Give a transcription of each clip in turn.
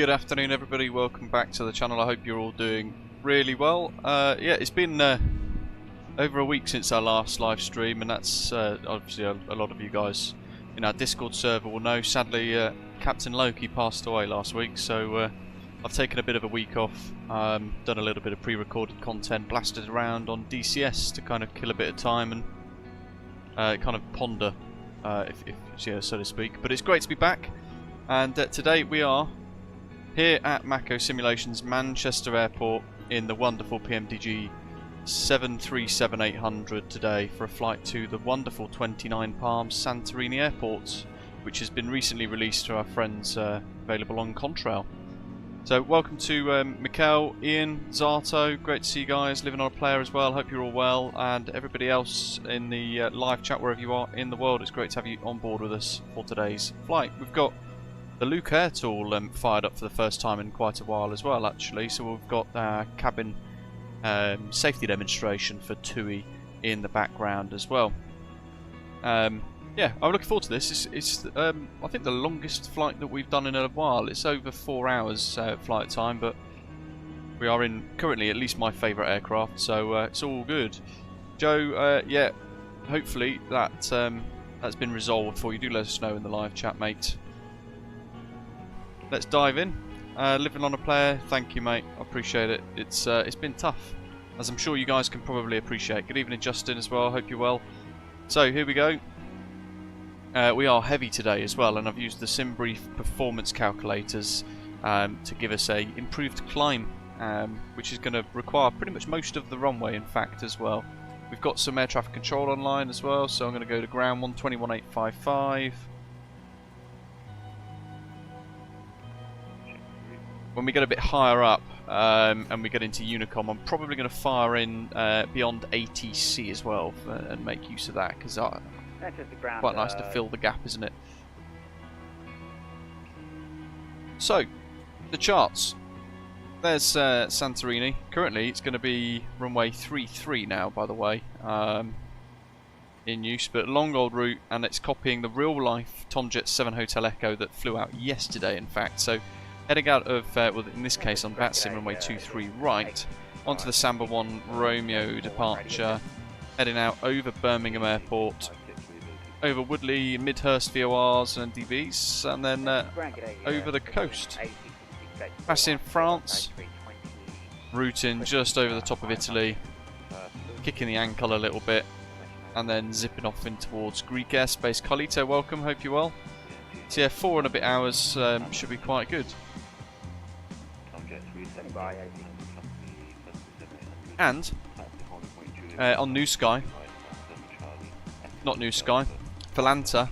Good afternoon everybody, welcome back to the channel. I hope you're all doing really well. Yeah, it's been over a week since our last live stream, and that's obviously a lot of you guys in our Discord server will know. Sadly, Captain Loki passed away last week, so I've taken a bit of a week off, done a little bit of pre-recorded content, blasted around on DCS to kind of kill a bit of time and kind of ponder, yeah, so to speak. But it's great to be back, and today we are here at Mako Simulations Manchester Airport in the wonderful PMDG 737-800 today for a flight to the wonderful 29 Palms Santorini Airport, which has been recently released to our friends available on Contrail. So welcome to Mikel, Ian, Zato, great to see you guys, living on a player as well, hope you're all well, and everybody else in the live chat wherever you are in the world. It's great to have you on board with us for today's flight. We've got the Luke Air tool fired up for the first time in quite a while as well, actually. So we've got our cabin safety demonstration for TUI in the background as well. Yeah, I'm looking forward to this. It's I think the longest flight that we've done in a while. It's over 4 hours flight time, but we are in currently at least my favourite aircraft, so it's all good. Joe, yeah, hopefully that's been resolved for you. Do let us know in the live chat, mate. Let's dive in. Living on a player, thank you, mate. I appreciate it. It's been tough, as I'm sure you guys can probably appreciate. Good evening, Justin, as well. Hope you're well. So here we go. We are heavy today as well, and I've used the SimBrief performance calculators to give us a improved climb, which is going to require pretty much most of the runway, in fact, as well. We've got some air traffic control online as well, so I'm going to go to ground 121.855. When we get a bit higher up and we get into Unicom, I'm probably going to fire in beyond ATC as well and make use of that, because quite nice to fill the gap, isn't it? So, the charts. There's Santorini. Currently, it's going to be runway 33 now, by the way, in use, but long old route, and it's copying the real-life Tomjet 7 Hotel Echo that flew out yesterday, in fact. So, heading out of, well, in this case on VATSIM, runway 23 right, onto the Samba 1 Romeo departure, heading out over Birmingham Airport, over Woodley, Midhurst VORs and DBs, and then over the coast. Passing France, routing just over the top of Italy, kicking the ankle a little bit, and then zipping off in towards Greek airspace. Carlito, welcome, hope you're well. So yeah, 4 and a bit hours should be quite good. And on New Sky, not New Sky, Falanta,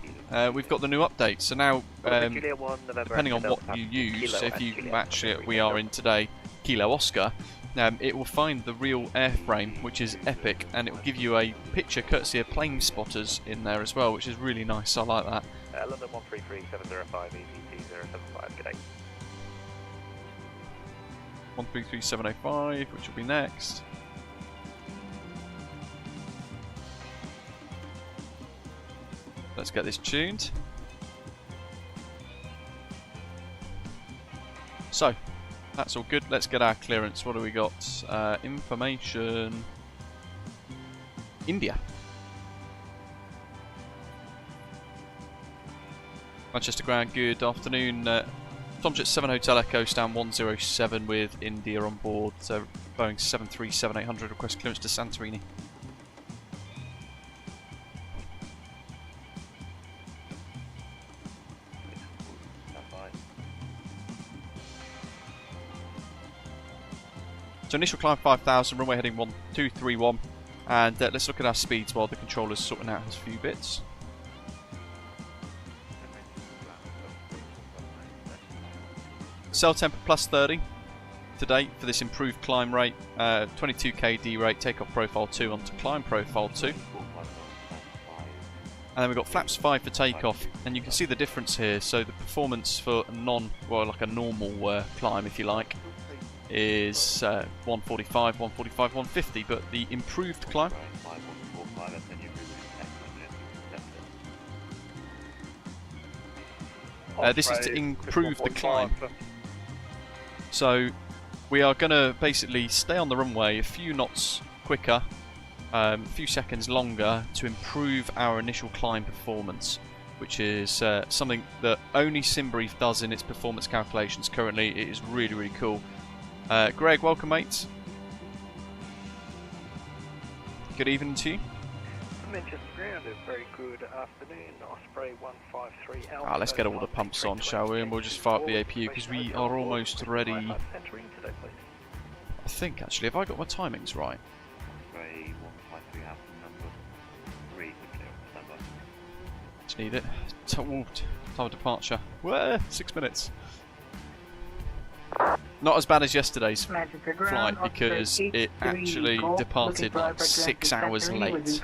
we've got the new update. So now, depending on what you use, so if you match it, we are in today, Kilo Oscar, it will find the real airframe, which is epic, and it will give you a picture courtesy of plane spotters in there as well, which is really nice. I like that. London 133705, EGCC 075, good day. 133705, which will be next. Let's get this tuned. So, that's all good. Let's get our clearance. What do we got? Information. India. Manchester ground, good afternoon. Tomjet 7 Hotel Echo, stand 107 with India on board. So Boeing 737-800, request clearance to Santorini. So initial climb 5,000, runway heading 1231, and let's look at our speeds while the controller's sorting out his few bits. Cell temp plus 30 today for this improved climb rate, 22 kd rate, takeoff profile 2 onto climb profile 2. And then we've got flaps 5 for takeoff, and you can see the difference here. So the performance for a like a normal climb, if you like, is 145, 145, 150, but the improved climb this is to improve the climb. So we are going to basically stay on the runway a few knots quicker, a few seconds longer to improve our initial climb performance, which is something that only SimBrief does in its performance calculations currently. It is really, really cool. Greg, welcome, mate. Good evening to you. Manchester ground, a very good afternoon. Osprey 153 Alpha. Let's get all the pumps on, shall we? And we'll just fire up the APU because we are almost ready. I think, actually, have I got my timings right? Osprey 153 Alpha, number 3 for clearance, number. Just need it. Time of departure. Where? 6 minutes. Not as bad as yesterday's flight because it actually departed like 6 hours late, which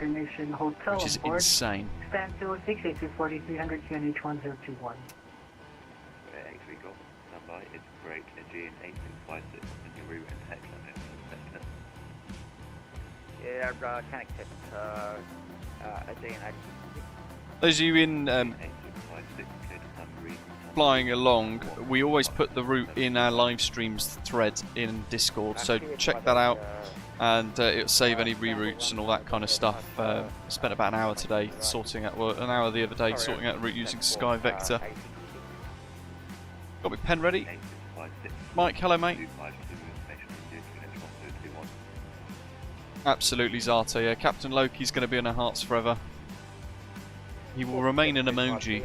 is insane. Stand 206, 4300 QNH 1021. A3 Golf, stand by, it's great, Aegean 8656, and your route and text on it. Yeah, connected, Aegean 86. Those of you in 8656, clear to Santorini. flying along, we always put the route in our live streams thread in Discord, so check that out, and it'll save any reroutes and all that kind of stuff. Spent about an hour today sorting out, well, an hour the other day sorting out a route using Sky Vector. Got my pen ready? Mike, hello mate. Absolutely, Zata. Yeah, Captain Loki's going to be in our hearts forever. He will remain an emoji.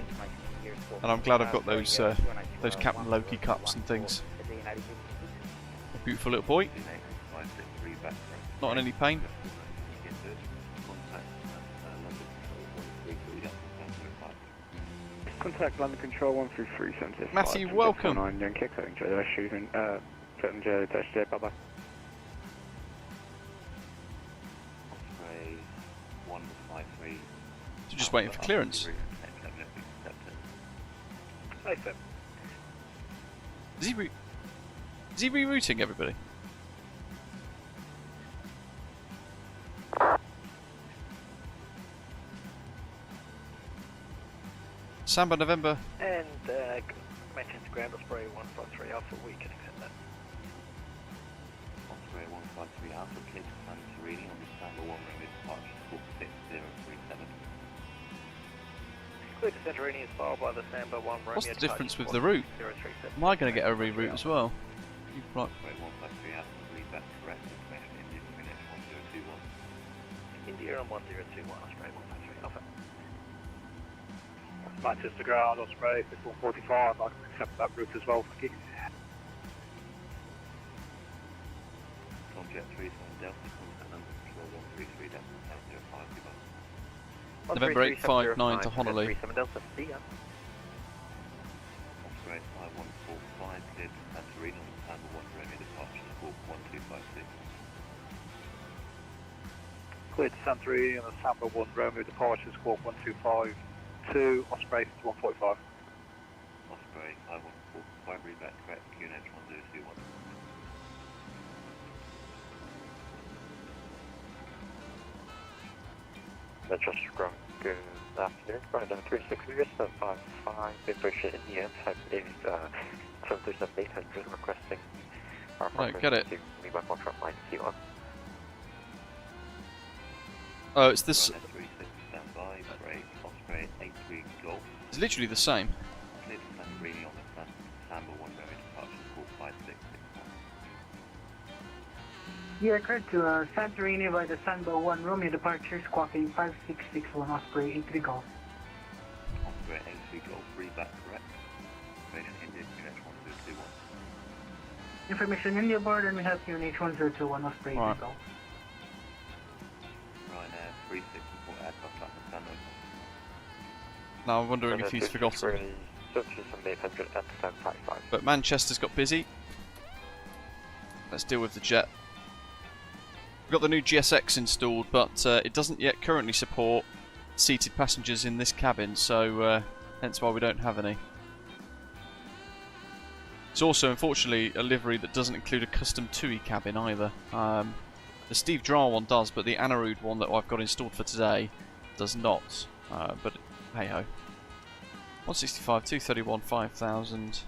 And I'm glad I've got those Captain Loki cups and things. A beautiful little boy. Not in any pain. Contact London Control 13375. Matthew, welcome. Bye bye. Osprey 153. So just waiting for clearance. Is he rerouting everybody? Samba November. And Manchester ground, Osprey 153 Alpha, we can accept that. Osprey 153 Alpha, clear to Santorini on the Samba 1 runway departure, squawk 6037. Clear to Santorini is followed by the Samba 1 Romeo. What's the difference with the route? 037. Am I going to get a reroute as well? Right. Osprey 153 Alpha, read that correct information, India Greenwich 1021. India on 1021, Osprey 153 Alpha. Manchester ground, Osprey 145, I can accept that route as well, thank you. Jet 37 Delta, contact number control 133 Delta 705, goodbye. November 859 to Honolulu. 37 Delta, see ya. Osprey 5145, clear to Santorini on the Samba 1 Romeo departure, squawk 1256. Clear to Santorini on the Samba 1 Romeo departure, squawk 1252, Osprey 145. Osprey 5145, read that correct, QNH 1021. Manchester ground, good afternoon. Ground 360, 755, Big British India, type is 737-800, requesting our Right, get it. to leave by front line T1. Oh, it's this. Osprey 83 Golf, It's literally the same. clear to Santorini on the Samba 1 Romeo departure, squawk 5661. You are correct to Santorini by the Samba 1 Romeo departure, squawking 5661 Osprey 83 Golf. Osprey 83 Golf, read that correct. Information India QNH 1021. Information India board, and we have QNH 1021 Osprey 83 Right. Golf. Ryanair 364 aircraft at the Sando. Now I'm wondering if he's forgotten. 737-800 at 755. But Manchester's got busy. Let's deal with the jet. We've got the new GSX installed, but it doesn't yet currently support seated passengers in this cabin, so hence why we don't have any. It's also, unfortunately, a livery that doesn't include a custom TUI cabin either. The Steve Drar one does, but the Anarude one that I've got installed for today does not. But hey ho. 165, 231, 5000.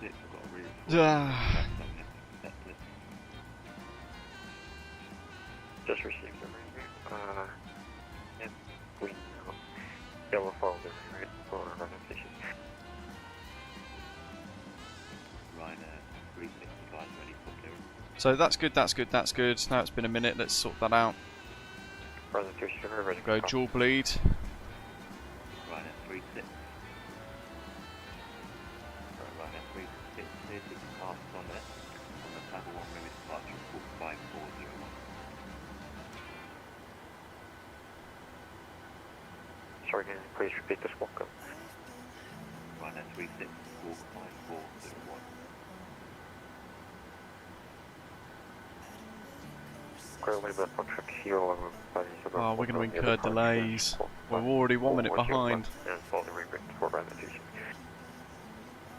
6, I've got a route. Just received the reroute. And we know they will follow the reroute for organization. Right, 365 ready for clearance. So that's good, that's good, that's good. Now it's been a minute, let's sort that out. Further 3 ready Go for dual bleed. Right, 36. Right, 36, clear to pass on it. On the Tango 1 runway departure, 45401. Sorry, can you please repeat this welcome? Right, 36, 45401. Clear labor for trip here. Oh, we're going to incur delays. We're already 1 minute behind. And follow the reroute for organization.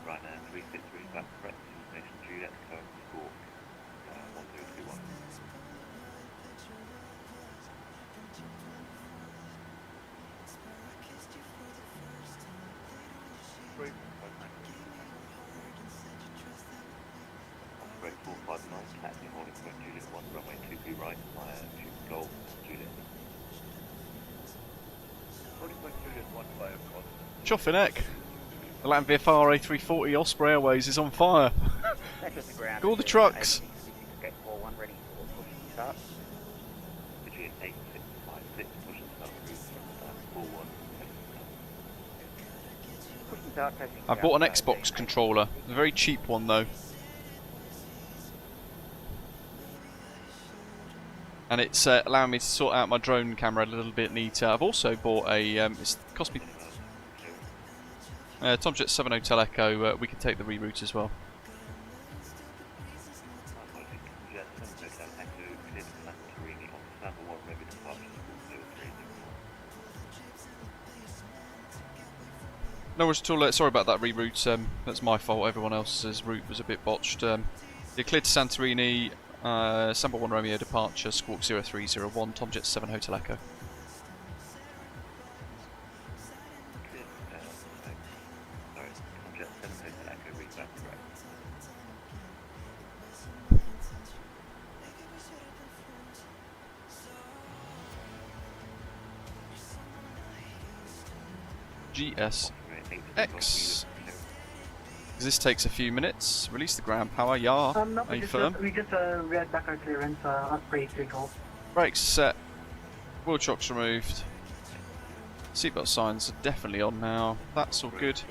Right, 363 back correct. Destination Juliet, code score 1021. Great 459, taxi holding point Juliet 1, runway 2B right, via Golf Juliet. Holding point Juliet 1 via Golf. Chuffing heck. The Land VFR A340 Osprey Airways is on fire. All the trucks. Between 8656, push and start route from 41. I've bought an Xbox controller, a very cheap one though. And it's allowing me to sort out my drone camera a little bit neater. I've also bought a, it's cost me Tomjet 7 Hotel Echo, we can take the reroute as well. No worries at all, sorry about that reroute, that's my fault, everyone else's route was a bit botched. You're cleared to Santorini, Samba 1 Romeo departure, Squawk 0301, Tomjet 7 Hotel Echo. GSX. This takes a few minutes. Release the ground power, yah. No, Are you firm? we just read back our clearance, Osprey Takeoff. Brakes set. Wheel chocks removed. Seatbelt signs are definitely on now. That's all good.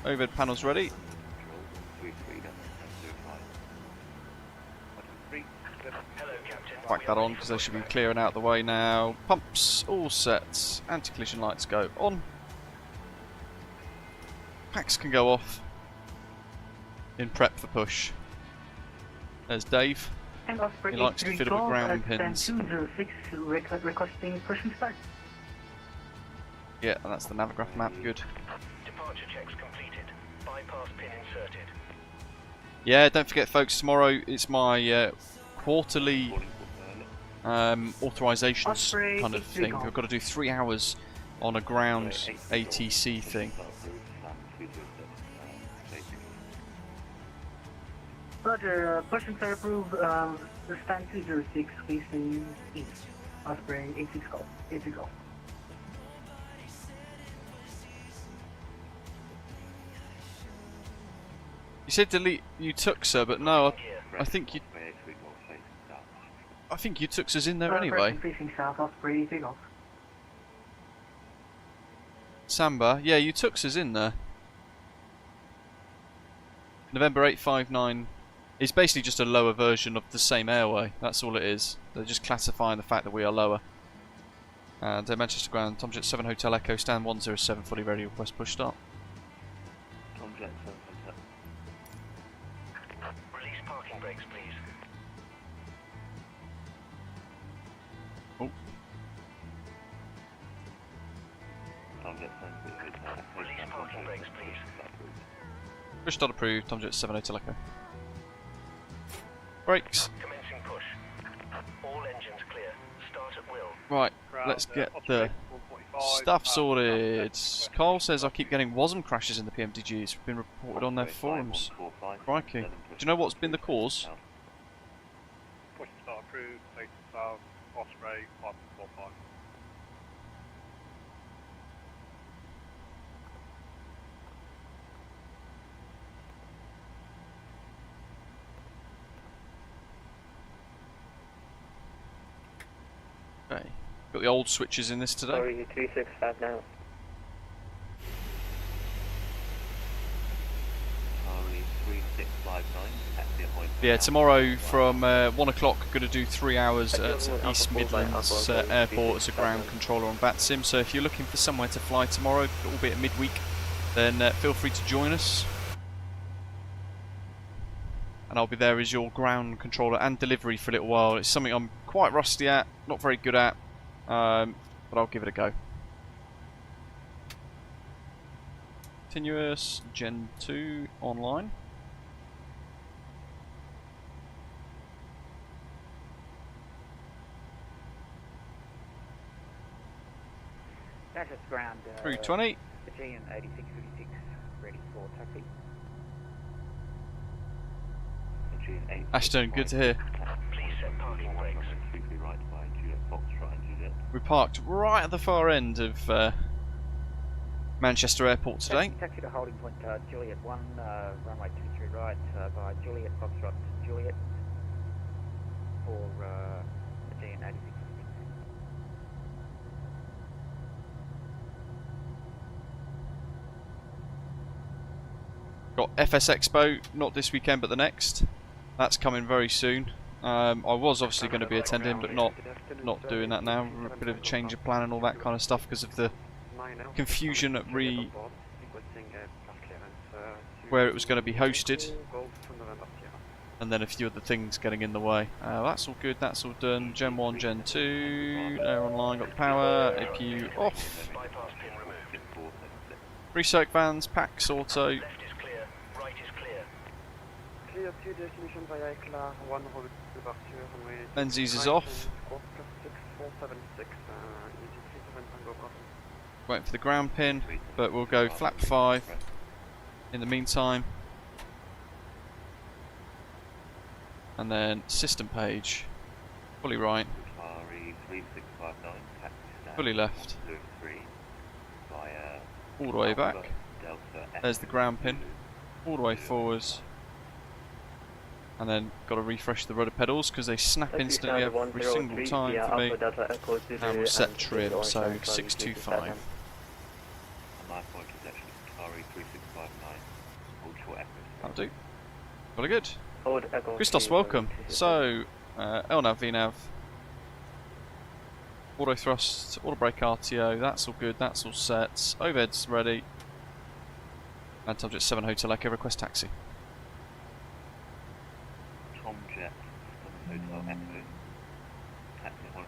Overhead panels ready. Whack that on because they should be clearing out the way now. Pumps all set. Anti-collision lights go on. Packs can go off. In prep for push. There's Dave. And Osprey He likes to fiddle with ground pins. 206 requesting push and start. Yeah, and that's the Navigraph map. Good. Departure checks completed. Bypass pin inserted. Yeah, don't forget, folks. Tomorrow it's my quarterly authorizations Osprey, kind of thing. I've got to do 3 hours on a ground ATC thing. Roger, push and start approved. The stand 206 facing east. Osprey 86 Golf. 86 Golf. You said delete you took sir, but no, I think you took us in there anyway. Facing south, Osprey 86 Golf. Samba, yeah, you took us in there. November 859 is basically just a lower version of the same airway. That's all it is. They're just classifying the fact that we are lower. And Manchester ground, Tomjet 7 Hotel Echo, stand 107, fully ready, request push start. Tomjet 7 Hotel. Release parking brakes, please. Oh. Tomjet 7 Hotel. Release parking brakes, please. Push start approved, Tomjet 7 Hotel Echo. Brakes. Commencing push. All engines clear. Start at will. Right, let's get the Stuff sorted. Carl says I keep getting WASM crashes in the PMDG. It's been reported on their forums. Crikey. Do you know what's been the cause? Push start approved, station south, Osprey, 545. Okay. Got the old switches in this today. Sorry, 365 now. Sorry, 3659, taxi appointment. Yeah, tomorrow from 1 o'clock, going to do 3 hours at East Midlands Airport as a ground controller on VATSIM. So if you're looking for somewhere to fly tomorrow, albeit midweek, then feel free to join us. And I'll be there as your ground controller and delivery for a little while. It's something I'm quite rusty at, not very good at, but I'll give it a go. Continuous Gen 2 online. That's just ground. 320. Aegean 8656, ready for taxi. Ashton, good to hear. Please set parking brakes. We parked right at the far end of Manchester Airport today. Taxi to holding point Juliet 1, runway 23 right by Juliet Foxtrot Juliet for Aegean 8656. Got FS Expo, not this weekend but the next. That's coming very soon. I was obviously going to be attending, but not doing that now. A bit of a change of plan and all that kind of stuff because of the confusion at where it was going to be hosted, and then a few other things getting in the way. That's all good. That's all done. Gen 1, Gen 2, they're online. Got the power. APU off. Bypass pin removed. 3 soak vans, packs, auto. Left is clear, right is clear. Clear to destination via Eclat, 1 route departure, runway. Menzies is off. 6476, EGCC Tango crossing. Waiting for the ground pin, but we'll go flap 5 in the meantime. And then system page, fully right, fully left, all the way back. There's the ground pin, all the way forwards. And then got to refresh the rudder pedals because they snap instantly every single time for me. And we'll set trim, so 625. That'll do. Very good. Christos, welcome. So, LNAV, VNAV, auto thrust, auto brake RTO, that's all good, that's all set. Overhead's ready. And subject 7 Hotel Echo, request taxi. Tomjet 7 Hotel Echo. Taxi 1.01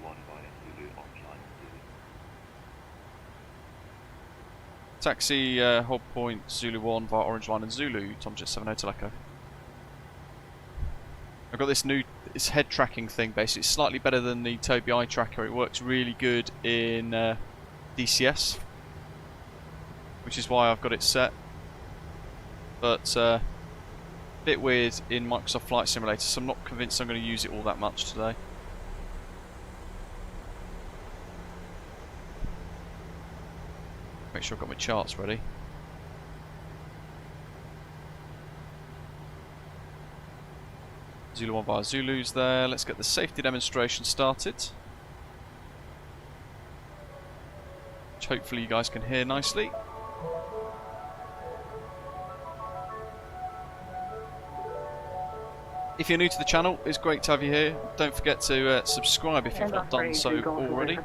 via Zulu offline Zulu. Taxi hold point Zulu 1 via Orange Line and Zulu, Tomjet 7 Hotel Echo. I've got this new head tracking thing basically. It's slightly better than the Tobii eye tracker. It works really good in DCS, which is why I've got it set. But a bit weird in Microsoft Flight Simulator, so I'm not convinced I'm going to use it all that much today. Make sure I've got my charts ready. Zulu 1 via Zulu's there. Let's get the safety demonstration started, which hopefully you guys can hear nicely. If you're new to the channel, it's great to have you here. Don't forget to subscribe if you've not done so already.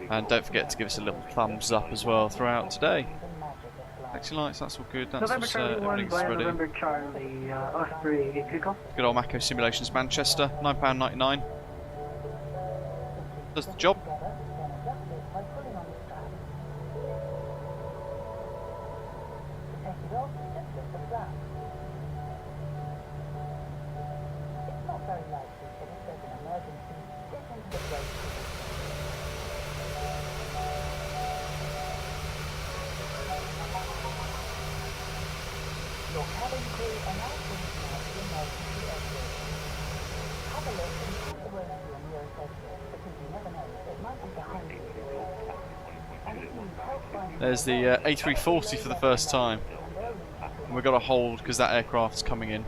And don't forget to give us a little thumbs up as well throughout today. Taxi lights, that's all good, that's all set, everything's ready. November Charlie, Osprey, Takeoff. Good old Mako Simulations Manchester, £9.99. Does the job. Your cabin crew are now pleased now to emergency exit. Have a look and count the rows to your nearest exit, because you never know, it might be behind you. And if you need help finding There's the A340 for the first time. And we've got to hold because that aircraft's coming in.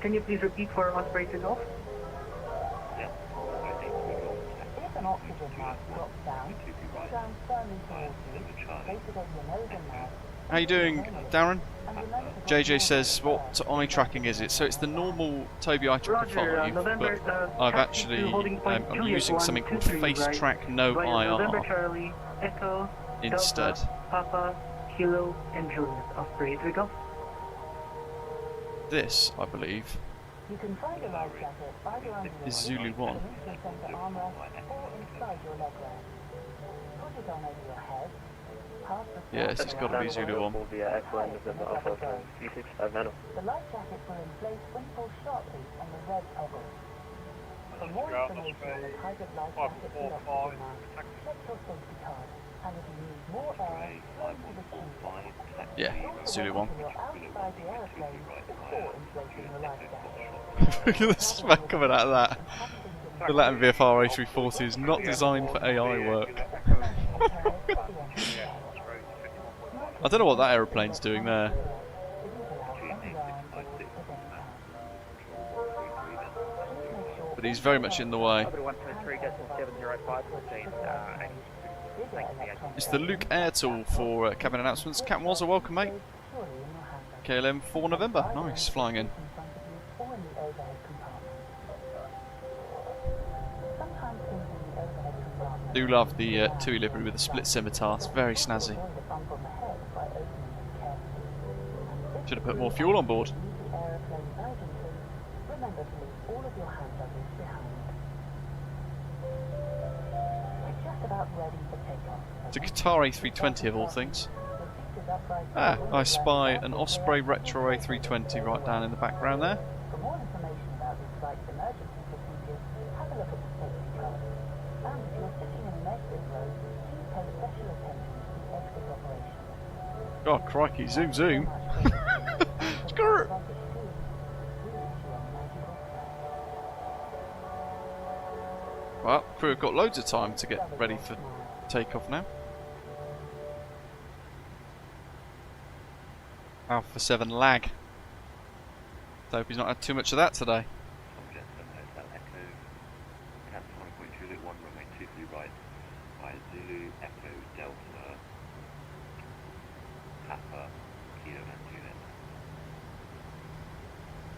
Can you please repeat for Osprey Takeoff? if an oxygen mask drops down, pull down firmly towards you, place it over your nose and mouth. How you doing, Darren? And remember to JJ says, what eye tracking is it? So it's the normal Tobii eye tracker Roger, 5, November, but I've actually, I'm using something called Face Track No November IR Charlie, Echo, instead. Delta, Papa, Kilo, and Juliet. Osprey Takeoff. This, I believe, You can find a life jacket either under your is Zulu 1. center armrest or inside your leg rest. Put it on over your head. Pass the Yes, it's got to be Zulu 1. The life jacket will inflate when you pull sharply on the red toggle. For more information on the type of life jacket and oxygen mask, check your safety card. And if you need more air, slow to the tube. Yeah, Zulu 1. You're outside the aeroplane before inflating the life jacket. Look at the smoke coming out of that. The Latin VFR A340 is not designed for AI work. I don't know what that aeroplane's doing there. But he's very much in the way. It's the Luke Air Tool for cabin announcements. Captain Wazza, welcome mate. KLM 4 November. Nice, flying in. Do love the TUI livery with the split scimitar. It's very snazzy. Should have put more fuel on board. It's a Qatar A320 of all things. Ah, I spy an Osprey Retro A320 right down in the background there. For more information about this flight's emergency procedures, have a look at the safety card. And if you're sitting in an exit row, please pay special attention to the exit operation. God, crikey, zoom zoom. Skirt. Well, crew have got loads of time to get ready for takeoff now. Alpha 7 lag. So hope he's not had too much of that today.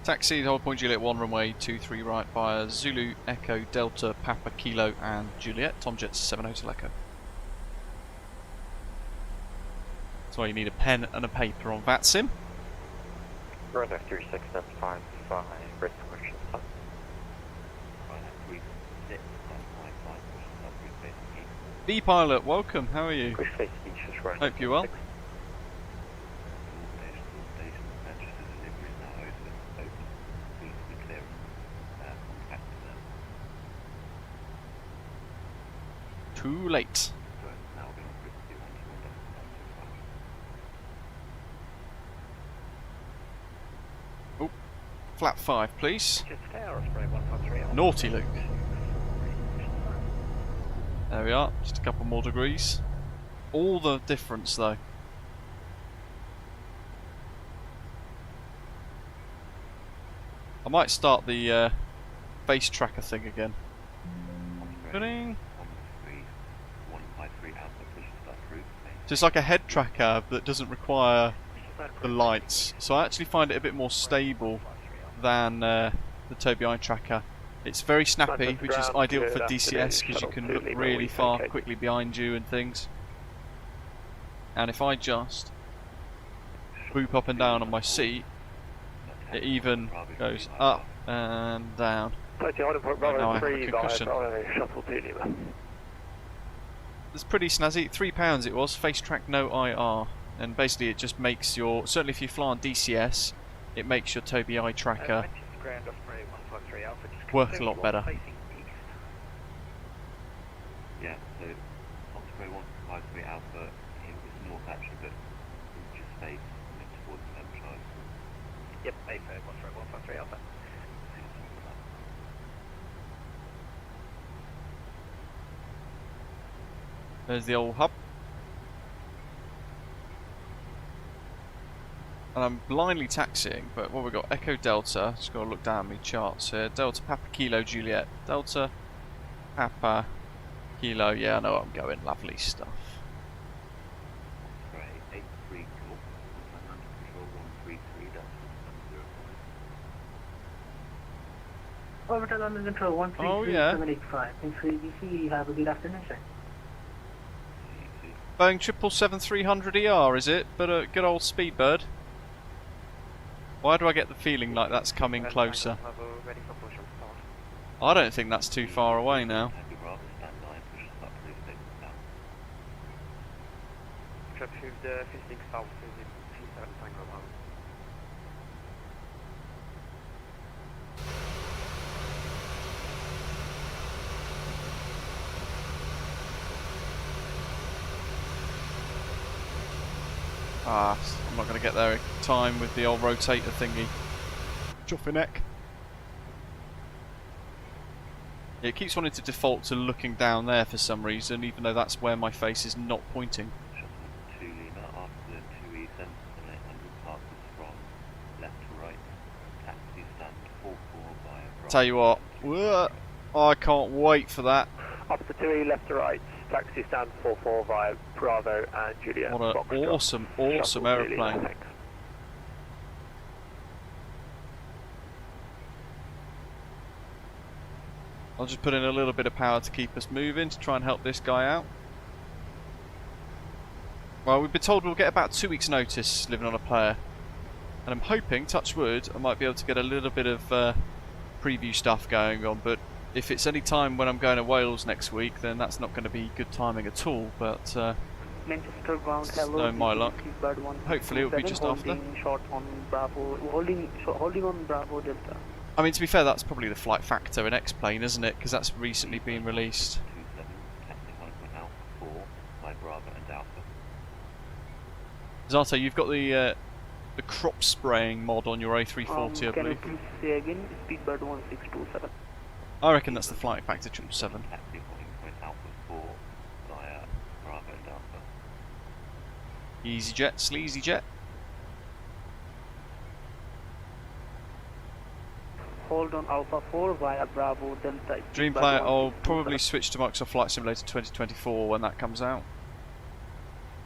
Taxi, hold point Juliet 1, runway 23 right via Zulu, Echo, Delta, Papa, Kilo and Juliet. Tomjet 70 to Echo. That's why you need a pen and a paper on VATSIM. Brother 36755, break correction stop. B pilot, welcome, how are you? Push face beach is right. Hope you're well. Too late. Oh, flap 5 please. Naughty Luke. There we are, just a couple more degrees. All the difference though. I might start the face tracker thing again. Ding. So it's like a head tracker that doesn't require the lights. So I actually find it a bit more stable than the Tobii eye tracker. It's very snappy, which is ideal for DCS because you can look really far quickly behind you and things. And if I just boop up and down on my seat, it even goes up and down. Now I have a concussion. It's pretty snazzy. £3 it was. Face Track No IR, and basically it just makes your, certainly if you fly on DCS, it makes your Tobii eye tracker 3 Alpha, just work a confirm lot you are better. facing east. Yeah, so Osprey 153 Alpha, it was north actually, but it just stayed towards the Hampshire. Yep, A-Fair, Osprey 153 Alpha. There's the old hub. And I'm blindly taxiing, but what we've got, Echo Delta, just got to look down my charts here. Delta Papa Kilo Juliet. Delta Papa Kilo, yeah, I know where I'm going, lovely stuff. Osprey 83 Golf, under control 133, that's 0. Orbital under control, 133785. Thanks for EGC, have a good afternoon, sir. Boeing 777-300ER, is it? But a good old Speedbird. Why do I get the feeling like that's coming closer? I don't think that's too far away now. Trip 56 south, 37 Tango 1. Ah, I'm not going to get there in time with the old rotator thingy. Juffy neck. Yeah, it keeps wanting to default to looking down there for some reason, even though that's where my face is not pointing. Shuttle 2 Lima after the TUI Sentinel 800 passes from left to right. Taxi stand 44 via. Tell you what, I can't wait for that. Up to 2E, left to right. Taxi stand 44 via Bravo and Juliet. What an awesome, awesome aeroplane. I'll just put in a little bit of power to keep us moving, to try and help this guy out. Well, we've been told we'll get about 2 weeks' notice living on a player. And I'm hoping, touch wood, I might be able to get a little bit of preview stuff going on, but if it's any time when I'm going to Wales next week, then that's not going to be good timing at all, but Manchester ground, it's hello. no my luck. Bird 1, Hopefully it'll be just after. Short on Bravo, holding on Bravo Delta. I mean, to be fair, that's probably the flight factor in X-Plane, isn't it? Because that's recently been released. 27, taxi 1 Alpha 4 by Bravo and Alpha. Zato, you've got the crop spraying mod on your A340, I Can believe. you please say again, Speedbird 1627. I reckon that's the flight factor 777. Taxi 1 Alpha 4 via Bravo and Alpha. Easy jet, sleazy jet. Hold on Alpha 4 via Bravo Delta. Dream Player, I'll probably switch to Microsoft Flight Simulator 2024 when that comes out.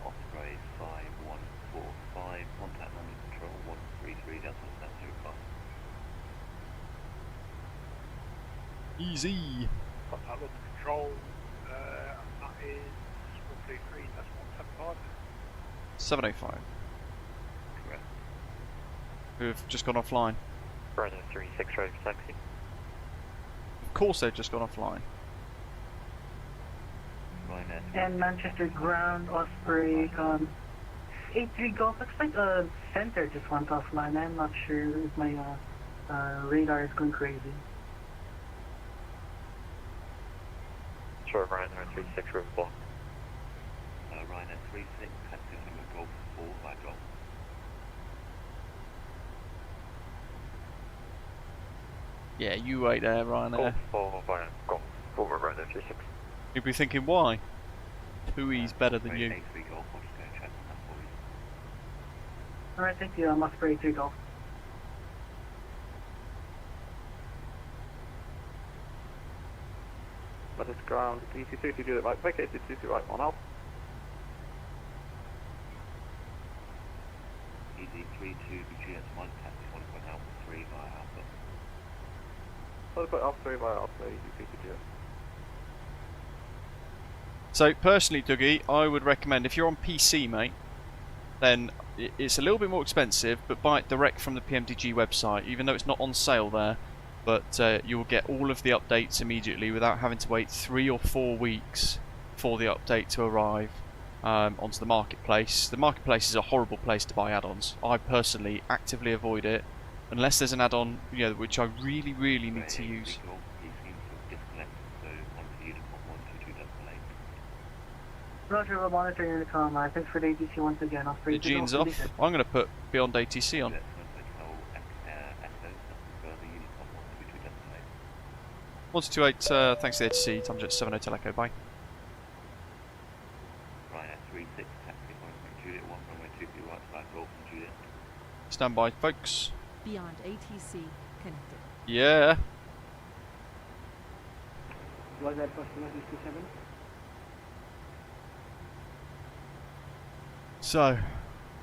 Osprey 5145, contact under control 133, that's what's Easy. Contact under control, and that is 133, that's 175. 705. correct. Who've just gone offline. Brother 36 ready for taxi. Of course they've just gone offline. Ryanair And Manchester ground, Osprey, 83 Golf. Looks like center just went offline. I'm not sure if my radar is going crazy. Sure, Ryan 36 room block. Ryanair 36, taxi Lima Golf 4 by Golf. Yeah, you wait there, Ryanair. Golf 4 via Golf 4 Ryan 36. You'll be thinking, why? TUI's better than you. A3 Golf, I'll just go check on that for you. Alright, thank you. I'm Osprey 3 Golf. But it's ground, EGCC to do it right, vacate EGCC right on out. EZ32 GS1, taxi 1 Alpha 3 via Alpha. Let's put Alpha 3 via Alpha, EGCC to do it. So personally, Dougie, I would recommend, if you're on PC, mate, then it's a little bit more expensive, but buy it direct from the PMDG website, even though it's not on sale there. But you will get all of the updates immediately without having to wait 3 or 4 weeks for the update to arrive onto the marketplace. The marketplace is a horrible place to buy add-ons. I personally actively avoid it Unless there's an add-on, you know, which I really, really need to use. He seems to have disconnected, so onto Uniform 122.8. Roger, we'll monitor your intercom. Thanks for the ATC once again. Osprey. The gene's off. I'm going to put Beyond ATC on. That's Hotel Echo, further Uniform 122.8. 128, thanks to the ATC, time jet 7 Hotel Echo, bye. Ryanair 36, taxi 1 Juliet 1, runway 23 right, 5 Golf and Juliet. Stand by, folks. Beyond ATC connected. Yeah. Was that customer 67? So,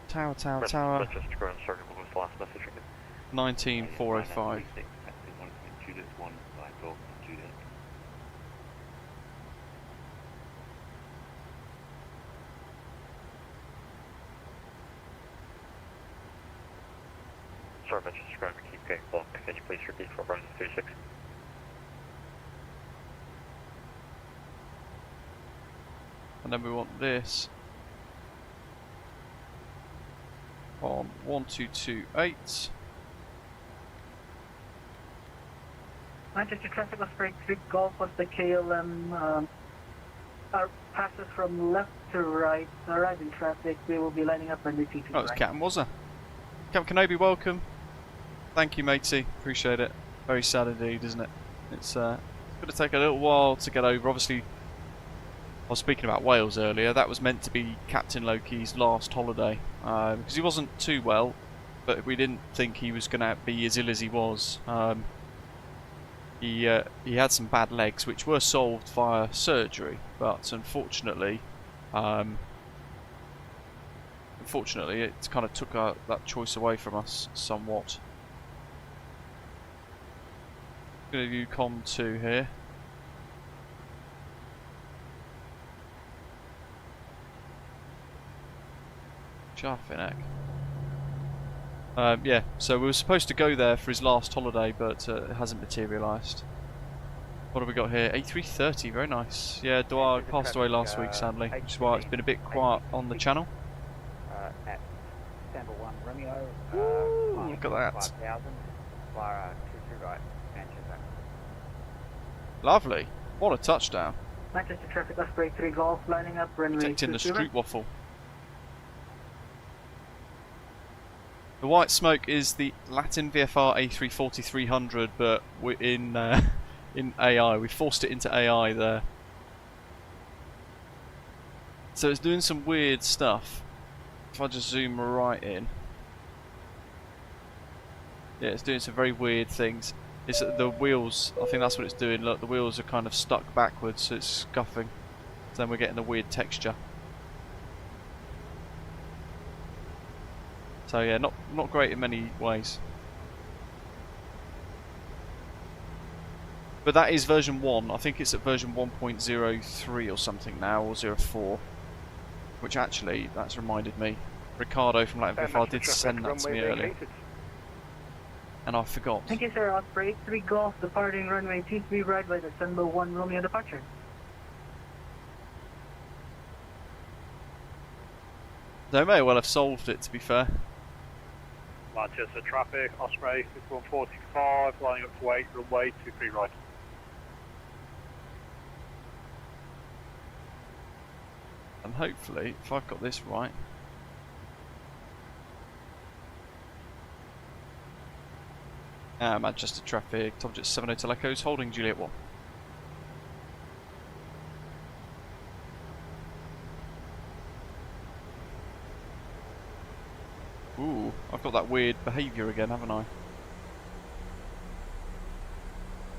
tower. Manchester Ground, sorry, what was the last message again? 19405. Ryanair 36, taxi 1 Juliet 1, 5 Golf and Juliet. Sorry, Manchester Ground, we keep getting blocked. Can you please repeat for Brandon 36? And then we want this on 1228. Manchester traffic Osprey 3 Golf was the KLM passes from left to right. Arriving traffic, we will be lining up on the T2 Oh, it's right. Captain Wazza. Captain Kenobi, welcome. Thank you, matey. Appreciate it. Very sad indeed, isn't it? It's going to take a little while to get over. Obviously, I was speaking about Wales earlier. That was meant to be Captain Loki's last holiday because he wasn't too well, but we didn't think he was going to be as ill as he was. He had some bad legs, which were solved via surgery, but unfortunately, it kind of took that choice away from us somewhat. Going to do Com 2 here. Jarfinek. Yeah, so we were supposed to go there for his last holiday, but it hasn't materialised. What have we got here? A330, very nice. Yeah, Dwyer passed away last week, sadly, which is why it's been a bit quiet on the channel. At Sample 1 Romeo, Ooh, look at that. 5000, via 23 right, Manchester. Lovely. What a touchdown. Manchester traffic Osprey 3 Golf lining up runway Protecting the 23 street waffle. The white smoke is the Latin VFR A340-300, but we're in AI. We forced it into AI there. So it's doing some weird stuff. If I just zoom right in. Yeah, it's doing some very weird things. It's the wheels, I think that's what it's doing. Look, the wheels are kind of stuck backwards, so it's scuffing. So then we're getting a weird texture. So yeah, not great in many ways. But that is version 1. I think it's at version 1.03 or something now, or 04. Which actually, that's reminded me. Ricardo from Latin VFR did send that to me earlier. And I forgot. Thank you, sir. Osprey 3 Golf departing runway 23 right by the Sunbow 1 Romeo departure. They may well have solved it, to be fair. Manchester traffic, Osprey 6145, lining up to 8, runway 23 right. And hopefully, if I've got this right. Manchester traffic, top jet 7 Hotel Echoes, holding Juliet 1. Ooh, I've got that weird behaviour again, haven't I?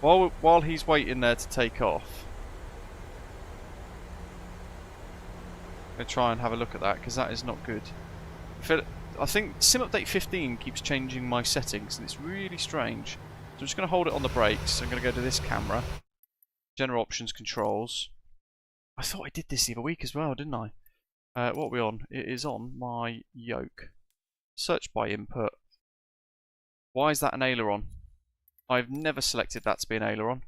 While he's waiting there to take off, I'm going to try and have a look at that, because that is not good. I think Sim Update 15 keeps changing my settings, and it's really strange. So I'm just going to hold it on the brakes. I'm going to go to this camera. General options, controls. I thought I did this the other week as well, didn't I? What are we on? It is on my yoke. Search by input. Why is that an aileron? I've never selected that to be an aileron.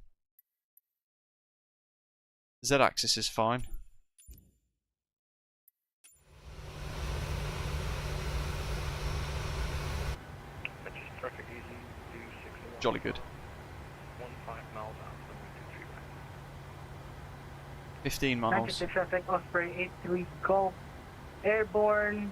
Z-axis is fine. Manchester traffic, jolly good. 15 miles out from runway 23 right. 15 miles. Manchester traffic, Osprey 83 Golf, airborne.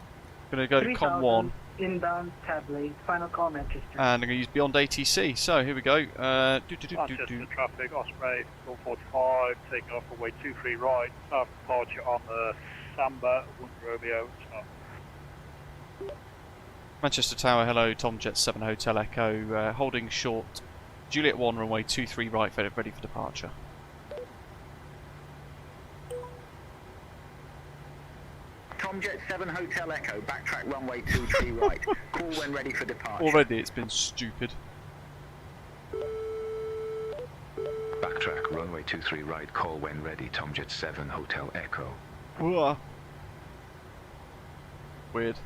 Gonna go to Com 1. Inbound tablet. Final call, Manchester. And I'm gonna use beyond ATC. So here we go. Manchester traffic, Osprey 145, taking off runway 23 right, south departure on the Samba 1 Romeo. Manchester Tower, hello, Tom Jet 7 Hotel Echo, holding short, Juliet 1 runway 23 right, ready for departure. Tom Jet 7 Hotel Echo, backtrack runway 23 right, call when ready for departure. Already it's been stupid. Backtrack runway 23 right, call when ready, Tom Jet 7 Hotel Echo. Whoa. Weird.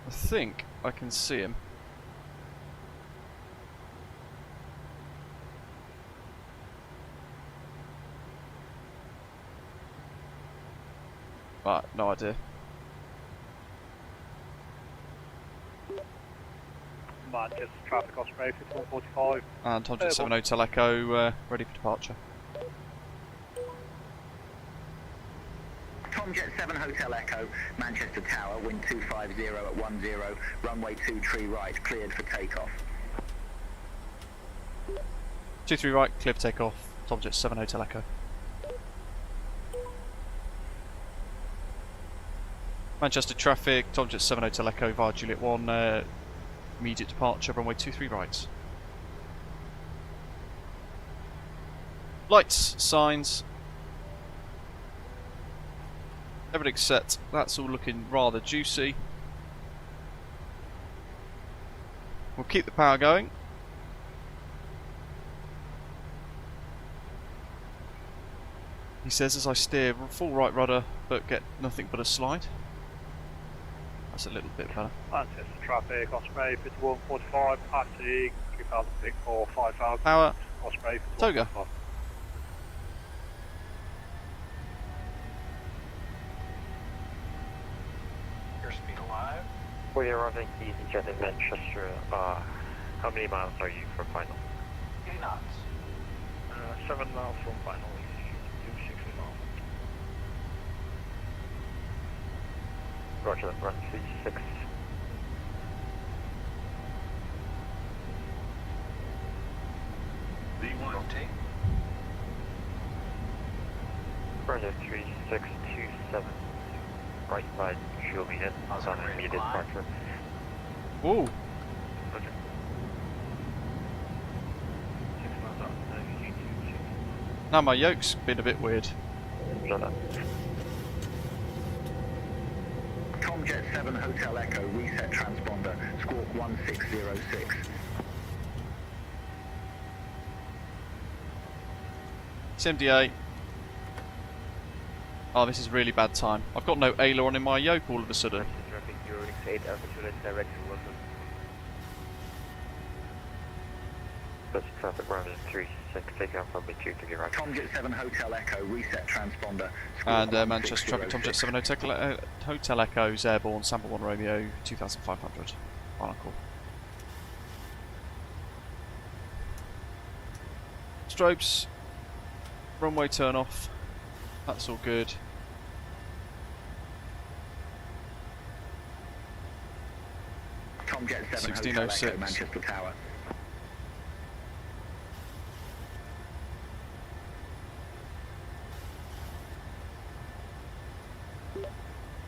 I think I can see him. But no idea. Manchester traffic, Osprey 145. And Tom Jet 7 Hotel Echo, ready for departure. Tom Jet 7 Hotel Echo, Manchester Tower, wind 250 at 10, runway 23 right, cleared for takeoff. 23 right, clear for takeoff, Tom Jet 7 Hotel Echo. Manchester traffic, Tom Jet 7 Hotel Echo via Juliet 1, immediate departure, runway 23 right. Lights, signs. Everything's set, that's all looking rather juicy. We'll keep the power going. He says as I steer full right rudder but get nothing but a slide. That's a little bit better. Manchester traffic, Osprey 145, passing 3000 feet for 5000. Power, Osprey Toga. Airspeed alive. We are running EasyJet in Manchester. How many miles are you from final? 80 knots. 7 miles from final, 260 miles. Roger that, run 36. Rotate. Roger 3627. Right side, Juliet, on immediate departure. Ooh. Roger. 6 miles out, EGCC. Now my yoke's been a bit weird. Roger that. Tom Jet 7 Hotel Echo, reset transponder, squawk 1606. CMDA. Oh, this is really bad time. I've got no aileron in my yoke all of a sudden. Manchester traffic, Eurolink 8 altitude direct to London. Manchester traffic, runway 36, taking off from the 23 right. Tom Jet 7 Hotel Echo, reset transponder, And Manchester traffic, Tom Jet 7 Hotel Echoes, airborne, Samba 1 Romeo, 2500. Final call. Strobes. Runway turn off. That's all good. Tom Jet 7 Hotel 1606. Echo, Manchester Tower.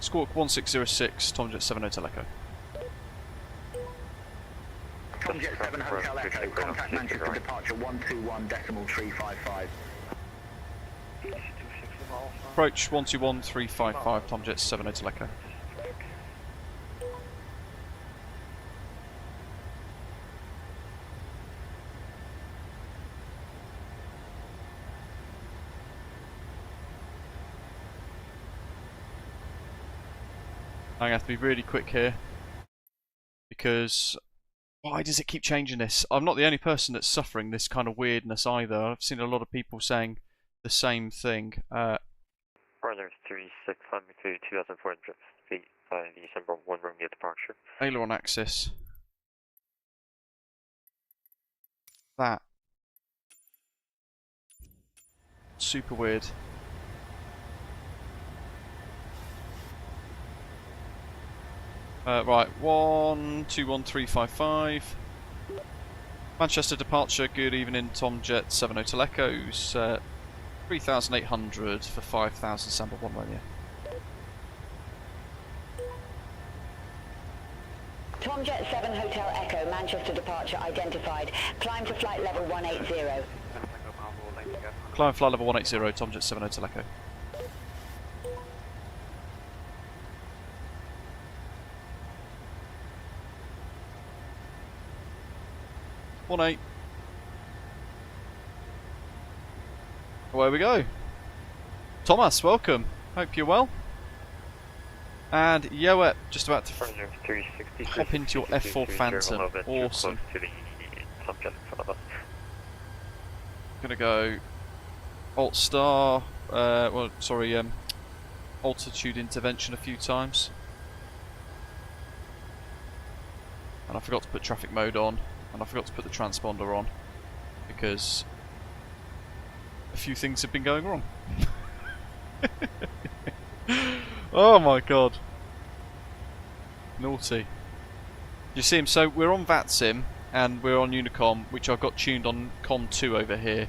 Squawk 1606, Tom Jet 7 Hotel Echo. Tom Jet 7 Hotel Echo, contact Manchester departure 121.355. Approach 121355, Tom Jet 7 Hotel Echo. I'm going to have to be really quick here, because why does it keep changing this? I'm not the only person that's suffering this kind of weirdness either. I've seen a lot of people saying the same thing. Runway Runner 36, climbing through 2,400 feet by December 1 Romeo departure. Aileron axis. That. Super weird. Right, 121355. Manchester departure, good evening, Tomjet 7 Hotel Echoes. 3,800 for 5,000 Samba 1 Romeo. Tomjet 7 Hotel Echo, Manchester departure identified. Climb to flight level 180. Climb flight level 180, Tomjet 7 Hotel Echo. One 8. Away we go. Thomas, welcome. Hope you're well. And Yoet, just about to hop into your F4 Phantom. Awesome. Gonna go Alt Star. Altitude intervention a few times. And I forgot to put traffic mode on. And I forgot to put the transponder on because a few things have been going wrong. Oh my god. Naughty. You see him? So we're on VATSIM and we're on Unicom, which I've got tuned on COM 2 over here.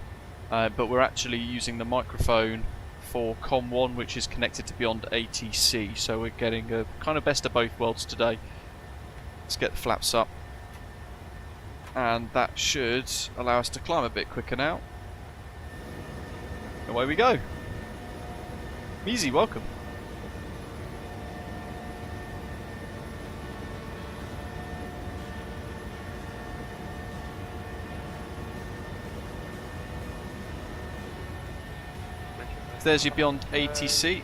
But we're actually using the microphone for COM 1, which is connected to Beyond ATC. So we're getting a kind of best of both worlds today. Let's get the flaps up. And that should allow us to climb a bit quicker now. Away we go. Easy, welcome. There's your Beyond ATC.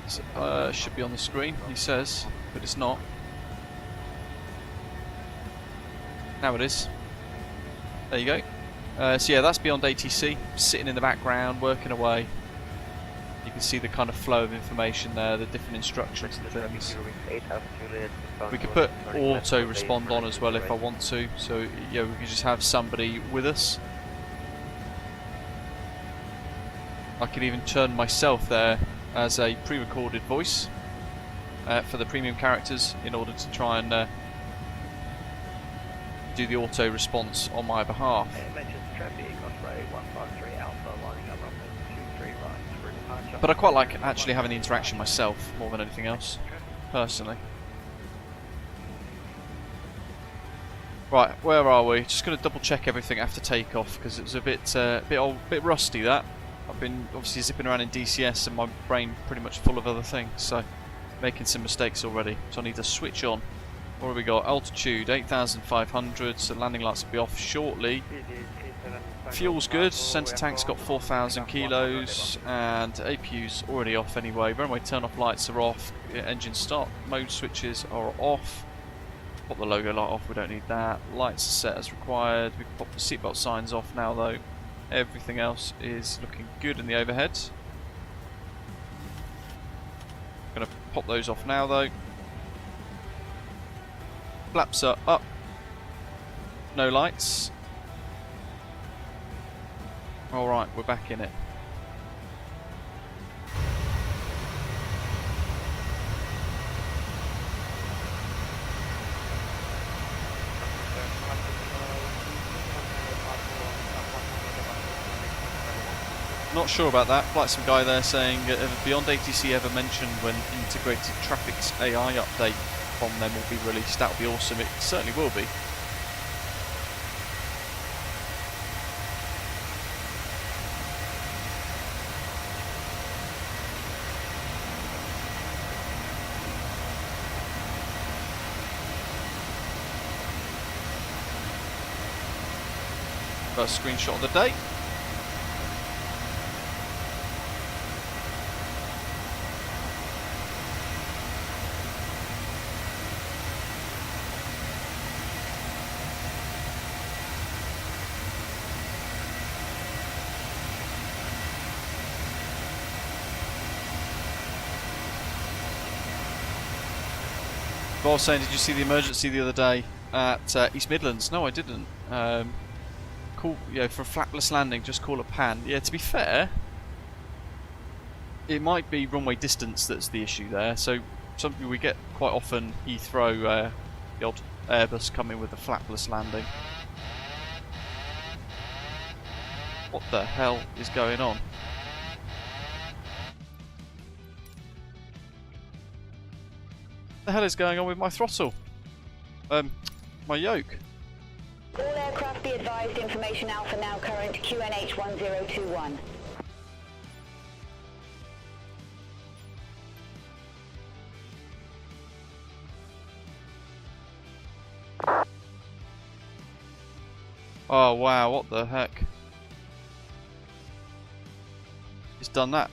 Should be on the screen, he says, but it's not. Now it is. There you go. So yeah, that's Beyond ATC, sitting in the background, working away. You can see the kind of flow of information there, the different instructions and things. We could put auto respond on as well if I want to, so yeah, we could just have somebody with us. I could even turn myself there as a pre-recorded voice for the premium characters in order to try and do the auto response on my behalf. But I quite like actually having the interaction myself more than anything else, personally. Right, where are we? Just going to double check everything after takeoff because it was a bit rusty that. I've been obviously zipping around in DCS and my brain pretty much full of other things, so making some mistakes already. So I need to switch on. What have we got? Altitude 8,500, so landing lights will be off shortly. Fuel's good, centre tank's got 4,000 kilos, and APU's already off anyway. Runway turn off lights are off, engine start mode switches are off. Pop the logo light off, we don't need that. Lights are set as required. We can pop the seatbelt signs off now though. Everything else is looking good in the overhead. Gonna pop those off now though. Flaps are up. No lights. Alright, we're back in it. Not sure about that. Like some guy there saying, Beyond ATC ever mentioned when integrated traffic's AI update from them will be released? That would be awesome. It certainly will be. First screenshot of the day. But I was saying, did you see the emergency the other day at East Midlands? No, I didn't. Call, for a flapless landing, just call a pan. Yeah, to be fair, it might be runway distance that's the issue there. So something we get quite often, Heathrow, the odd Airbus coming with a flapless landing. What the hell is going on? What the hell is going on with my throttle? My yoke. All aircraft be advised, information Alpha now current, QNH 1021. Oh wow, what the heck? It's done that.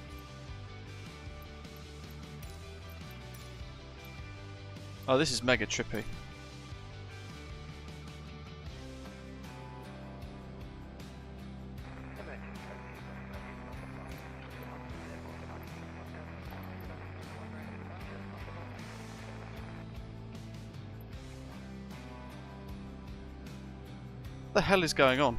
Oh, this is mega trippy. What the hell is going on?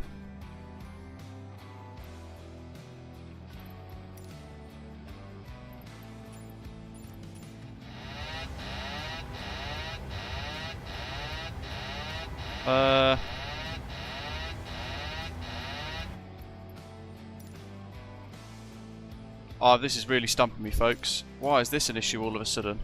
Oh, this is really stumping me, folks. Why is this an issue all of a sudden?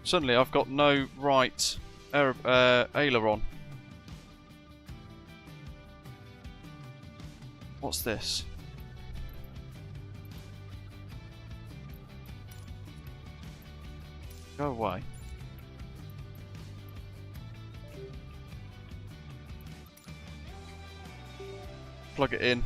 Suddenly I've got no right aileron. What's this? Go away. Plug it in.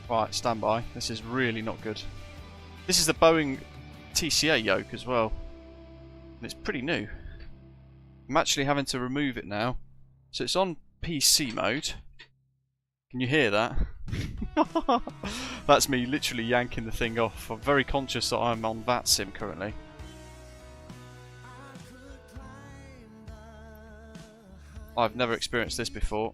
Right, stand by. This is really not good. This is the Boeing TCA yoke as well. And it's pretty new. I'm actually having to remove it now. So it's on PC mode. Can you hear that? That's me literally yanking the thing off. I'm very conscious that I'm on VATSIM currently. I've never experienced this before.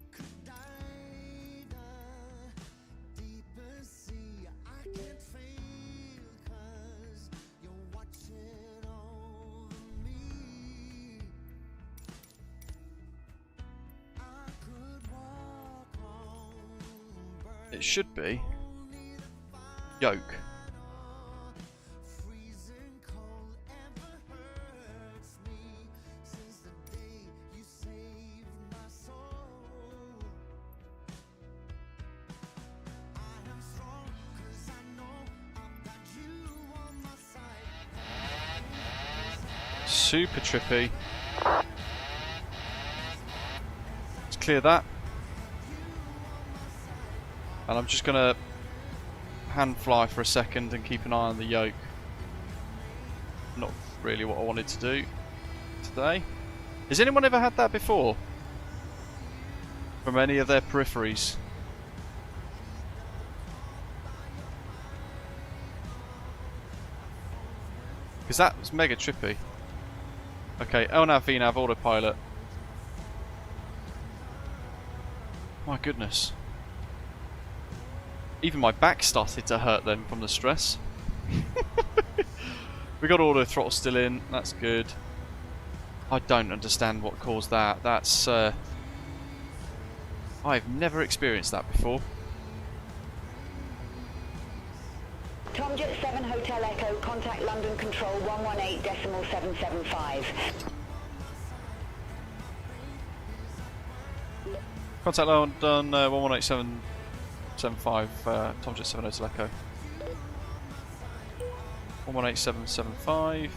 It should be yoke. Super trippy. Let's clear that. And I'm just going to hand fly for a second and keep an eye on the yoke. Not really what I wanted to do today. Has anyone ever had that before? From any of their peripheries? Because that was mega trippy. Okay, LNAV, VNAV, autopilot. My goodness. Even my back started to hurt then from the stress. We got auto throttle still in, that's good. I don't understand what caused that. That's I've never experienced that before. Tomjet 7 Hotel Echo, contact London Control 118.775. Contact London 1187. 75, Tomjet 7 Hotel Echo. 118775.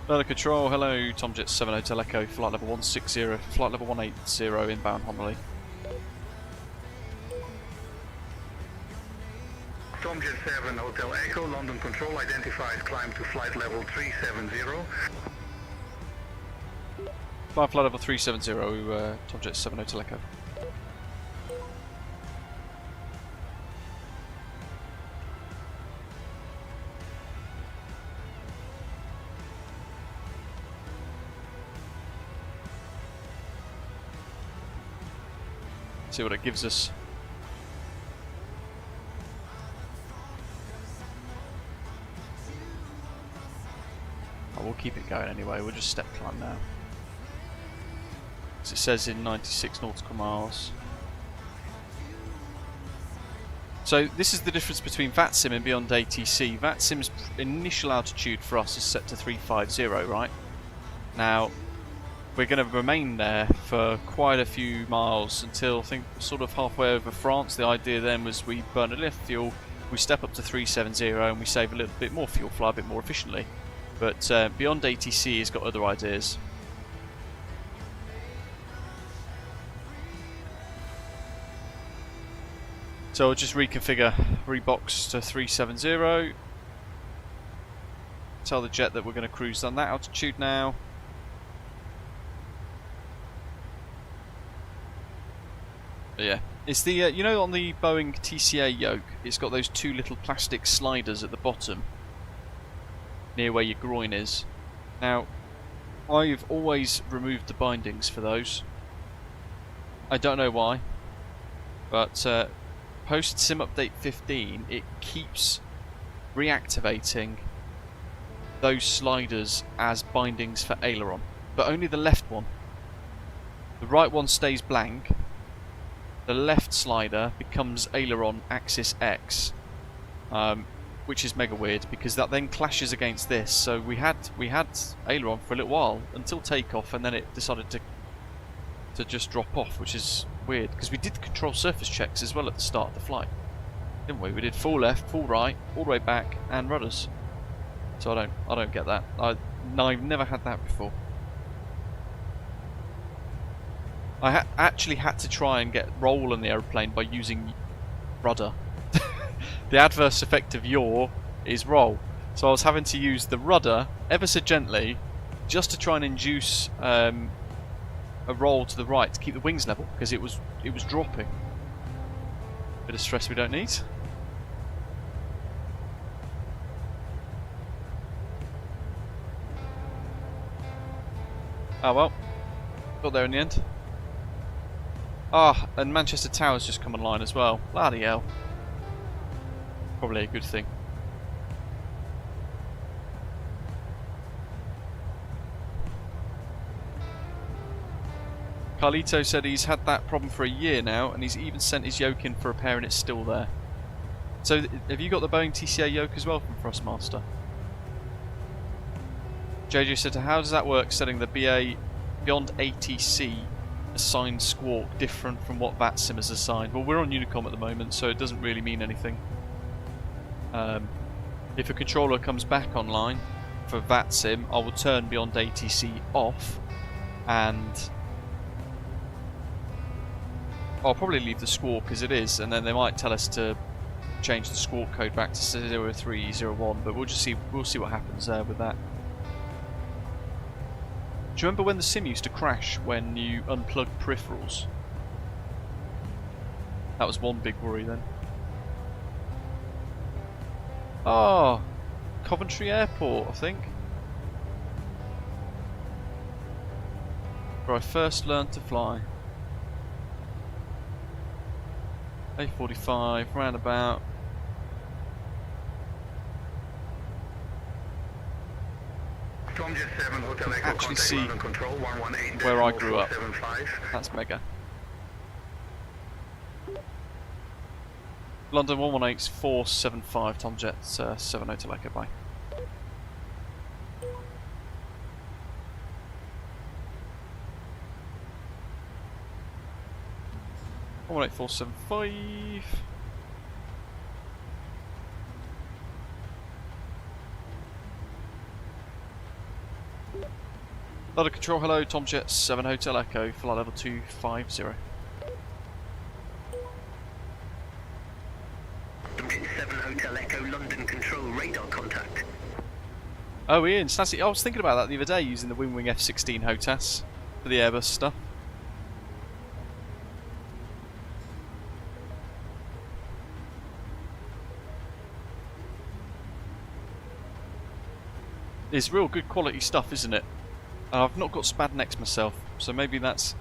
Further control, hello, Tomjet 7 Hotel Echo, flight level 160, flight level 180 inbound Honolulu. Tomjet 7 Hotel Echo, London Control identifies climb to flight level 370. Flight level 370, Tomjet 7 Hotel Echo. See what it gives us. Oh, we'll keep it going anyway, we'll just step climb now. As it says in 96 nautical miles. So this is the difference between VATSIM and beyond ATC. VATSIM's initial altitude for us is set to 350, right? Now, we're going to remain there for quite a few miles until, I think, sort of halfway over France. The idea then was we burn a little fuel, we step up to 370 and we save a little bit more fuel, fly a bit more efficiently. But beyond ATC has got other ideas. So I'll just reconfigure, rebox to 370. Tell the jet that we're going to cruise on that altitude now. But yeah, it's the you know, on the Boeing TCA yoke, it's got those two little plastic sliders at the bottom, near where your groin is. Now, I've always removed the bindings for those. I don't know why, but post sim update 15, it keeps reactivating those sliders as bindings for aileron, but only the left one. The right one stays blank. The left slider becomes aileron axis X, which is mega weird because that then clashes against this. So we had aileron for a little while until takeoff, and then it decided to just drop off, which is weird because we did control surface checks as well at the start of the flight, didn't we? We did full left, full right, all the way back, and rudders. So I don't get that. I've never had that before. I actually had to try and get roll on the aeroplane by using rudder. The adverse effect of yaw is roll. So I was having to use the rudder ever so gently just to try and induce a roll to the right to keep the wings level because it was dropping. Bit of stress we don't need. Oh well, got there in the end. Ah, and Manchester Tower's just come online as well. Bloody hell. Probably a good thing. Carlito said he's had that problem for a year now, and he's even sent his yoke in for repair and it's still there. So, have you got the Boeing TCA yoke as well from Thrustmaster? JJ said, how does that work, setting the BA beyond ATC assigned squawk different from what VATSIM has assigned? Well, we're on Unicom at the moment, so it doesn't really mean anything. If a controller comes back online for VATSIM, I will turn beyond ATC off, and I'll probably leave the squawk as it is, and then they might tell us to change the squawk code back to 0301, but we'll see what happens with that. Do you remember when the sim used to crash when you unplugged peripherals? That was one big worry then. Oh, Coventry Airport, I think. Where I first learned to fly. A45, roundabout. Actually see where I grew up. That's mega. London 118-475, Tomjet 7 Hotel Echo, bye. London 118-475. London Control, hello, Tomjet 7 Hotel Echo, flight level 250. Tomjet 7 Hotel Echo, London Control, radar contact. Oh, Ian, I was thinking about that the other day using the Wing F-16 HOTAS for the Airbus stuff. It's real good quality stuff, isn't it? I've not got SPAD next myself, so maybe that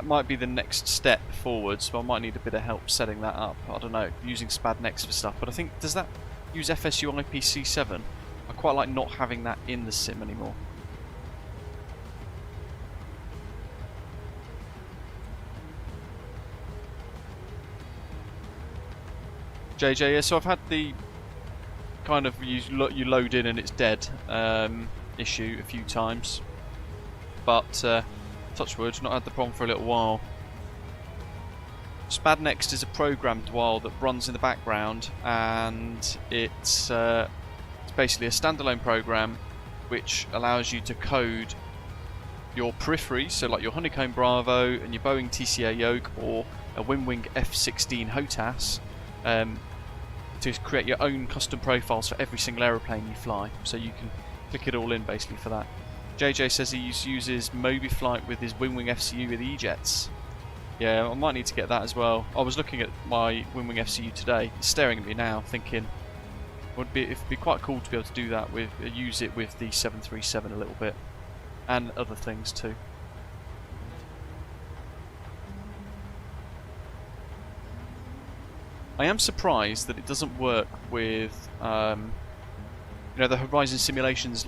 might be the next step forwards, but I might need a bit of help setting that up. I don't know, using SPAD next for stuff, but I think, does that use FSU IPC7? I quite like not having that in the sim anymore. JJ, yeah, so I've had the kind of you load in and it's dead issue a few times. But, touch wood, not had the problem for a little while. SPAD Next is a programmed while that runs in the background, and it's basically a standalone program which allows you to code your peripheries, so like your Honeycomb Bravo and your Boeing TCA yoke or a Wing F-16 HOTAS, to create your own custom profiles for every single aeroplane you fly. So you can click it all in basically for that. JJ says he uses MobiFlight with his Wing FCU with E-Jets. Yeah, I might need to get that as well. I was looking at my Wing FCU today, it's staring at me now, thinking it'd be quite cool to be able to do that with use it with the 737 a little bit, and other things too. I am surprised that it doesn't work with the Horizon Simulations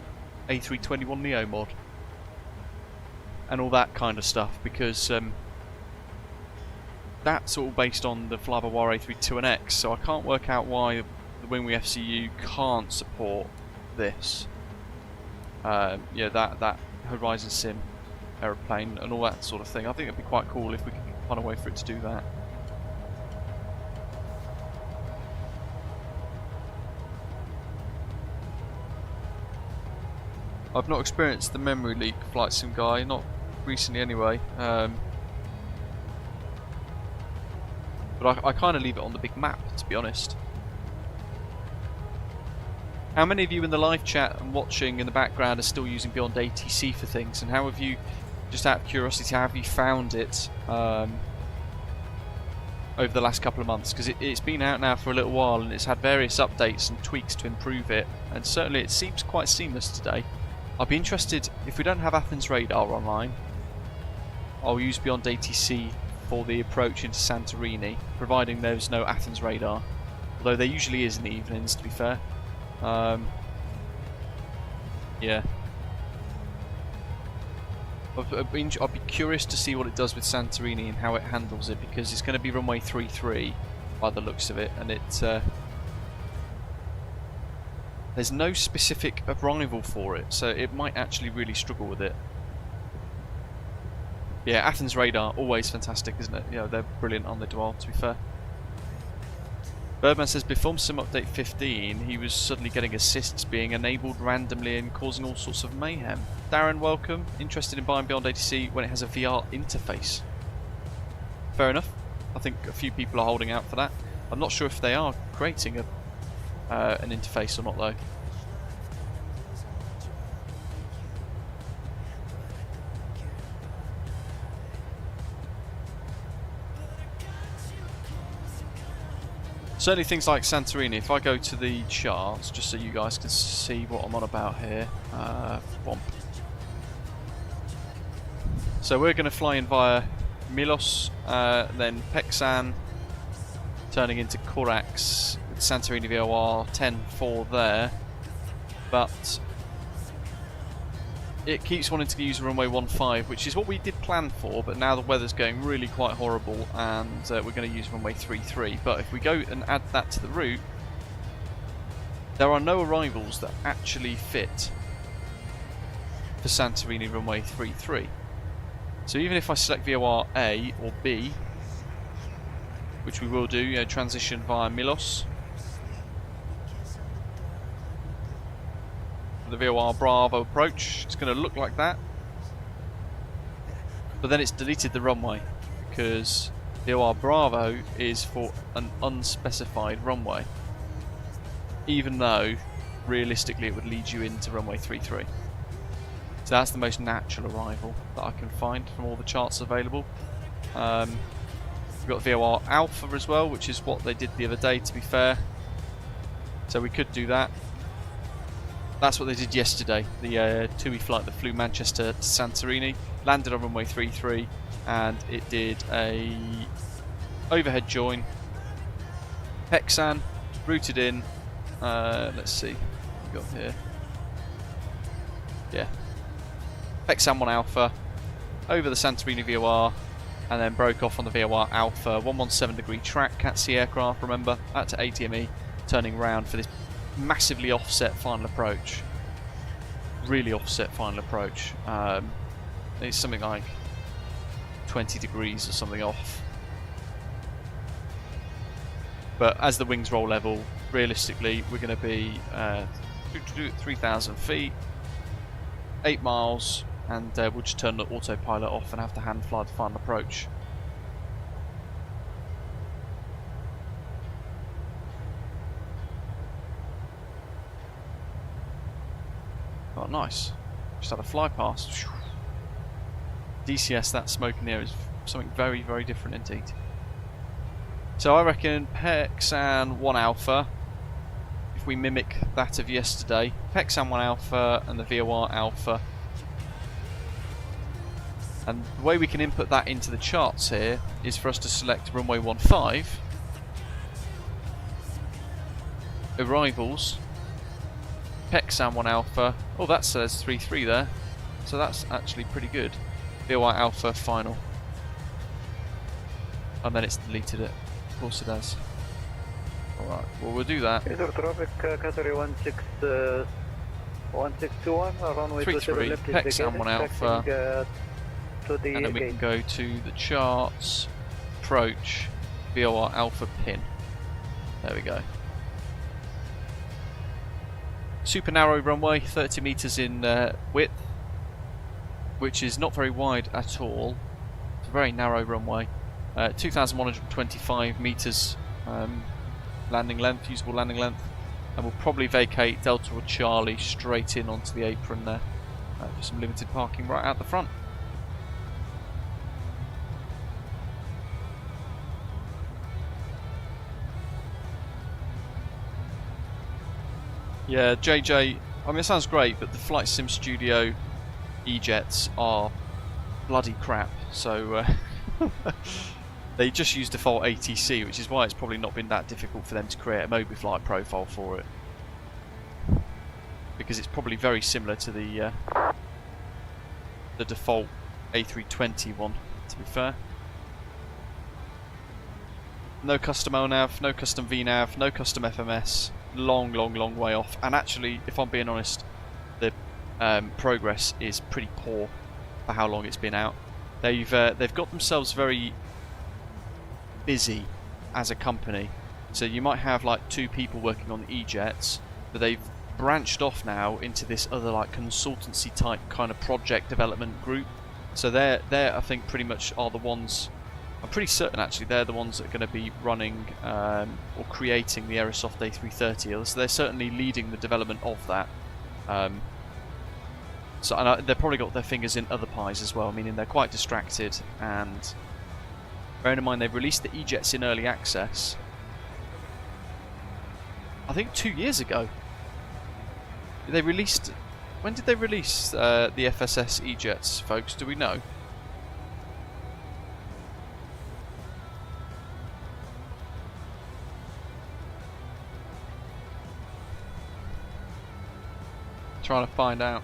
A321neo mod and all that kind of stuff, because that's all based on the Flyby-Wire A32NX, so I can't work out why the Wing FCU can't support this. Yeah, that Horizon Sim aeroplane and all that sort of thing. I think it'd be quite cool if we could find a way for it to do that. I've not experienced the memory leak flight sim guy, not recently anyway. But I kind of leave it on the big map, to be honest. How many of you in the live chat and watching in the background are still using Beyond ATC for things? And how have you, just out of curiosity, how have you found it over the last couple of months? Because it's been out now for a little while and it's had various updates and tweaks to improve it. And certainly it seems quite seamless today. I'll be interested, if we don't have Athens radar online, I'll use Beyond ATC for the approach into Santorini, providing there's no Athens radar. Although there usually is in the evenings, to be fair. Yeah. I'll be curious to see what it does with Santorini and how it handles it, because it's going to be runway 33 by the looks of it, and there's no specific arrival for it, so it might actually really struggle with it. Yeah, Athens radar, always fantastic, isn't it? Yeah, they're brilliant on the Dual, to be fair. Birdman says, before Sim Update 15, he was suddenly getting assists being enabled randomly and causing all sorts of mayhem. Darren, welcome. Interested in buying Beyond ATC when it has a VR interface? Fair enough. I think a few people are holding out for that. I'm not sure if they are creating an interface or not, though. Certainly things like Santorini, if I go to the charts, just so you guys can see what I'm on about here. Bump. So we're going to fly in via Milos, then Peksan, turning into Korax, with Santorini VOR 10-4 there. But it keeps wanting to use runway 15, which is what we did plan for, but now the weather's going really quite horrible, and we're going to use runway 33. But if we go and add that to the route, there are no arrivals that actually fit for Santorini runway 33. So even if I select VOR A or B, which we will do, transition via Milos, the VOR Bravo approach, it's going to look like that, but then it's deleted the runway because VOR Bravo is for an unspecified runway, even though realistically it would lead you into runway 33. So that's the most natural arrival that I can find from all the charts available. We've got VOR Alpha as well, which is what they did the other day, to be fair. So we could do that. That's what they did yesterday. The TUI flight that flew Manchester to Santorini landed on runway 33, and it did a overhead join, Hexan, routed in. Let's see what we've got here. Yeah. Hexan 1 Alpha over the Santorini VOR, and then broke off on the VOR Alpha 117 degree track, Cat C aircraft, remember, at to ATME, turning round for this massively offset final approach. Really offset final approach. It's something like 20 degrees or something off. But as the wings roll level, realistically, we're going to be 3,000 feet, 8 miles, and we'll just turn the autopilot off and have to hand fly the final approach. Oh, nice. Just had a fly past. DCS, that smoke in the air is something very, very different indeed. So I reckon Hexan 1 Alpha, if we mimic that of yesterday, Hexan 1 Alpha and the VOR Alpha. And the way we can input that into the charts here is for us to select runway 15, arrivals, Hexan 1 Alpha. Oh, that says 33 there, so that's actually pretty good. VOR Alpha final. And then it's deleted it. Of course it has. Alright, well we'll do that. Traffic category 1621, runway 33, Hexan 1 Alpha. And then we can go to the charts, approach, VOR Alpha pin. There we go. Super narrow runway, 30 meters in width, which is not very wide at all. It's a very narrow runway. 2,125 meters landing length, usable landing length, and we'll probably vacate Delta or Charlie straight in onto the apron there for some limited parking right out the front. Yeah, JJ, I mean it sounds great, but the Flight Sim Studio E-Jets are bloody crap, so they just use default ATC, which is why it's probably not been that difficult for them to create a MobiFlight profile for it, because it's probably very similar to the default A320 one, to be fair. No custom ONAV, no custom VNAV, no custom FMS. Long way off, and actually, if I'm being honest, the progress is pretty poor for how long it's been out. They've got themselves very busy as a company, so you might have like 2 people working on the E-Jets, but they've branched off now into this other like consultancy type kind of project development group. So they're I think pretty much are the ones. I'm pretty certain actually they're the ones that are going to be running or creating the Aerosoft A330. So they're certainly leading the development of that. And they've probably got their fingers in other pies as well, meaning they're quite distracted. And bearing in mind they've released the E-Jets in early access, I think 2 years ago. They released. When did they release the FSS E-Jets, folks? Do we know? Trying to find out.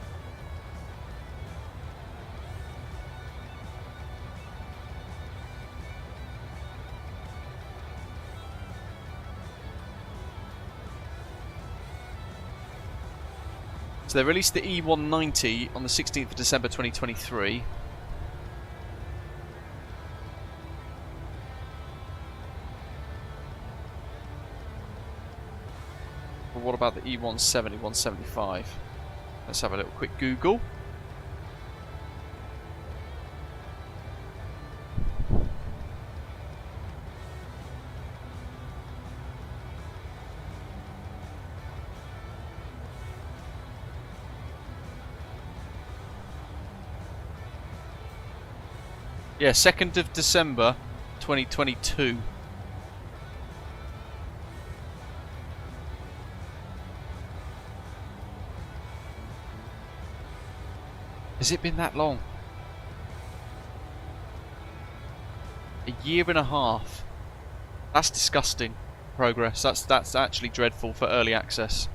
So they released the E190 on the 16th of December 2023. But what about the E170, 175? Let's have a little quick Google. Yeah, 2nd of December 2022. Has it been that long? A year and a half. That's disgusting progress. That's actually dreadful for early access.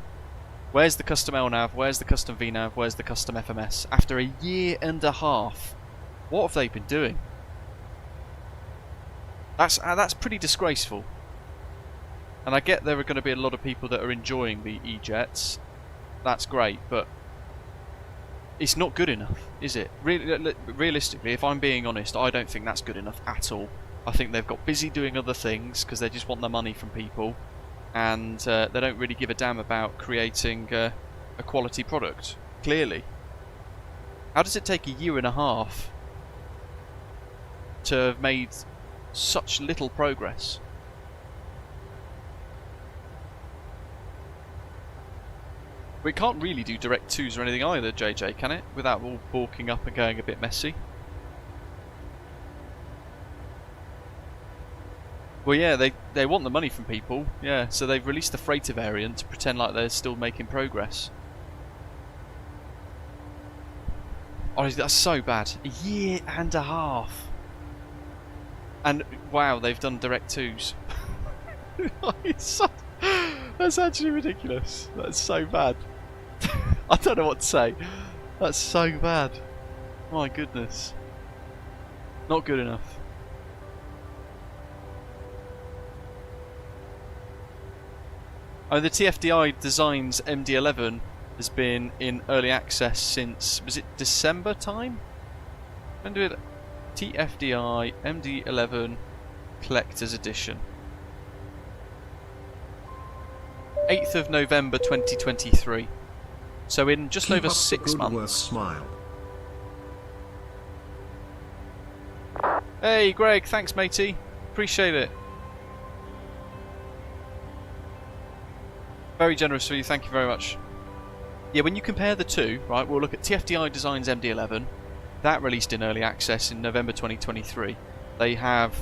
Where's the custom LNAV? Where's the custom VNAV? Where's the custom FMS? After a year and a half. What have they been doing? That's pretty disgraceful. And I get there are going to be a lot of people that are enjoying the E-Jets. That's great, but it's not good enough, is it? Realistically, if I'm being honest, I don't think that's good enough at all. I think they've got busy doing other things because they just want the money from people, and they don't really give a damn about creating a quality product, clearly. How does it take a year and a half to have made such little progress? We can't really do direct 2s or anything either, JJ, can it? Without all balking up and going a bit messy. Well, yeah, they want the money from people, yeah, so they've released the freighter variant to pretend like they're still making progress. Honestly, that's so bad. A year and a half. And wow, they've done direct 2s. That's actually ridiculous. That's so bad. I don't know what to say. That's so bad. My goodness. Not good enough. Oh, the TFDI Designs MD-11 has been in early access since, was it December time? When did it? TFDI MD-11 Collector's Edition. 8th of November 2023. So in just over 6 months. Smile. Hey Greg, thanks matey. Appreciate it. Very generous of you, thank you very much. Yeah, when you compare the two, right, we'll look at TFDI Designs MD-11. That released in early access in November 2023. They have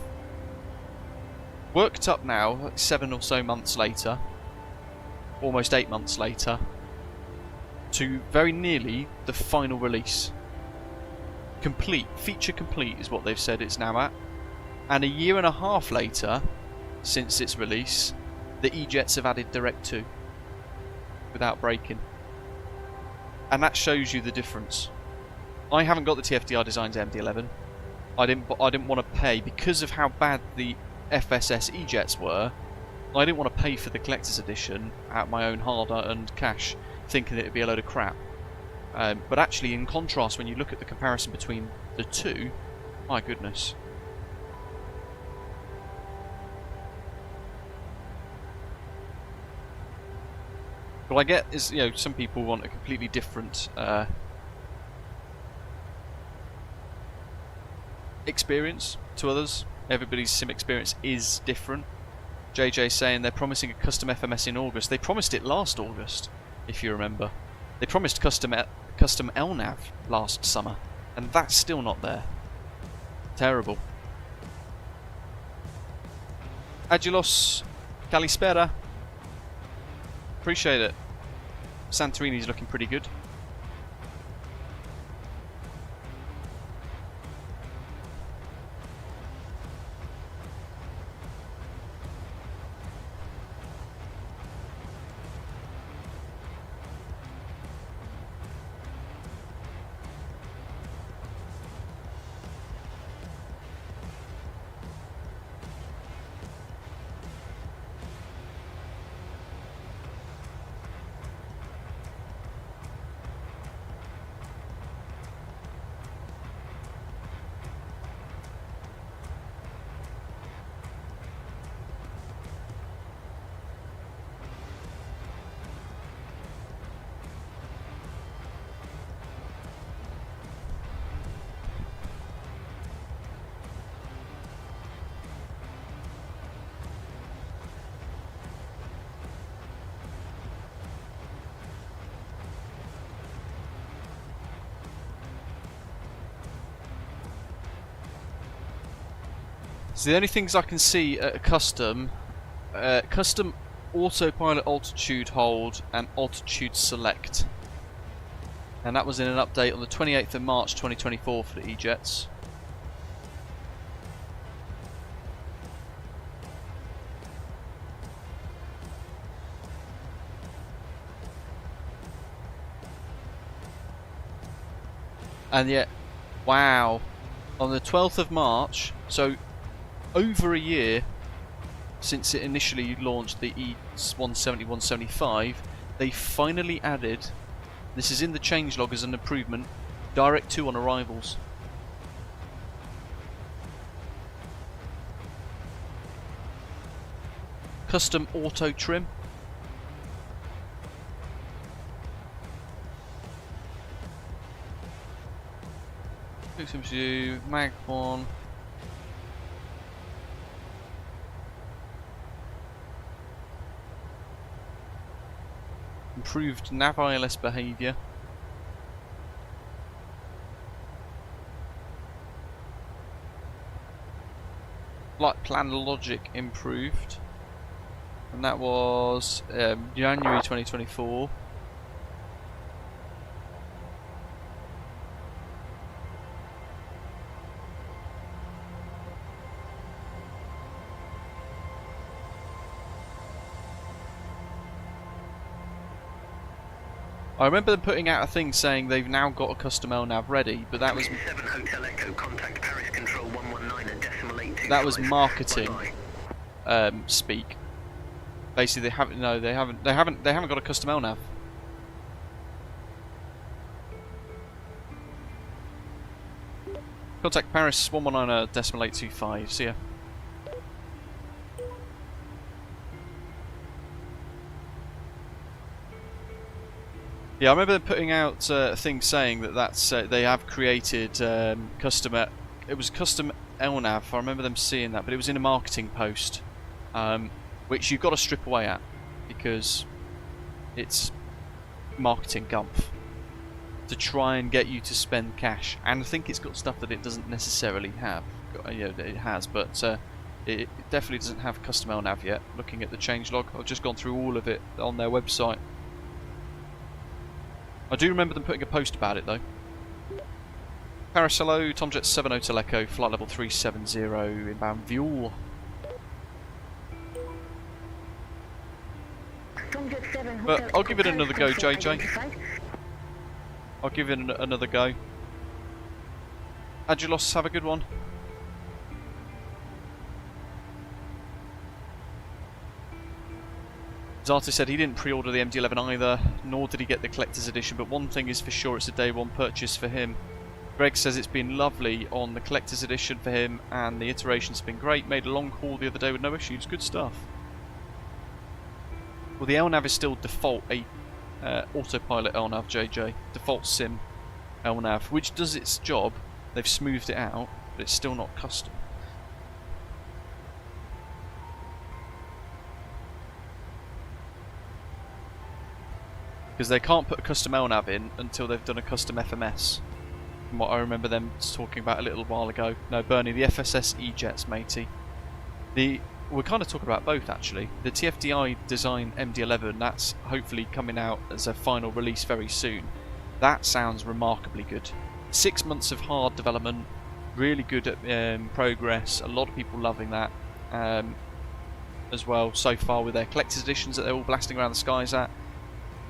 worked up now, like 7 or so months later, almost 8 months later, to very nearly the final release. Complete, feature complete is what they've said it's now at. And a year and a half later, since its release, the E-Jets have added Direct 2 without breaking. And that shows you the difference. I haven't got the TFDI Designs MD-11. I didn't want to pay because of how bad the FSS E-Jets were. I didn't want to pay for the collector's edition out my own hard-earned cash, thinking that it'd be a load of crap. But actually, in contrast, when you look at the comparison between the two, my goodness. What I get is, some people want a completely different experience to others. Everybody's sim experience is different. JJ saying they're promising a custom FMS in August. They promised it last August, if you remember. They promised custom LNAV last summer, and that's still not there. Terrible. Agilos Calispera. Appreciate it. Santorini's looking pretty good. So the only things I can see at a custom, custom autopilot altitude hold and altitude select. And that was in an update on the 28th of March 2024 for the E-Jets. And yet, wow, on the 12th of March, so over a year since it initially launched the E170, 175, they finally added, this is in the changelog as an improvement, Direct 2 on arrivals. Custom auto trim. Mag 1. Improved nav ILS behaviour. Flight plan logic improved. And that was January 2024. I remember them putting out a thing saying they've now got a custom LNAV ready, but that was 7 Hotel Echo, contact Paris Control 119 and decimal 825. that was marketing speak. Basically, they haven't got a custom LNAV. Contact Paris 119 decimal 825. See ya. Yeah, I remember them putting out a thing saying that they have created custom. It was custom LNAV. I remember them seeing that, but it was in a marketing post, which you've got to strip away at because it's marketing gumph to try and get you to spend cash. And I think it's got stuff that it doesn't necessarily have. You know, it has, but it definitely doesn't have custom LNAV yet. Looking at the changelog, I've just gone through all of it on their website. I do remember them putting a post about it though. Paris, hello, Tomjet 7 Hotel Echo, flight level 370, inbound Vuel. But I'll give it another go, JJ. I'll give it another go. Agilos, have a good one. Zata said he didn't pre-order the MD-11 either, nor did he get the collector's edition, but one thing is for sure, it's a day one purchase for him. Greg says it's been lovely on the collector's edition for him, and the iteration's been great. Made a long haul the other day with no issues. Good stuff. Well, the LNAV is still default autopilot LNAV, JJ. Default sim LNAV, which does its job. They've smoothed it out, but it's still not custom. Because they can't put a custom LNAV in until they've done a custom FMS. From what I remember them talking about a little while ago. No, Bernie, the FSS E-Jets, matey. We're kind of talking about both, actually. The TFDI design MD-11, that's hopefully coming out as a final release very soon. That sounds remarkably good. 6 months of hard development, really good progress, a lot of people loving that as well so far with their collector's editions that they're all blasting around the skies at.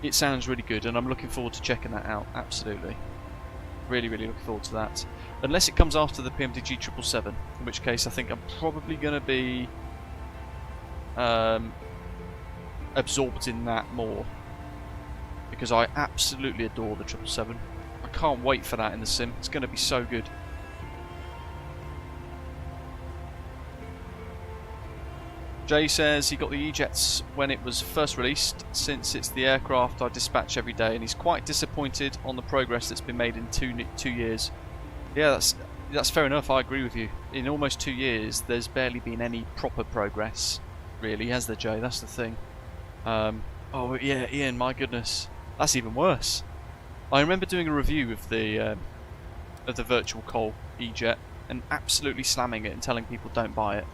It sounds really good, and I'm looking forward to checking that out, absolutely. Really, really looking forward to that. Unless it comes after the PMDG 777, in which case I think I'm probably going to be absorbed in that more. Because I absolutely adore the 777. I can't wait for that in the sim, it's going to be so good. Jay says he got the E-Jets when it was first released, since it's the aircraft I dispatch every day, and he's quite disappointed on the progress that's been made in two years. Yeah, that's fair enough, I agree with you. In almost 2 years, there's barely been any proper progress, really, has there, Jay? That's the thing. Oh yeah, Ian, my goodness, that's even worse. I remember doing a review of the virtual Col E-Jet and absolutely slamming it and telling people don't buy it.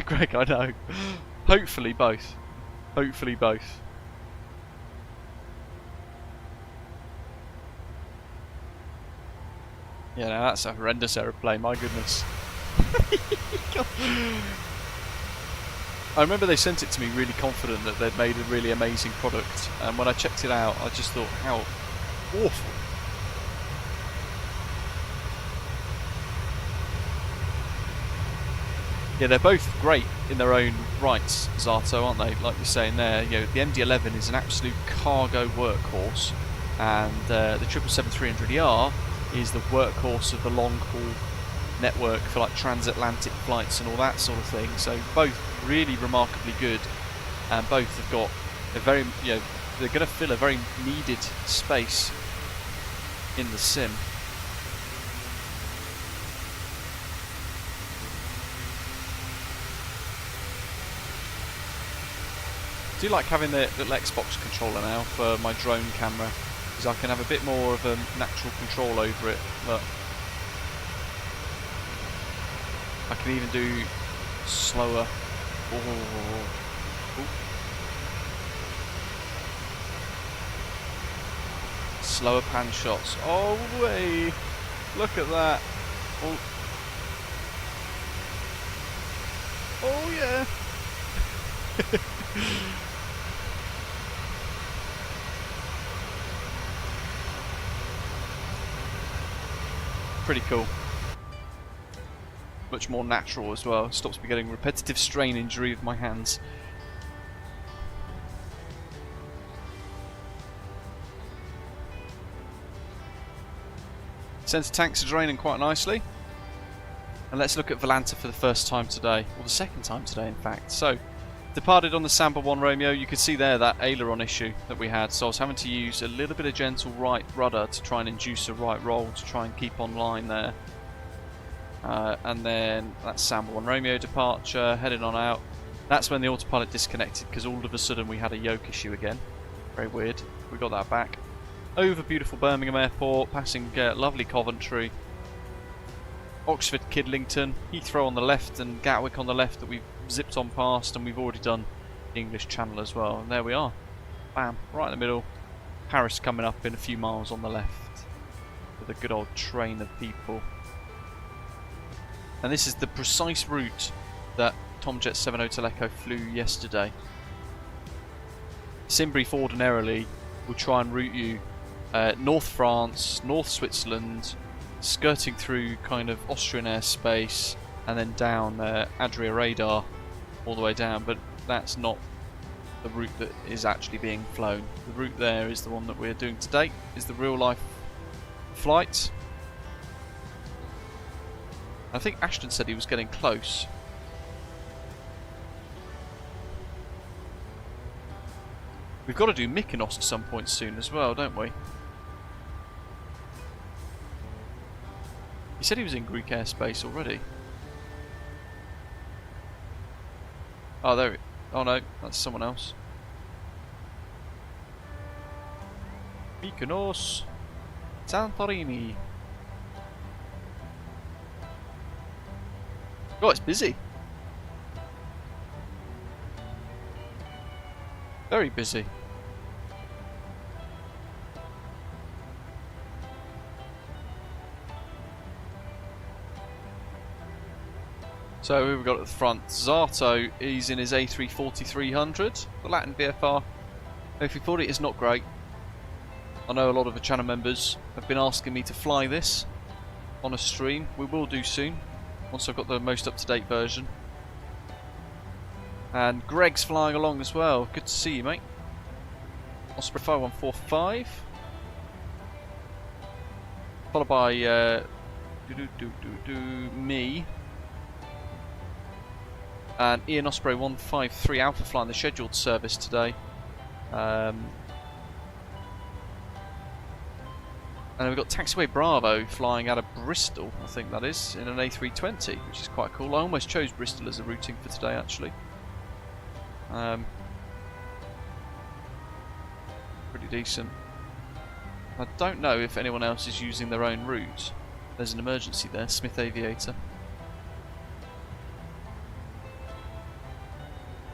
Greg, I know. Hopefully both. Hopefully both. Yeah, now that's a horrendous aeroplane, my goodness. I remember they sent it to me really confident that they'd made a really amazing product, and when I checked it out I just thought, how awful. Yeah, they're both great in their own rights, Zato, aren't they? Like you're saying there, you know, the MD-11 is an absolute cargo workhorse, and the 777-300ER is the workhorse of the long-haul network for like transatlantic flights and all that sort of thing. So both really remarkably good, and both have got a very, you know, they're going to fill a very needed space in the sim. I do like having the little Xbox controller now for my drone camera, because I can have a bit more of a natural control over it. But I can even do slower. Ooh. Slower pan shots. Oh way! Look at that! Oh, oh yeah! Pretty cool. Much more natural as well. Stops me getting repetitive strain injury with my hands. Centre tanks are draining quite nicely. And let's look at Volanta for the first time today, or the second time today in fact. So, departed on the Samba 1 Romeo. You could see there that aileron issue that we had, so I was having to use a little bit of gentle right rudder to try and induce a right roll to try and keep on line there. And then that Samba 1 Romeo departure, heading on out. That's when the autopilot disconnected because all of a sudden we had a yoke issue again. Very weird. We got that back. Over beautiful Birmingham Airport, passing lovely Coventry. Oxford Kidlington, Heathrow on the left and Gatwick on the left that we've zipped on past, and we've already done the English Channel as well. And there we are. Bam, right in the middle. Paris coming up in a few miles on the left with a good old train of people. And this is the precise route that Tomjet 7 Hotel Echo flew yesterday. Simbrief ordinarily will try and route you North France, North Switzerland, skirting through kind of Austrian airspace, and then down Adria radar all the way down, but that's not the route that is actually being flown. The route there is the one that we're doing today, is the real life flight. I think Ashton said he was getting close. We've got to do Mykonos at some point soon as well, don't we? He said he was in Greek airspace already. Oh, there. Oh no, that's someone else. Mykonos, Santorini. Oh, it's busy. Very busy. So we've got at the front, Zato is in his A340-300. The Latin VFR A340 is not great. I know a lot of the channel members have been asking me to fly this on a stream. We will do soon, once I've got the most up-to-date version. And Greg's flying along as well. Good to see you, mate. Osprey 5145. Followed by me. And Ian Osprey 153 Alpha flying the scheduled service today. And then we've got Taxiway Bravo flying out of Bristol, I think that is, in an A320, which is quite cool. I almost chose Bristol as a routing for today, actually. Pretty decent. I don't know if anyone else is using their own route. There's an emergency there, Smith Aviator.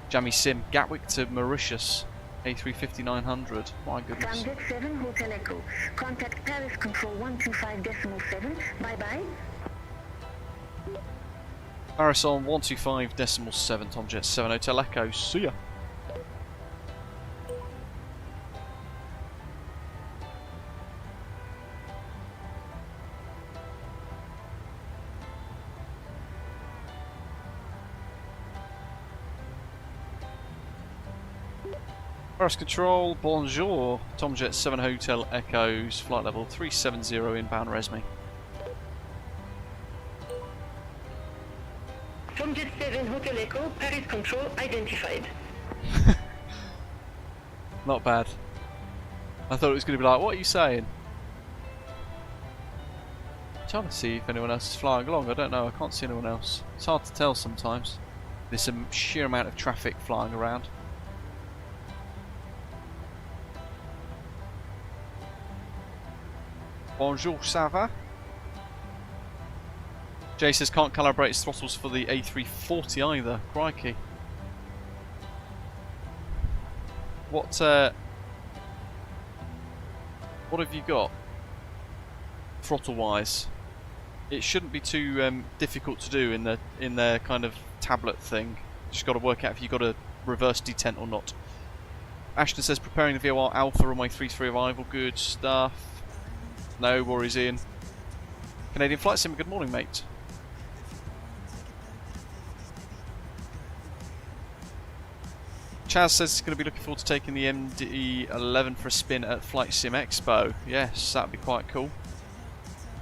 Jammy Sim, Gatwick to Mauritius, A350-900. My goodness. Transit 7 Hotel Echo. Contact Paris Control 125.7. Bye bye. Paris on 125.7, Tomjet 7 Hotel Echo. See ya. Paris Control, bonjour. Tomjet 7 Hotel Echoes, flight level 370 inbound Resme. Tomjet 7 Hotel Echo, Paris Control identified. Not bad. I thought it was going to be like, what are you saying? I'm trying to see if anyone else is flying along. I don't know, I can't see anyone else. It's hard to tell sometimes. There's a sheer amount of traffic flying around. Bonjour, ça va? Jay says can't calibrate his throttles for the A340 either. Crikey. What have you got? Throttle wise? It shouldn't be too difficult to do in their kind of tablet thing. Just got to work out if you've got a reverse detent or not. Ashton says preparing the VOR Alpha on my 3-3 arrival. Good stuff. No worries, Ian. Canadian Flight Sim, good morning, mate. Chaz says he's going to be looking forward to taking the MD-11 for a spin at Flight Sim Expo. Yes, that would be quite cool.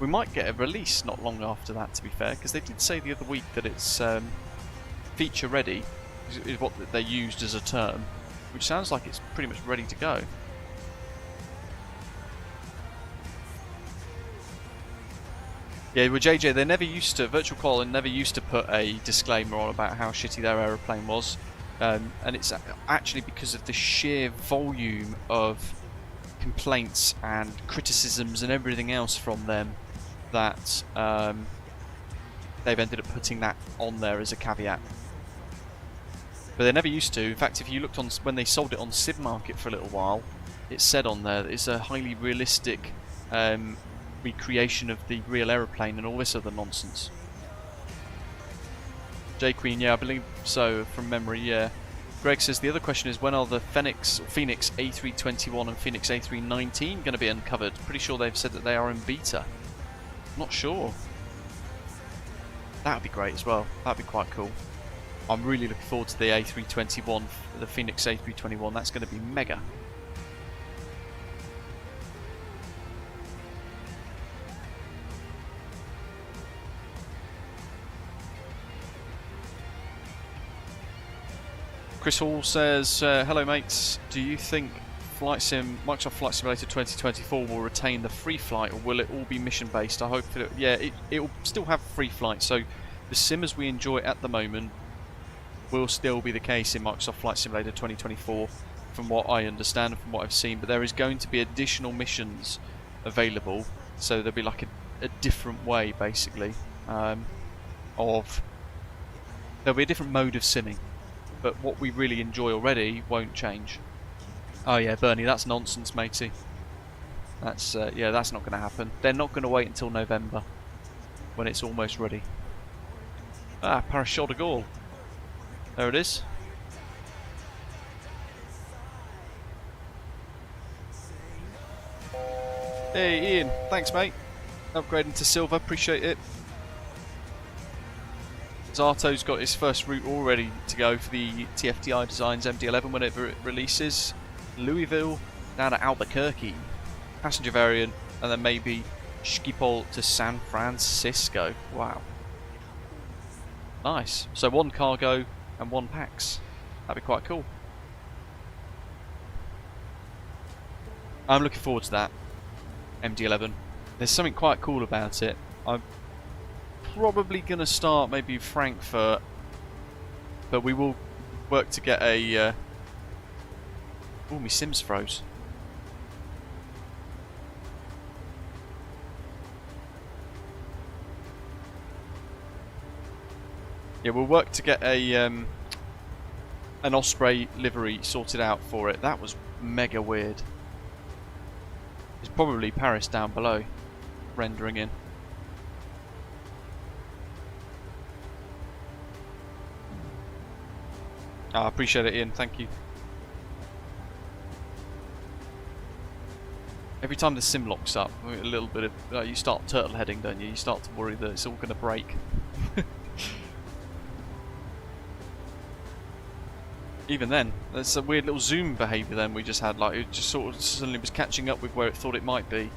We might get a release not long after that, to be fair, because they did say the other week that it's feature ready, is what they used as a term, which sounds like it's pretty much ready to go. Yeah, with JJ, they never used to, Virtual Colin never used to put a disclaimer on about how shitty their aeroplane was. And it's actually because of the sheer volume of complaints and criticisms and everything else from them that they've ended up putting that on there as a caveat. But they never used to. In fact, if you looked on when they sold it on Sid Market for a little while, it said on there that it's a highly realistic recreation of the real aeroplane and all this other nonsense. J Queen, yeah, I believe so from memory, yeah. Greg says the other question is when are the Phoenix A321 and Phoenix A319 going to be uncovered? Pretty sure they've said that they are in beta. Not sure. That would be great as well. That would be quite cool. I'm really looking forward to the A321, the Phoenix A321. That's going to be mega. Chris Hall says, hello mates, do you think Microsoft Flight Simulator 2024 will retain the free flight or will it all be mission based? I hope that it will still have free flight, so the sim as we enjoy it at the moment will still be the case in Microsoft Flight Simulator 2024 from what I understand and from what I've seen, but there is going to be additional missions available, so there'll be like a different way basically there'll be a different mode of simming. But what we really enjoy already won't change. Oh yeah, Bernie, that's nonsense, matey. That's yeah, that's not going to happen. They're not going to wait until November, when it's almost ready. Ah, Parachute de Gaulle. There it is. Hey Ian, thanks mate. Upgrading to silver, appreciate it. Zato's got his first route all ready to go for the TFDI Designs MD-11 whenever it releases. Louisville down to Albuquerque, passenger variant, and then maybe Schiphol to San Francisco. Wow. Nice. So one cargo and one PAX. That'd be quite cool. I'm looking forward to that. MD-11. There's something quite cool about it. I'm probably going to start maybe Frankfurt, but we will work to get a oh, my Sims froze. Yeah, we'll work to get a an Osprey livery sorted out for it. That was mega weird. It's probably Paris down below, rendering in. I appreciate it, Ian. Thank you. Every time the sim locks up, a little bit of you start turtle heading, don't you? You start to worry that it's all going to break. Even then, there's a weird little zoom behaviour then we just had, like it just sort of suddenly was catching up with where it thought it might be.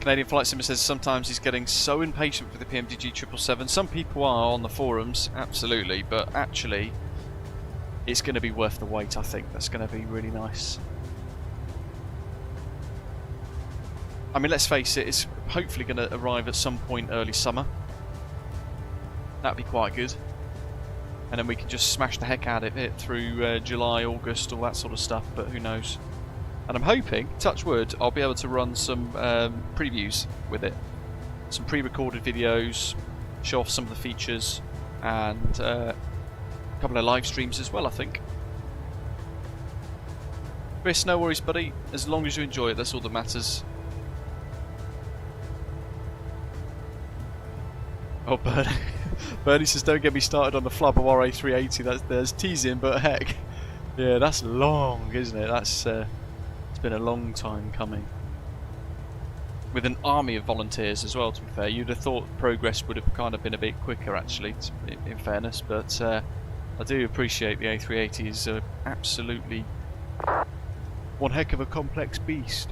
Canadian Flight Simmer says sometimes he's getting so impatient for the PMDG 777. Some people are on the forums, absolutely, but actually it's going to be worth the wait, I think. That's going to be really nice. I mean, let's face it, it's hopefully going to arrive at some point early summer. That'd be quite good. And then we can just smash the heck out of it through July, August, all that sort of stuff, but who knows. And I'm hoping, touch wood, I'll be able to run some previews with it. Some pre-recorded videos, show off some of the features, and a couple of live streams as well, I think. Chris, no worries, buddy. As long as you enjoy it, that's all that matters. Oh, Bernie says, don't get me started on the flub of RA380. There's teasing, but heck. Yeah, that's long, isn't it? That's... been a long time coming. With an army of volunteers as well, to be fair. You'd have thought progress would have kind of been a bit quicker, actually, in fairness, but I do appreciate the A380 is absolutely one heck of a complex beast.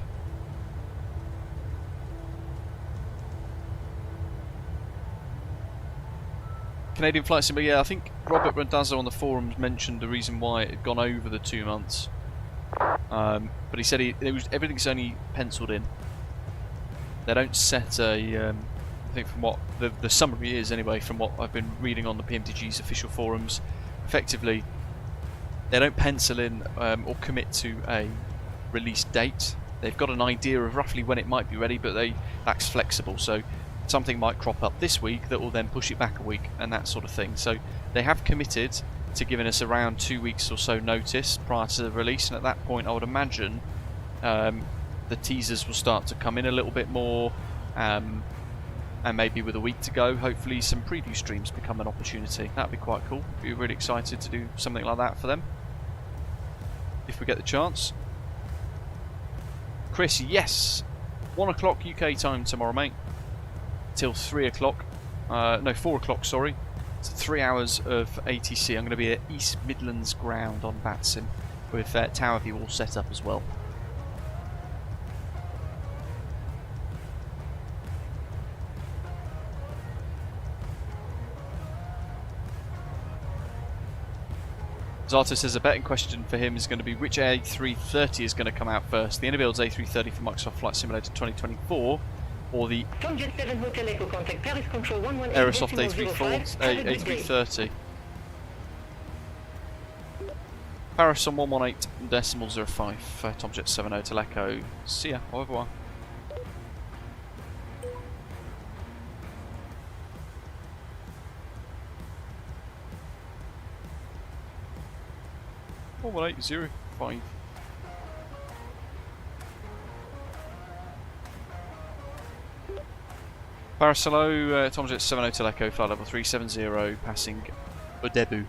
Canadian Flight Simulator, yeah, I think Robert Randazzo on the forums mentioned the reason why it had gone over the 2 months. But he said everything's only penciled in. They don't set a, I think from what the summary is anyway, from what I've been reading on the PMDG's official forums, effectively they don't pencil in or commit to a release date. They've got an idea of roughly when it might be ready, but that's flexible, so something might crop up this week that will then push it back a week and that sort of thing. So they have committed to giving us around 2 weeks or so notice prior to the release, and at that point I would imagine the teasers will start to come in a little bit more, and maybe with a week to go, hopefully some preview streams become an opportunity. That'd be quite cool. Be really excited to do something like that for them if we get the chance. Chris, yes, 1 o'clock UK time tomorrow, mate, till 3 o'clock. No, 4 o'clock, sorry. 3 hours of ATC. I'm going to be at East Midlands ground on VATSIM with Tower View all set up as well. Zato says a betting question for him is going to be which A330 is going to come out first, the Anybuild's A330 for Microsoft Flight Simulator 2024 or the Aerosoft A330. Paris on 118.05, Tomjet 7 Hotel Echo. See ya, au revoir. Oh, 1805. Paris, hello, Tomjet 7 Hotel Echo, flight level 370, passing au début.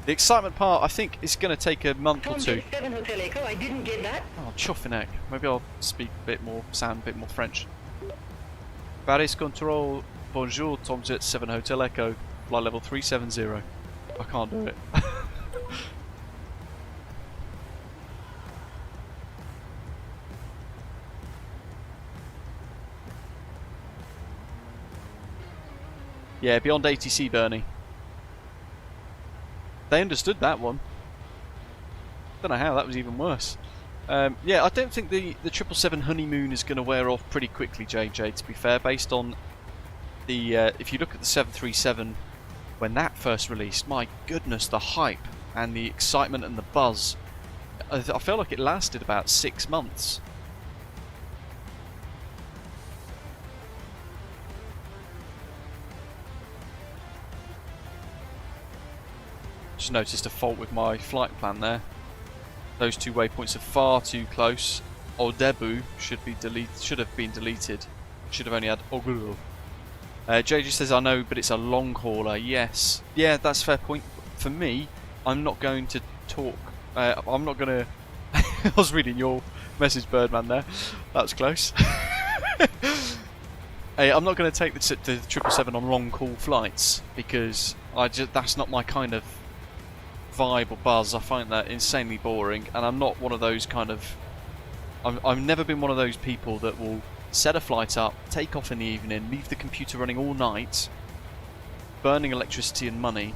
The excitement part, I think, is going to take a month or two. 7 Hotel Echo, I didn't get that. Oh, chuffing heck. Maybe I'll speak a bit more, sound a bit more French. Paris Control, bonjour, Tomjet 7 Hotel Echo, flight level 370. I can't do it. Yeah, beyond ATC, Bernie. They understood that one. Don't know how, that was even worse. Yeah, I don't think the 777 honeymoon is going to wear off pretty quickly, JJ, to be fair, based on the... if you look at the 737, when that first released, my goodness, the hype and the excitement and the buzz. I feel like it lasted about 6 months. Just noticed a fault with my flight plan there. Those two waypoints are far too close. Odebu should have been deleted. Should have only had Oguru. JJ says, I know, but it's a long hauler. Yes. Yeah, that's a fair point. For me, I'm not going to talk. I'm not going to... I was reading your message, Birdman, there. That was close. Hey, I'm not going to take the 777 on long haul flights because that's not my kind of vibe or buzz. I find that insanely boring, and I'm not one of those kind of... I've never been one of those people that will set a flight up, take off in the evening, leave the computer running all night, burning electricity and money,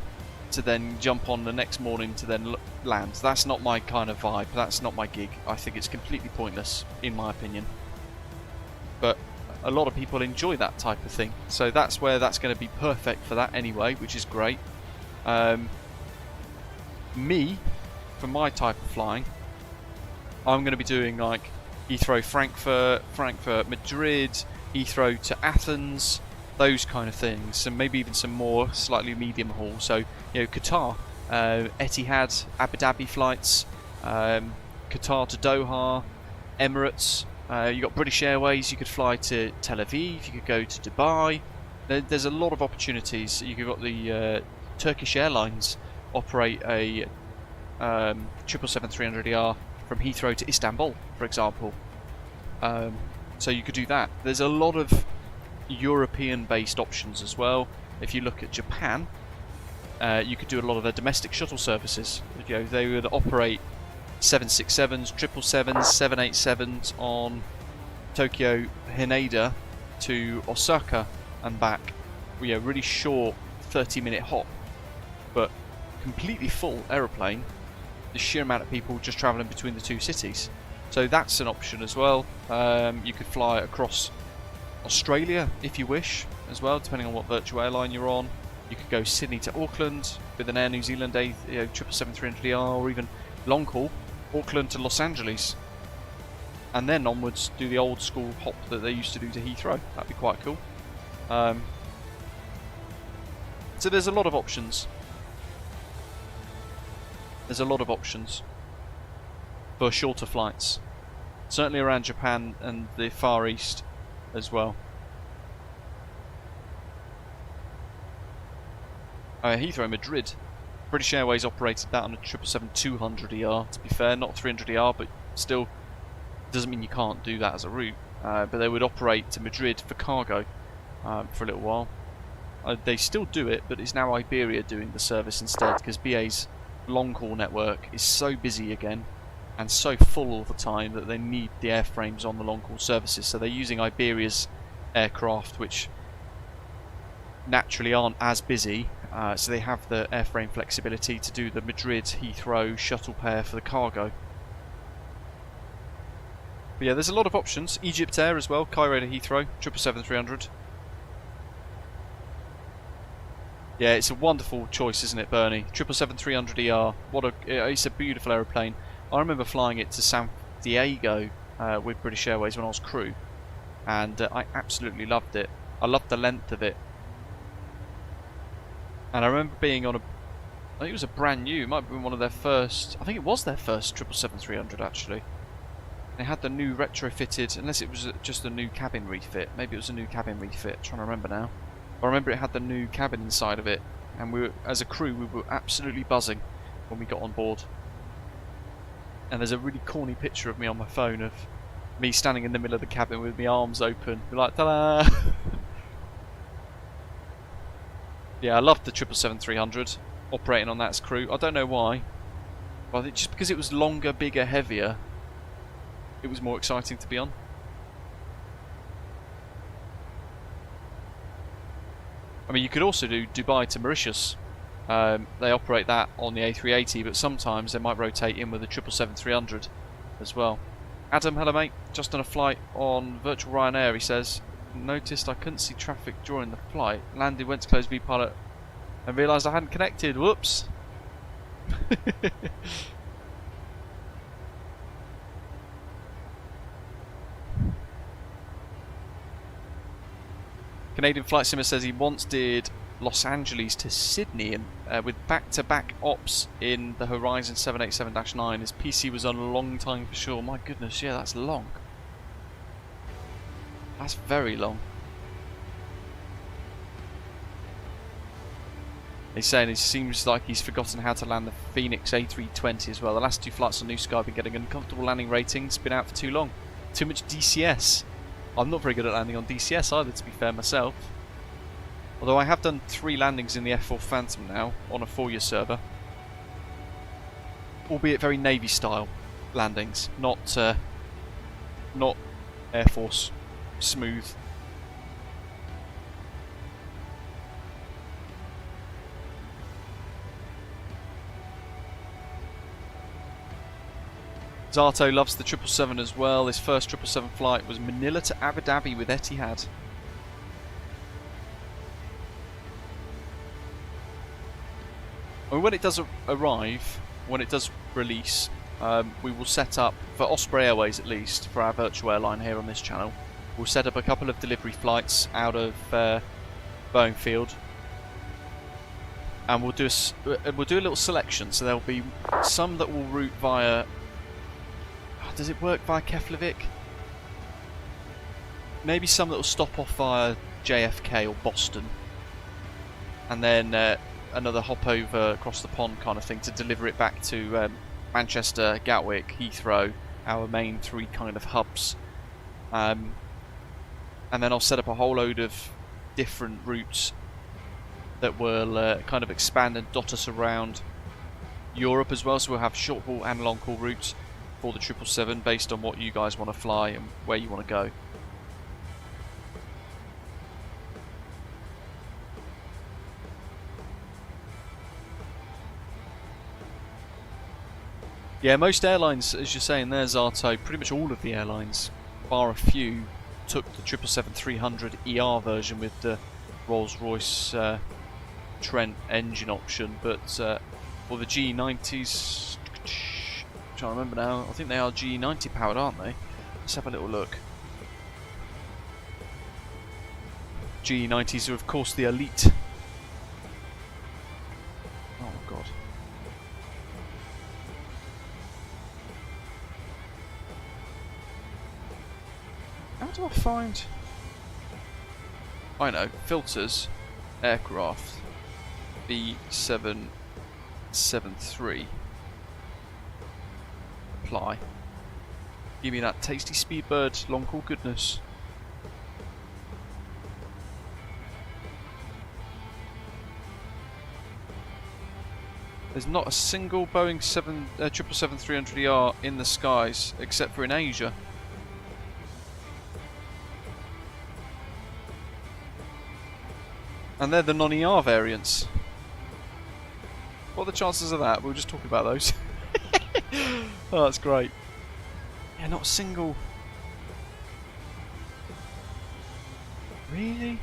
to then jump on the next morning to then land. That's not my kind of vibe. That's not my gig. I think it's completely pointless, in my opinion. But a lot of people enjoy that type of thing, so that's where that's going to be perfect for that anyway, which is great. Me, for my type of flying, I'm going to be doing like Heathrow Frankfurt Madrid, Heathrow to Athens, those kind of things, and maybe even some more slightly medium haul. So, you know, Qatar, Etihad, Abu Dhabi flights, Qatar to Doha, Emirates. You got British Airways. You could fly to Tel Aviv. You could go to Dubai. There's a lot of opportunities. You've got the Turkish Airlines operate a 777-300ER from Heathrow to Istanbul, for example. So you could do that. There's a lot of European-based options as well. If you look at Japan, you could do a lot of their domestic shuttle services. You know, they would operate 767s, 777s, 787s on Tokyo Haneda to Osaka and back. You know, really short 30-minute hop, but completely full aeroplane. The sheer amount of people just travelling between the two cities. So that's an option as well. You could fly across Australia if you wish as well, depending on what virtual airline you're on. You could go Sydney to Auckland with an Air New Zealand 777-300ER, or even long haul Auckland to Los Angeles, and then onwards do the old school hop that they used to do to Heathrow. That'd be quite cool. So there's a lot of options. There's a lot of options for shorter flights, certainly around Japan and the Far East as well. Heathrow Madrid, British Airways operated that on a 777-200ER, to be fair, not 300ER, but still doesn't mean you can't do that as a route. But they would operate to Madrid for cargo for a little while. They still do it, but it's now Iberia doing the service instead, because BA's long haul network is so busy again and so full all the time that they need the airframes on the long haul services. So they're using Iberia's aircraft, which naturally aren't as busy, so they have the airframe flexibility to do the Madrid Heathrow shuttle pair for the cargo. But yeah, there's a lot of options. Egypt Air as well, Cairo to Heathrow, 777-300. Yeah, it's a wonderful choice, isn't it, Bernie? 777-300ER. It's a beautiful aeroplane. I remember flying it to San Diego with British Airways when I was crew, and I absolutely loved it. I loved the length of it. And I remember being on I think it was a brand new, it might have been one of their first, I think it was their first 777-300 actually. They had the new retrofitted, unless it was just a new cabin refit. Maybe it was a new cabin refit, I'm trying to remember now. I remember it had the new cabin inside of it, and we were, as a crew, we were absolutely buzzing when we got on board. And there's a really corny picture of me on my phone of me standing in the middle of the cabin with my arms open, like, ta-da! Yeah, I loved the 777-300, operating on that as crew. I don't know why, but I think just because it was longer, bigger, heavier, it was more exciting to be on. I mean, you could also do Dubai to Mauritius. They operate that on the A380, but sometimes they might rotate in with a 777-300 as well. Adam, hello mate. Just on a flight on virtual Ryanair, he says. Noticed I couldn't see traffic during the flight. Landed, went to close VPilot and realised I hadn't connected. Whoops. Canadian Flight Simmer says he once did Los Angeles to Sydney and with back-to-back ops in the Horizon 787-9. His PC was on a long time for sure. My goodness, yeah, that's long. That's very long. He's saying it seems like he's forgotten how to land the Phoenix A320 as well. The last 2 flights on New Sky have been getting uncomfortable landing ratings. Been out for too long. Too much DCS. I'm not very good at landing on DCS either, to be fair myself. Although I have done 3 landings in the F4 Phantom now on a 4-year server. Albeit very Navy style landings, not Air Force smooth. Zato loves the 777 as well. His first 777 flight was Manila to Abu Dhabi with Etihad. I mean, when it does arrive, when it does release, we will set up, for Osprey Airways at least, for our virtual airline here on this channel, we'll set up a couple of delivery flights out of Boeing Field. And we'll do a little selection, so there'll be some that will route via... Does it work via Keflavik? Maybe some that will stop off via JFK or Boston. And then another hop over across the pond kind of thing to deliver it back to Manchester, Gatwick, Heathrow, our main 3 kind of hubs. And then I'll set up a whole load of different routes that will kind of expand and dot us around Europe as well. So we'll have short haul and long haul routes for the 777 based on what you guys want to fly and where you want to go. Yeah, most airlines, as you're saying there, Zato, pretty much all of the airlines, bar a few, took the 777-300 ER version with the Rolls-Royce Trent engine option, but for the GE90s, I'm trying to remember now, I think they are GE90 powered, aren't they? Let's have a little look. GE90s are of course the elite. Oh my god. How do I find... I know, filters, aircraft, B773. Apply. Give me that tasty Speedbird long haul goodness. There's not a single Boeing 777-300ER in the skies except for in Asia. And they're the non-ER variants. What are the chances of that? We'll just talk about those. Oh, that's great. Yeah, not a single. Really?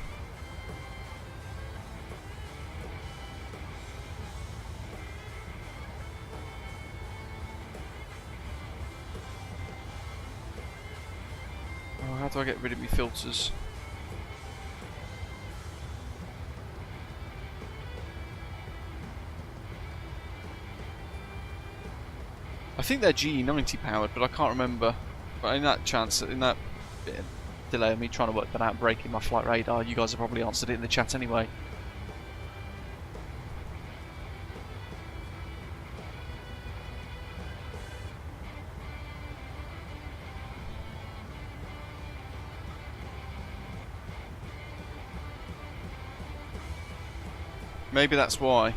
Oh, how do I get rid of my filters? I think they're GE90 powered, but I can't remember. But in that chance, in that bit of delay of me trying to work that out, breaking my flight radar, you guys have probably answered it in the chat anyway. Maybe that's why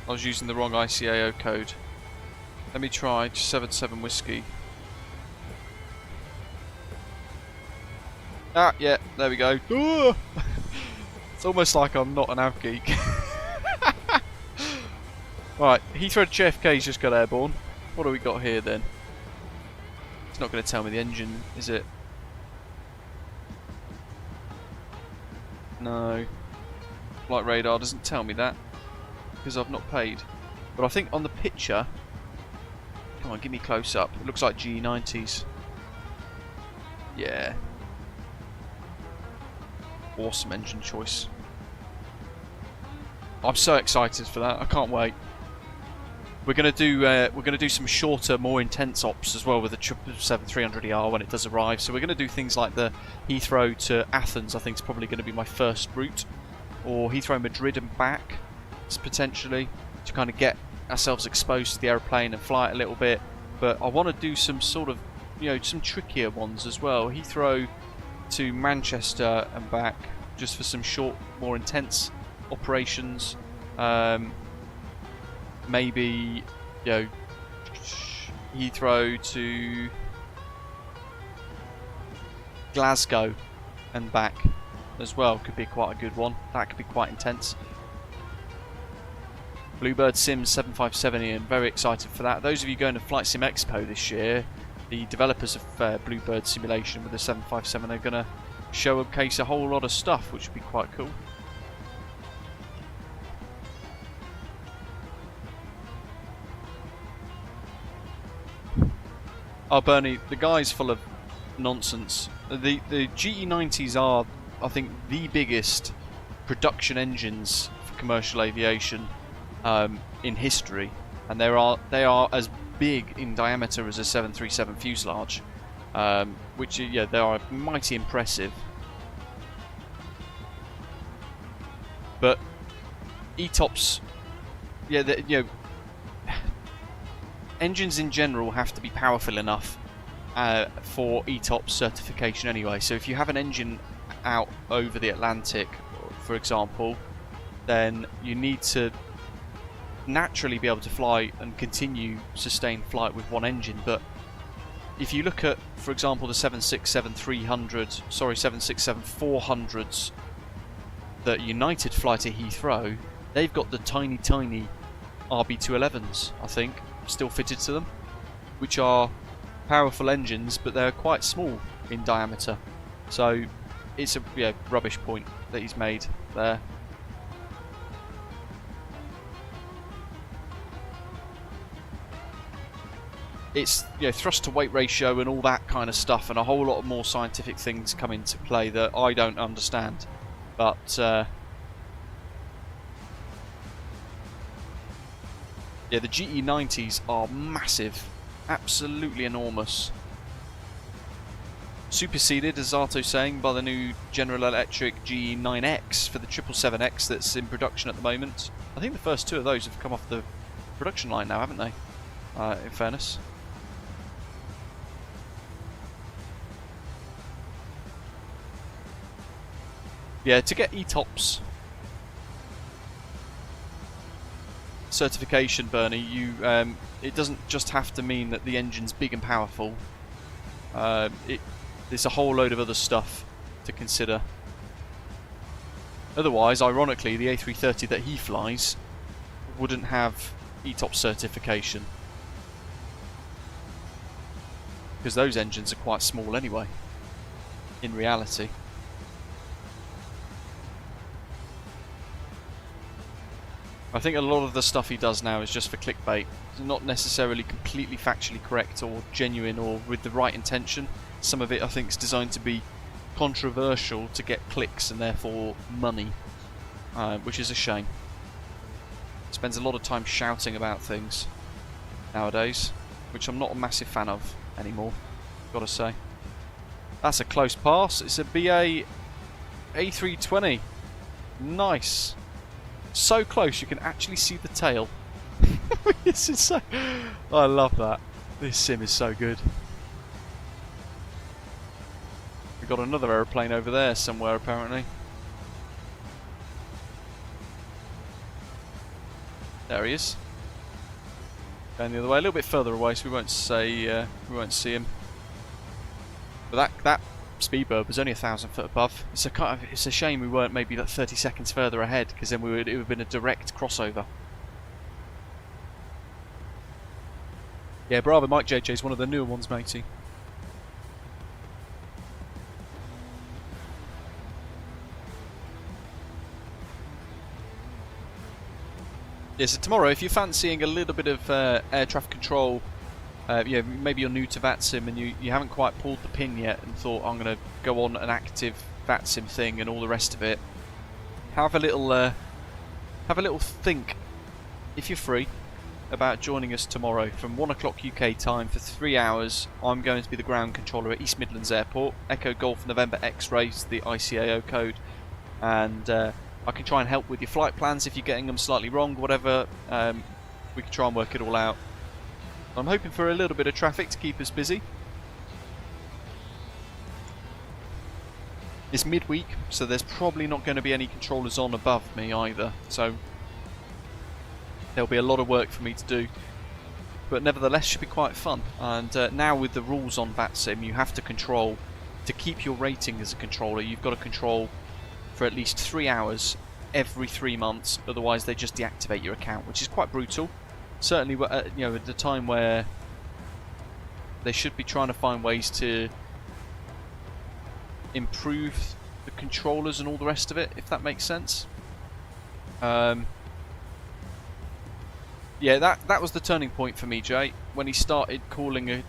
I was using the wrong ICAO code. Let me try 77 whiskey. Ah, yeah, there we go. It's almost like I'm not an av geek. Right, Heathrow to JFK's just got airborne. What do we got here then? It's not going to tell me the engine, is it? No. Flight radar doesn't tell me that because I've not paid. But I think on the picture, come on, give me close up. It looks like GE90s. Yeah. Awesome engine choice. I'm so excited for that. I can't wait. We're gonna do some shorter, more intense ops as well with the 777-300ER when it does arrive. So we're gonna do things like the Heathrow to Athens. I think is probably going to be my first route, or Heathrow Madrid and back, potentially, to kind of get ourselves exposed to the aeroplane and fly it a little bit. But I want to do some sort of, you know, some trickier ones as well. Heathrow to Manchester and back, just for some short, more intense operations. Maybe, you know, Heathrow to Glasgow and back as well could be quite a good one. That could be quite intense. Bluebird Sim 757, Ian, very excited for that. Those of you going to Flight Sim Expo this year, the developers of Bluebird Simulation with the 757 are going to showcase a whole lot of stuff, which would be quite cool. Oh, Bernie, the guy's full of nonsense. The GE90s are, I think, the biggest production engines for commercial aviation in history, and they are as big in diameter as a 737 fuselage, which, yeah, they are mighty impressive. But ETOPS, yeah, you know, engines in general have to be powerful enough for ETOPS certification anyway. So if you have an engine out over the Atlantic, for example, then you need to naturally be able to fly and continue sustained flight with one engine. But if you look at, for example, the 767-400s that United fly to Heathrow, they've got the tiny RB211s, I think, still fitted to them, which are powerful engines, but they're quite small in diameter. So it's a rubbish point that he's made there. It's, you know, thrust to weight ratio and all that kind of stuff, and a whole lot of more scientific things come into play that I don't understand. But yeah, the GE90s are massive, absolutely enormous. Superseded, as Zato's saying, by the new General Electric GE9X for the 777X that's in production at the moment. I think the first two of those have come off the production line now, haven't they? In fairness. Yeah, to get ETOPS certification, Bernie, you it doesn't just have to mean that the engine's big and powerful. There's a whole load of other stuff to consider. Otherwise, ironically, the A330 that he flies wouldn't have ETOPS certification, because those engines are quite small anyway, in reality. I think a lot of the stuff he does now is just for clickbait. It's not necessarily completely factually correct or genuine or with the right intention. Some of it, I think, is designed to be controversial to get clicks and therefore money, which is a shame. Spends a lot of time shouting about things nowadays, which I'm not a massive fan of anymore, gotta say. That's a close pass. It's a BA A320. Nice. So close you can actually see the tail. This is so... I love that. This sim is so good. We've got another aeroplane over there somewhere, apparently. There he is. Going the other way, a little bit further away, so we won't see him. But that Speedbird was only 1,000 foot above. It's a shame we weren't maybe like 30 seconds further ahead, because then it would have been a direct crossover. Yeah, Bravo Mike JJ is one of the newer ones, matey. Yeah, so tomorrow, if you're fancying a little bit of air traffic control, yeah, maybe you're new to VATSIM and you haven't quite pulled the pin yet and thought, I'm going to go on an active VATSIM thing and all the rest of it, have a little think, if you're free, about joining us tomorrow from 1 o'clock UK time for 3 hours. I'm going to be the ground controller at East Midlands Airport, Echo Golf November X-Ray, the ICAO code, and I can try and help with your flight plans if you're getting them slightly wrong, whatever. We can try and work it all out. I'm hoping for a little bit of traffic to keep us busy. It's midweek, so there's probably not going to be any controllers on above me either, so there'll be a lot of work for me to do, but nevertheless should be quite fun. And now with the rules on VATSIM, you have to control, to keep your rating as a controller, you've got to control for at least 3 hours every 3 months, otherwise they just deactivate your account, which is quite brutal. Certainly, you know, at the time where they should be trying to find ways to improve the controllers and all the rest of it, if that makes sense. Yeah, that was the turning point for me, Jay, when he started calling a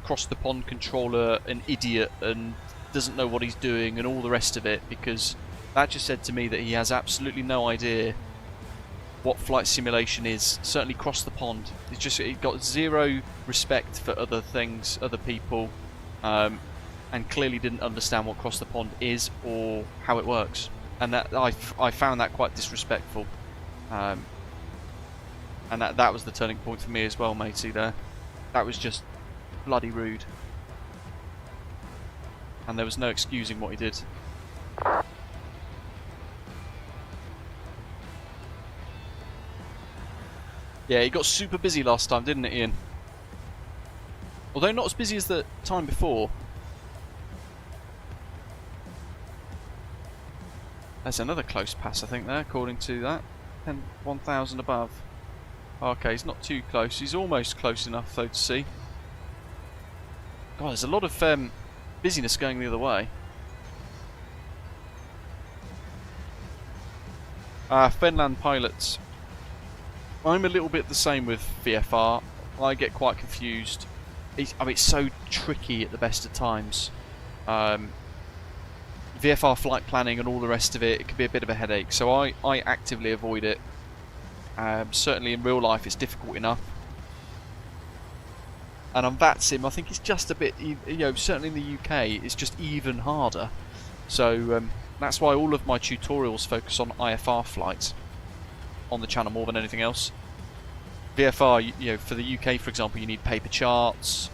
cross the pond controller an idiot and doesn't know what he's doing and all the rest of it, because that just said to me that he has absolutely no idea what flight simulation is. Certainly cross the pond. It's just, it got zero respect for other things, other people, and clearly didn't understand what cross the pond is or how it works. And that I found that quite disrespectful. And that was the turning point for me as well, matey. There, that was just bloody rude, and there was no excusing what he did. Yeah, he got super busy last time, didn't it, Ian? Although not as busy as the time before. There's another close pass, I think, there, according to that. 1,000 above. Okay, he's not too close. He's almost close enough, though, to see. God, there's a lot of busyness going the other way. Finland pilots. I'm a little bit the same with VFR. I get quite confused. I mean, it's so tricky at the best of times. VFR flight planning and all the rest of it, it can be a bit of a headache. So I actively avoid it. Certainly in real life it's difficult enough. And on VATSIM I think it's just a bit, you know, certainly in the UK it's just even harder. So that's why all of my tutorials focus on IFR flights on the channel more than anything else. VFR, you know, for the UK for example, you need paper charts,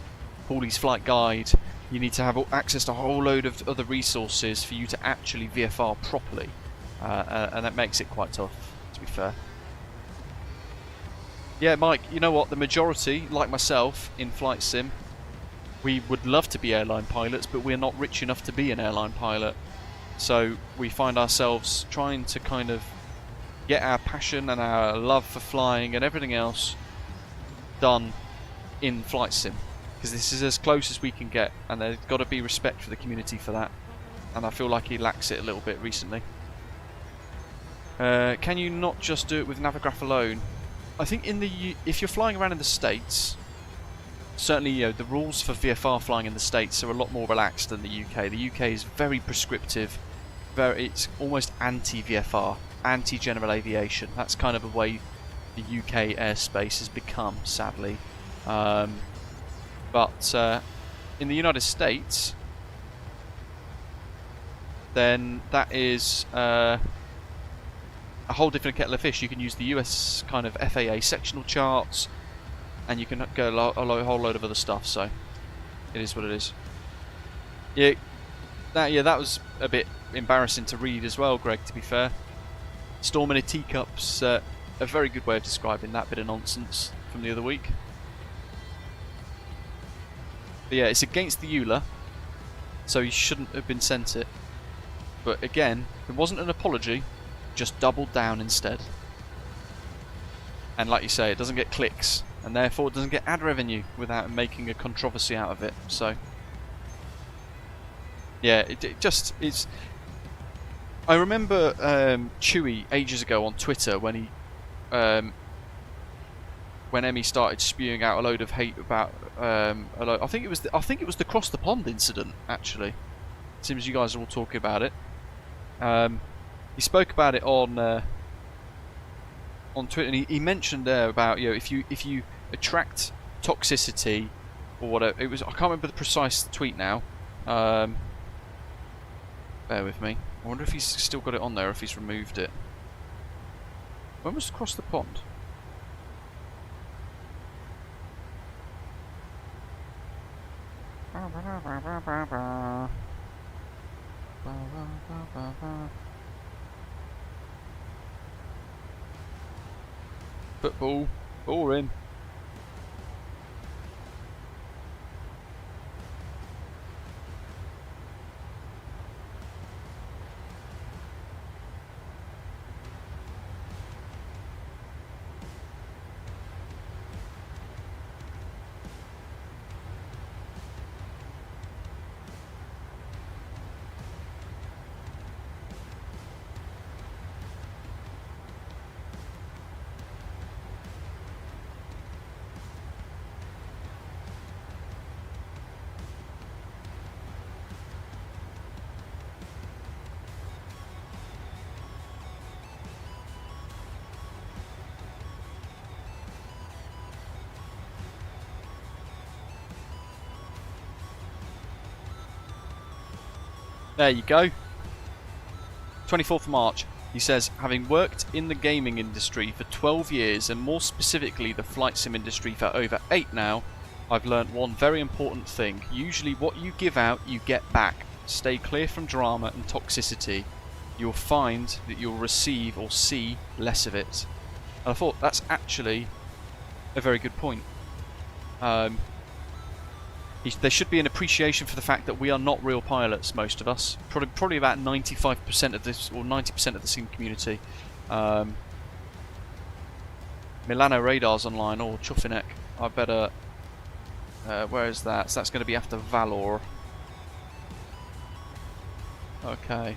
Paulie's flight guide, you need to have access to a whole load of other resources for you to actually VFR properly, and that makes it quite tough, to be fair. Yeah, Mike, you know what, the majority, like myself, in flight sim, we would love to be airline pilots, but we're not rich enough to be an airline pilot. So we find ourselves trying to kind of get our passion and our love for flying and everything else done in flight sim, because this is as close as we can get, and there's got to be respect for the community for that, and I feel like he lacks it a little bit recently. Can you not just do it with Navigraph alone? I think if you're flying around in the States, certainly, you know, the rules for VFR flying in the States are a lot more relaxed than the UK. The UK is very prescriptive, it's almost anti-VFR, anti-general aviation. That's kind of the way the UK airspace has become, sadly. But in the United States, then that is a whole different kettle of fish. You can use the US kind of FAA sectional charts, and you can go a whole load of other stuff. So it is what it is. Yeah, that was a bit embarrassing to read as well, Greg, to be fair. Storm in a teacup's a very good way of describing that bit of nonsense from the other week. But yeah, it's against the EULA, so he shouldn't have been sent it. But again, it wasn't an apology, just doubled down instead. And like you say, it doesn't get clicks, and therefore it doesn't get ad revenue without making a controversy out of it. So yeah, it just is. I remember TUI ages ago on Twitter when he when Emmy started spewing out a load of hate about I think it was the Cross the Pond incident, actually. Seems you guys are all talking about it. He spoke about it on Twitter, and he mentioned there about, you know, if you attract toxicity or whatever. It was, I can't remember the precise tweet now. Bear with me. I wonder if he's still got it on there, or if he's removed it. When was Cross the Pond? Football, boring. There you go. 24th of March. He says, having worked in the gaming industry for 12 years, and more specifically the flight sim industry for over 8 now, I've learnt one very important thing. Usually what you give out, you get back. Stay clear from drama and toxicity. You'll find that you'll receive or see less of it. And I thought that's actually a very good point. There should be an appreciation for the fact that we are not real pilots, most of us. Probably about 95% of this, or 90% of the sim community. Milano Radar's online, or Chuffinek. I better... where is that? So that's going to be after Valor. Okay.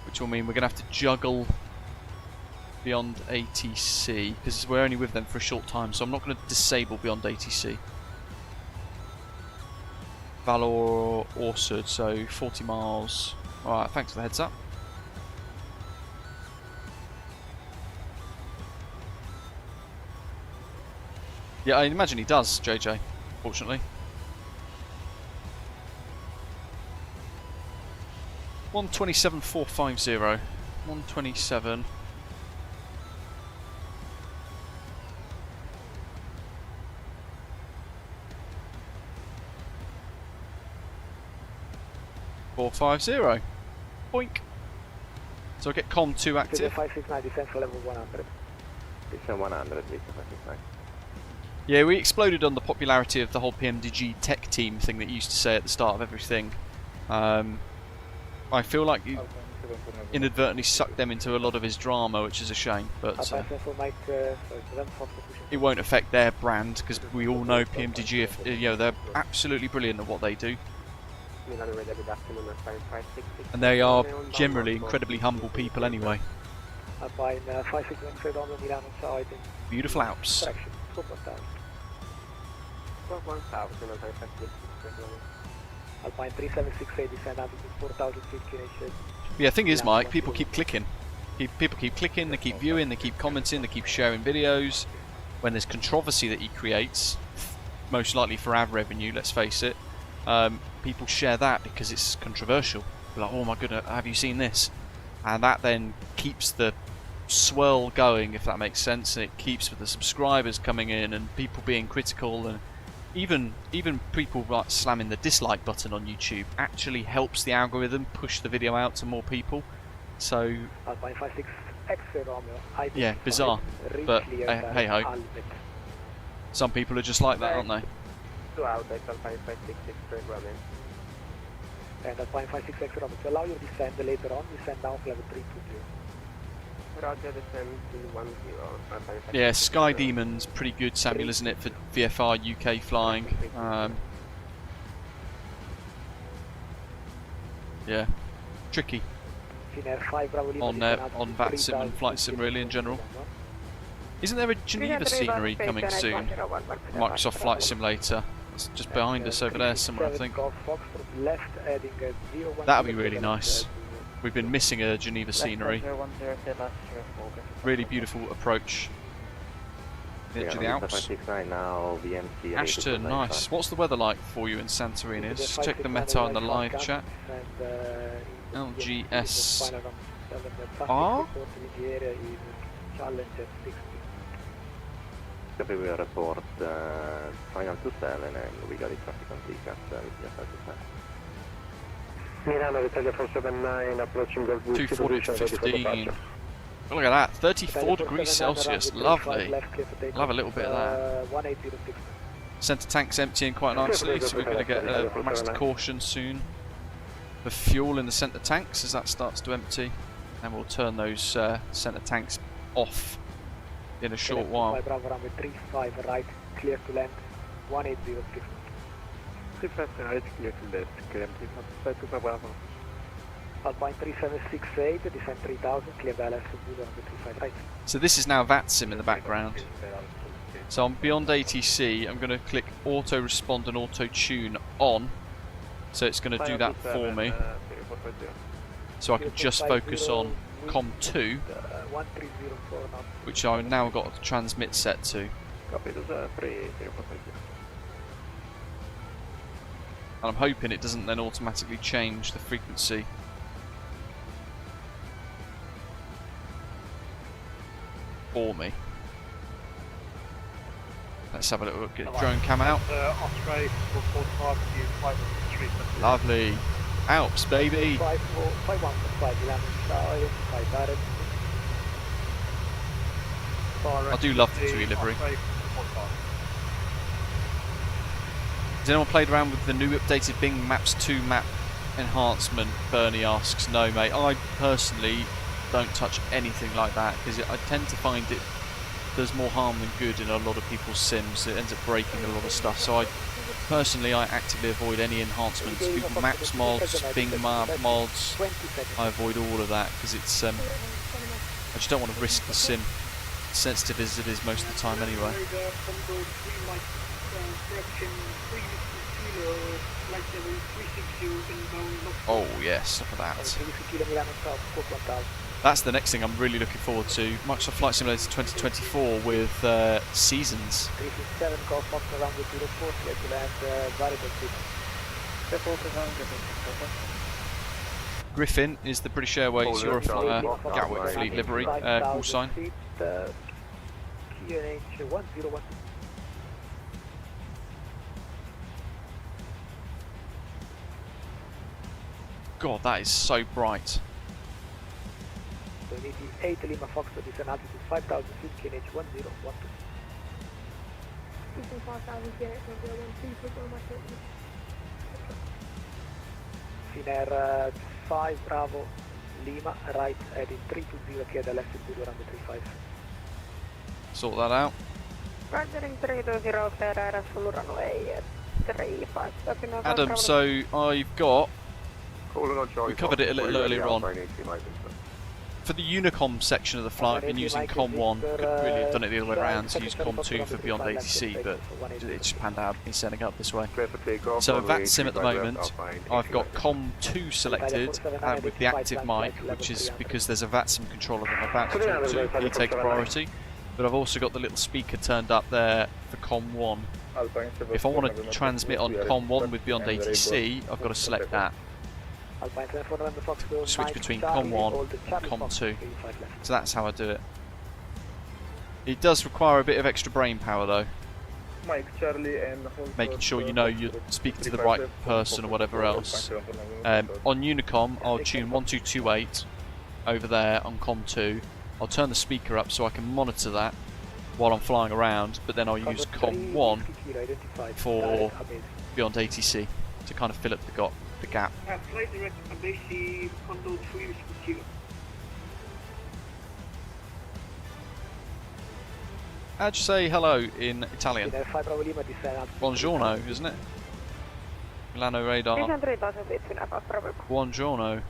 Which will mean we're going to have to juggle beyond ATC, because we're only with them for a short time, so I'm not going to disable beyond ATC. Valor Orsud, so 40 miles. Alright, thanks for the heads up. Yeah, I imagine he does, JJ, fortunately. 127.450. 127. .450. Boink. So I get COM 2 active. 569 descent for level 100. Descent 100, Visa 569. Yeah, we exploded on the popularity of the whole PMDG tech team thing that you used to say at the start of everything. I feel like you inadvertently sucked them into a lot of his drama, which is a shame, but it won't affect their brand, because we all know PMDG, you know, they're absolutely brilliant at what they do. And they are generally incredibly humble people anyway. Beautiful Alps. Yeah, thing is, Mike, people keep clicking. People keep clicking, they keep viewing, they keep commenting, they keep sharing videos. When there's controversy that he creates, most likely for ad revenue, let's face it, people share that because it's controversial. They're like, oh my goodness, have you seen this? And that then keeps the swirl going, if that makes sense, and it keeps with the subscribers coming in and people being critical, and even people like slamming the dislike button on YouTube actually helps the algorithm push the video out to more people. So yeah, bizarre, but hey ho. Some people are just like that, aren't they? And at 556 Robert, to allow your descent later on, descend down to level 320. Roger, descend to 10. Yeah, Sky Demon's pretty good, Samuel, isn't it, for VFR UK flying? Yeah, tricky on VATSIM and flight sim really in general. Isn't there a Geneva scenery coming soon? Microsoft Flight Simulator. It's just behind us over there somewhere, I think. That would be really nice. We've been missing a Geneva scenery. Really beautiful approach. The edge of the Alps. Ashton, nice. What's the weather like for you in Santorini? Let's just check the meta on the live chat. LGSR? We report final to Selen and we got the traffic on TCAT Milano, Italia 479 approaching Golf 240-15. Look at that, 34 degrees Celsius, lovely. I'll have a little bit of that. Centre tank's emptying quite nicely, so we're going to get a master caution soon. The fuel in the centre tanks as that starts to empty, and we'll turn those centre tanks off in a short while. Right, clear to land, 1806. Alpine 3768, descend 3000, clear the LS 35 right. So this is now VATSIM in the background. So I'm beyond ATC, I'm going to click auto respond and auto tune on. So it's going to do that for me. So I can just focus on COM2, which I've now got the transmit set to. And I'm hoping it doesn't then automatically change the frequency. For me. Let's have a little look at drone cam out. Lovely. Alps, baby. I do love the TUI livery. Has anyone played around with the new updated Bing Maps 2 map enhancement? Bernie asks. No, mate. I personally don't touch anything like that because I tend to find it does more harm than good in a lot of people's sims. It ends up breaking a lot of stuff. So I actively avoid any enhancements. Google Maps mods, Bing Map mods. I avoid all of that because it's I just don't want to risk the sim, sensitive as it is most of the time anyway. Oh yes, look at that. That's the next thing I'm really looking forward to. Microsoft Flight Simulator 2024 with seasons. Griffin is the British Airways Euroflyer Gatwick Fleet livery call sign. God, that is so bright. So we need the 8 Lima Foxtrot is an altitude 5,000 feet, QNH 1012. Finnair 5 Bravo Lima, right heading 320, clear the left to around the 35. Sort that out. Roger 320, clear RS full runway 35. Adam, so I've got... We covered it a little earlier on. For the Unicom section of the flight, I've been using COM1. Could really have done it the other way around to use COM2 for beyond ATC, but it just panned out in setting up this way. So VATSIM at the moment, I've got COM2 selected with the active mic, which is because there's a VATSIM controller that I'm about to talk to. He takes priority. But I've also got the little speaker turned up there for COM1. If I want to transmit on COM1 with beyond ATC, I've got to select that. Switch between COM1 and COM2. So that's how I do it. It does require a bit of extra brain power though. Making sure you know you're speaking to the right person or whatever else. On Unicom, I'll tune 1228 over there on COM2. I'll turn the speaker up so I can monitor that while I'm flying around, but then I'll use COM1 for beyond ATC to kind of fill up the gap. How'd you say hello in Italian? Buongiorno, isn't it? Milano radar. Buongiorno.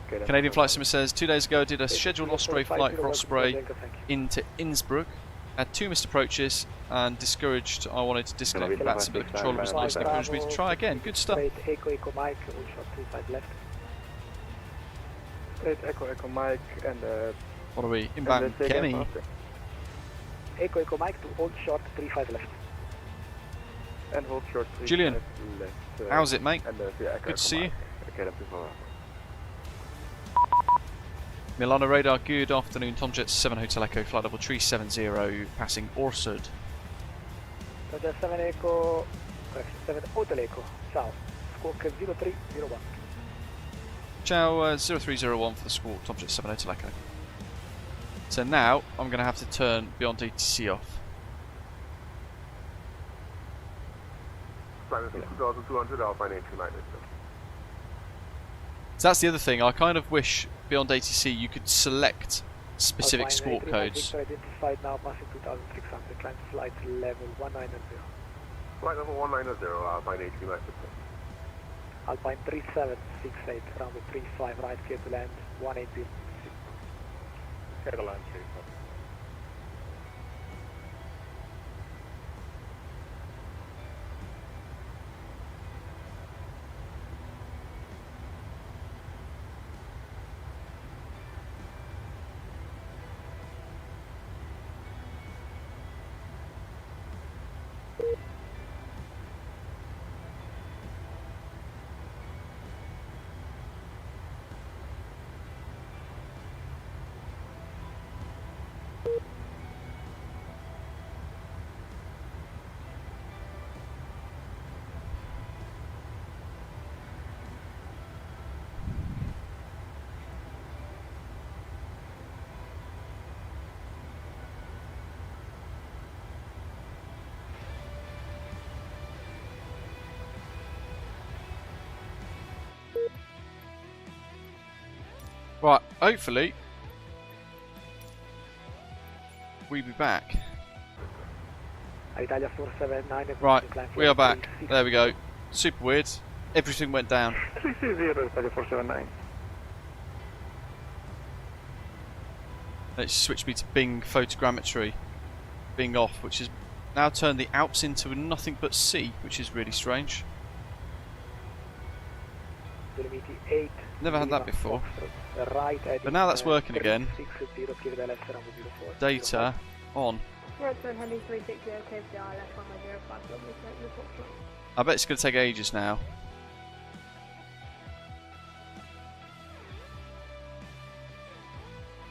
Canadian Flight Sim says, 2 days ago I did a scheduled Osprey flight for Osprey into Innsbruck. Had 2 missed approaches and discouraged. I wanted to disconnect from VATSIM, but the controller was nice and encouraged me to try again. Good stuff. Echo Mike, all shot 35 left. Straight Echo Mike and what are we? Inbound Kenny. Echo Mike to hold short 35 left. And hold short 35 Julian, left. how's it, mate? And good to see you. Okay, that's before. Milano radar, good afternoon. Tomjet 7 Hotel Echo, flight level 370, passing Orsud. Tomjet 7 Echo, 7 Hotel Echo, ciao. Squawk 0301. Ciao, 0301 for the squawk, Tomjet 7 Hotel Echo. So now I'm going to have to turn beyond ETC off. Flight 2200 Alpine 89. So that's the other thing, I kind of wish beyond ATC you could select specific squawk codes. Identified now, passing 2600, climb to flight level 190. Flight level 190, Alpine 89. Alpine 3768, runway 35, right, clear to land, 180. Clear to land, 35. Right, hopefully we'll be back. Italia 479. Right, we are back. There we go. Super weird. Everything went down. 330 Italia 479. It switched me to Bing photogrammetry. Bing off, which has now turned the Alps into nothing but sea, which is really strange. Never had that before. But now that's working again. Data on. I bet it's going to take ages now.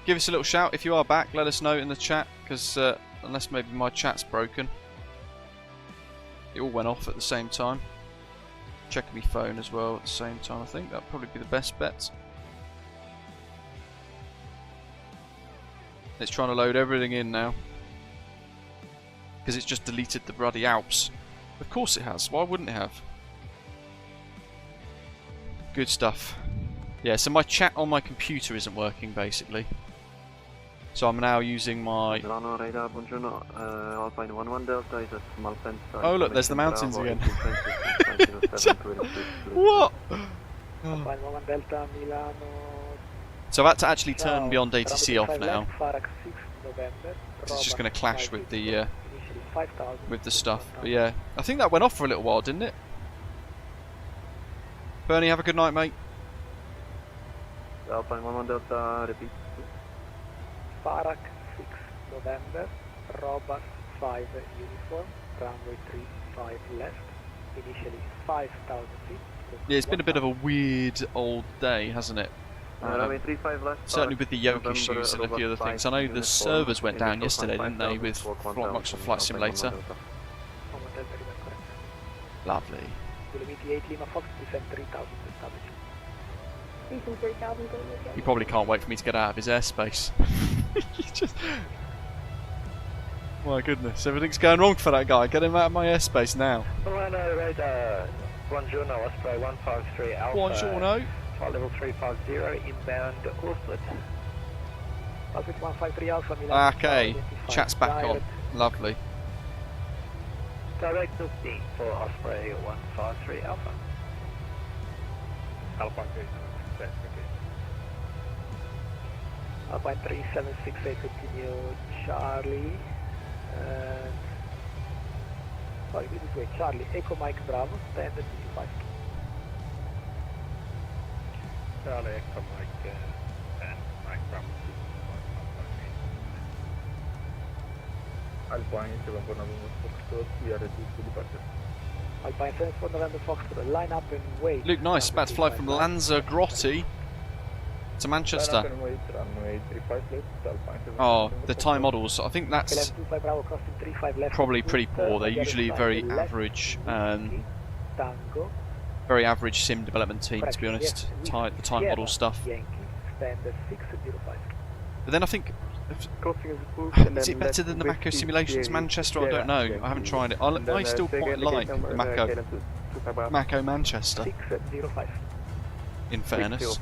Give us a little shout if you are back. Let us know in the chat, because unless maybe my chat's broken. It all went off at the same time. Checking my phone as well at the same time. I think that'd probably be the best bet. It's trying to load everything in now, because it's just deleted the bloody Alps. Of course it has. Why wouldn't it have? Good stuff. Yeah, so my chat on my computer isn't working basically. So I'm now using my... Oh look, there's the mountains again. What? So I've had to actually turn beyond ATC off now. It's just going to clash with the stuff. But yeah, I think that went off for a little while, didn't it? Bernie, have a good night, mate. Alpine 11 Delta, repeat. Farak 6 November, Robas 5 uniform, runway 35 left, initially 5,000 feet. Yeah, it's been a bit of a weird old day, hasn't it? Runway 35 left. Certainly with the yoke issues and a few other things. I know the servers went down yesterday, didn't they, with Microsoft Flight Simulator? Lovely. He probably can't wait for me to get out of his airspace. My goodness, everything's going wrong for that guy. Get him out of my airspace now. Milano radar, Buongiorno, Osprey 153 Alpha. Buongiorno. Flight level 350, inbound Orsud. Pacific 153 Alpha, Milan. Okay, chat's back on. Lovely. Direct to D for Osprey 153 Alpha. Alpha, Alpine 3768, continue Charlie. Sorry, this way, Charlie, Echo Mike Bravo, stand at 25. Charlie, Echo Mike, and Mike Bravo. Alpine 74 November Foxtrot, we are ready to departure. Alpine 74 November Foxtrot, line up and wait. Luke, nice. About to fly from Lanzarote to Manchester. Line up and wait, runway 35 left, Alpine 74 Oh, the Thai models. I think that's probably pretty poor. They're usually very average, very average sim development team, to be honest. The Thai model stuff. But then I think, is it better than the Mako Simulations Manchester? I don't know. I haven't tried it. I still quite like the Mako Manchester. In fairness.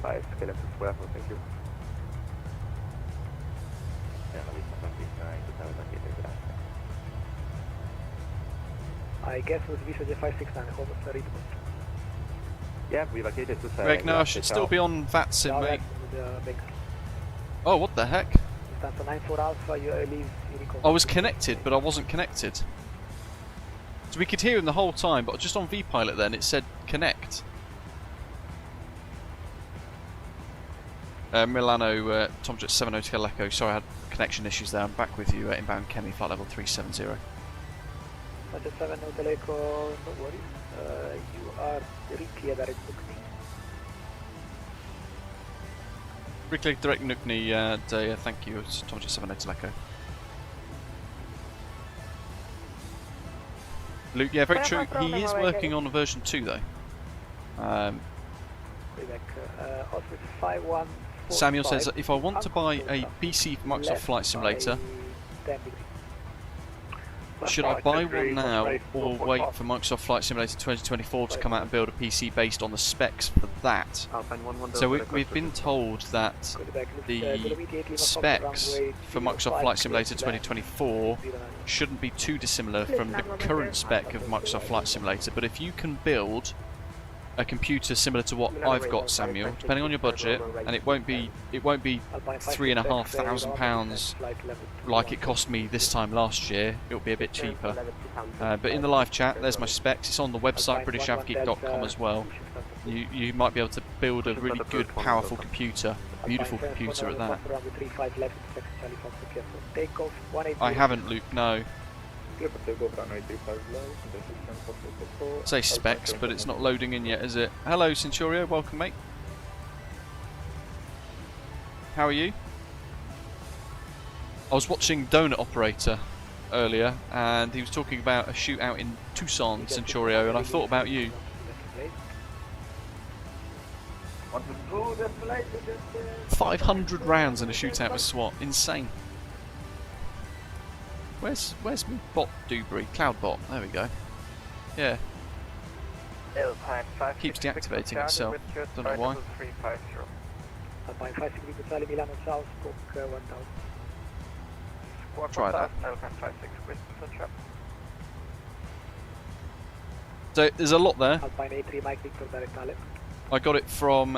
I guess it was Visa J569, almost readable. Yeah, we vacated to say. Greg, no, I should still be on VATSIM, mate. Oh, what the heck? I was connected, but I wasn't connected. So we could hear him the whole time, but just on VPilot then it said connect. Milano, Tomjet 7 Hotel Echo. Sorry, I had connection issues there. I'm back with you, inbound Kemi, flight level 370. Tomjet 7 Hotel Echo, no worries. You are re-clear direct Nukni. Re-clear direct Nukni, thank you. It's Tomjet 7 Hotel Echo. Luke, yeah, very true. He is working on version 2 though. Samuel says that if I want to buy a PC Microsoft Flight Simulator, should I buy one now or wait for Microsoft Flight Simulator 2024 to come out and build a PC based on the specs for that? So we've been told that the specs for Microsoft Flight Simulator 2024 shouldn't be too dissimilar from the current spec of Microsoft Flight Simulator, but if you can build a computer similar to what I've got, Samuel, depending on your budget, and it won't be £3,500 like it cost me this time last year. It'll be a bit cheaper. But in the live chat, there's my specs. It's on the website britishadvocate.com as well. You might be able to build a really good, powerful computer, beautiful computer at that. I haven't, Luke. No. Say specs, but it's not loading in yet, is it? Hello, Centurio. Welcome, mate. How are you? I was watching Donut Operator earlier, and he was talking about a shootout in Tucson, Centurio, and I thought about you. 500 rounds in a shootout with SWAT. Insane. Where's my bot Dewberry? Cloudbot. There we go. Yeah. Keeps deactivating itself. Don't know why. Try that. So there's a lot there. I got it from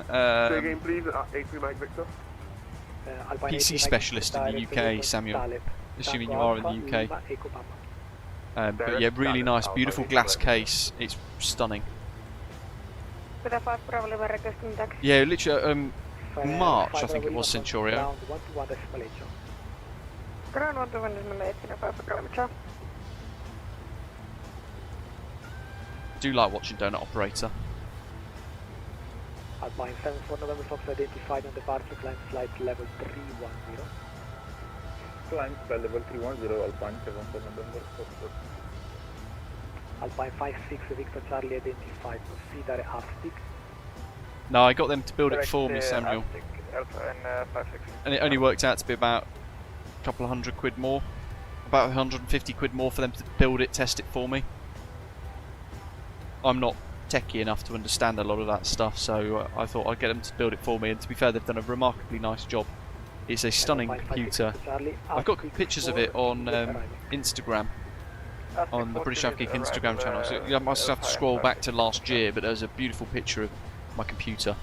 PC Specialist in the UK, Samuel. Assuming you are in the UK. But yeah, really nice, beautiful glass case. It's stunning. Yeah, literally March, I think it was, Centurio. Do like watching Donut Operator. Alpine 74 November Fox identified on departure, climb flight level 310. Climb flight level 310, Alpine 74 November Fox. Alpine 56 Victor Charlie identified, proceed Arctic. No, I got them to build it for me, Samuel. And it only worked out to be about a couple of £100 more. About 150 quid more for them to build it, test it for me. I'm not techie enough to understand a lot of that stuff, so I thought I'd get them to build it for me, and to be fair, they've done a remarkably nice job. It's a stunning computer. I've got pictures of it on Instagram, on the British Av Geek Instagram channel, so I must have to scroll back to last year, but there's a beautiful picture of my computer,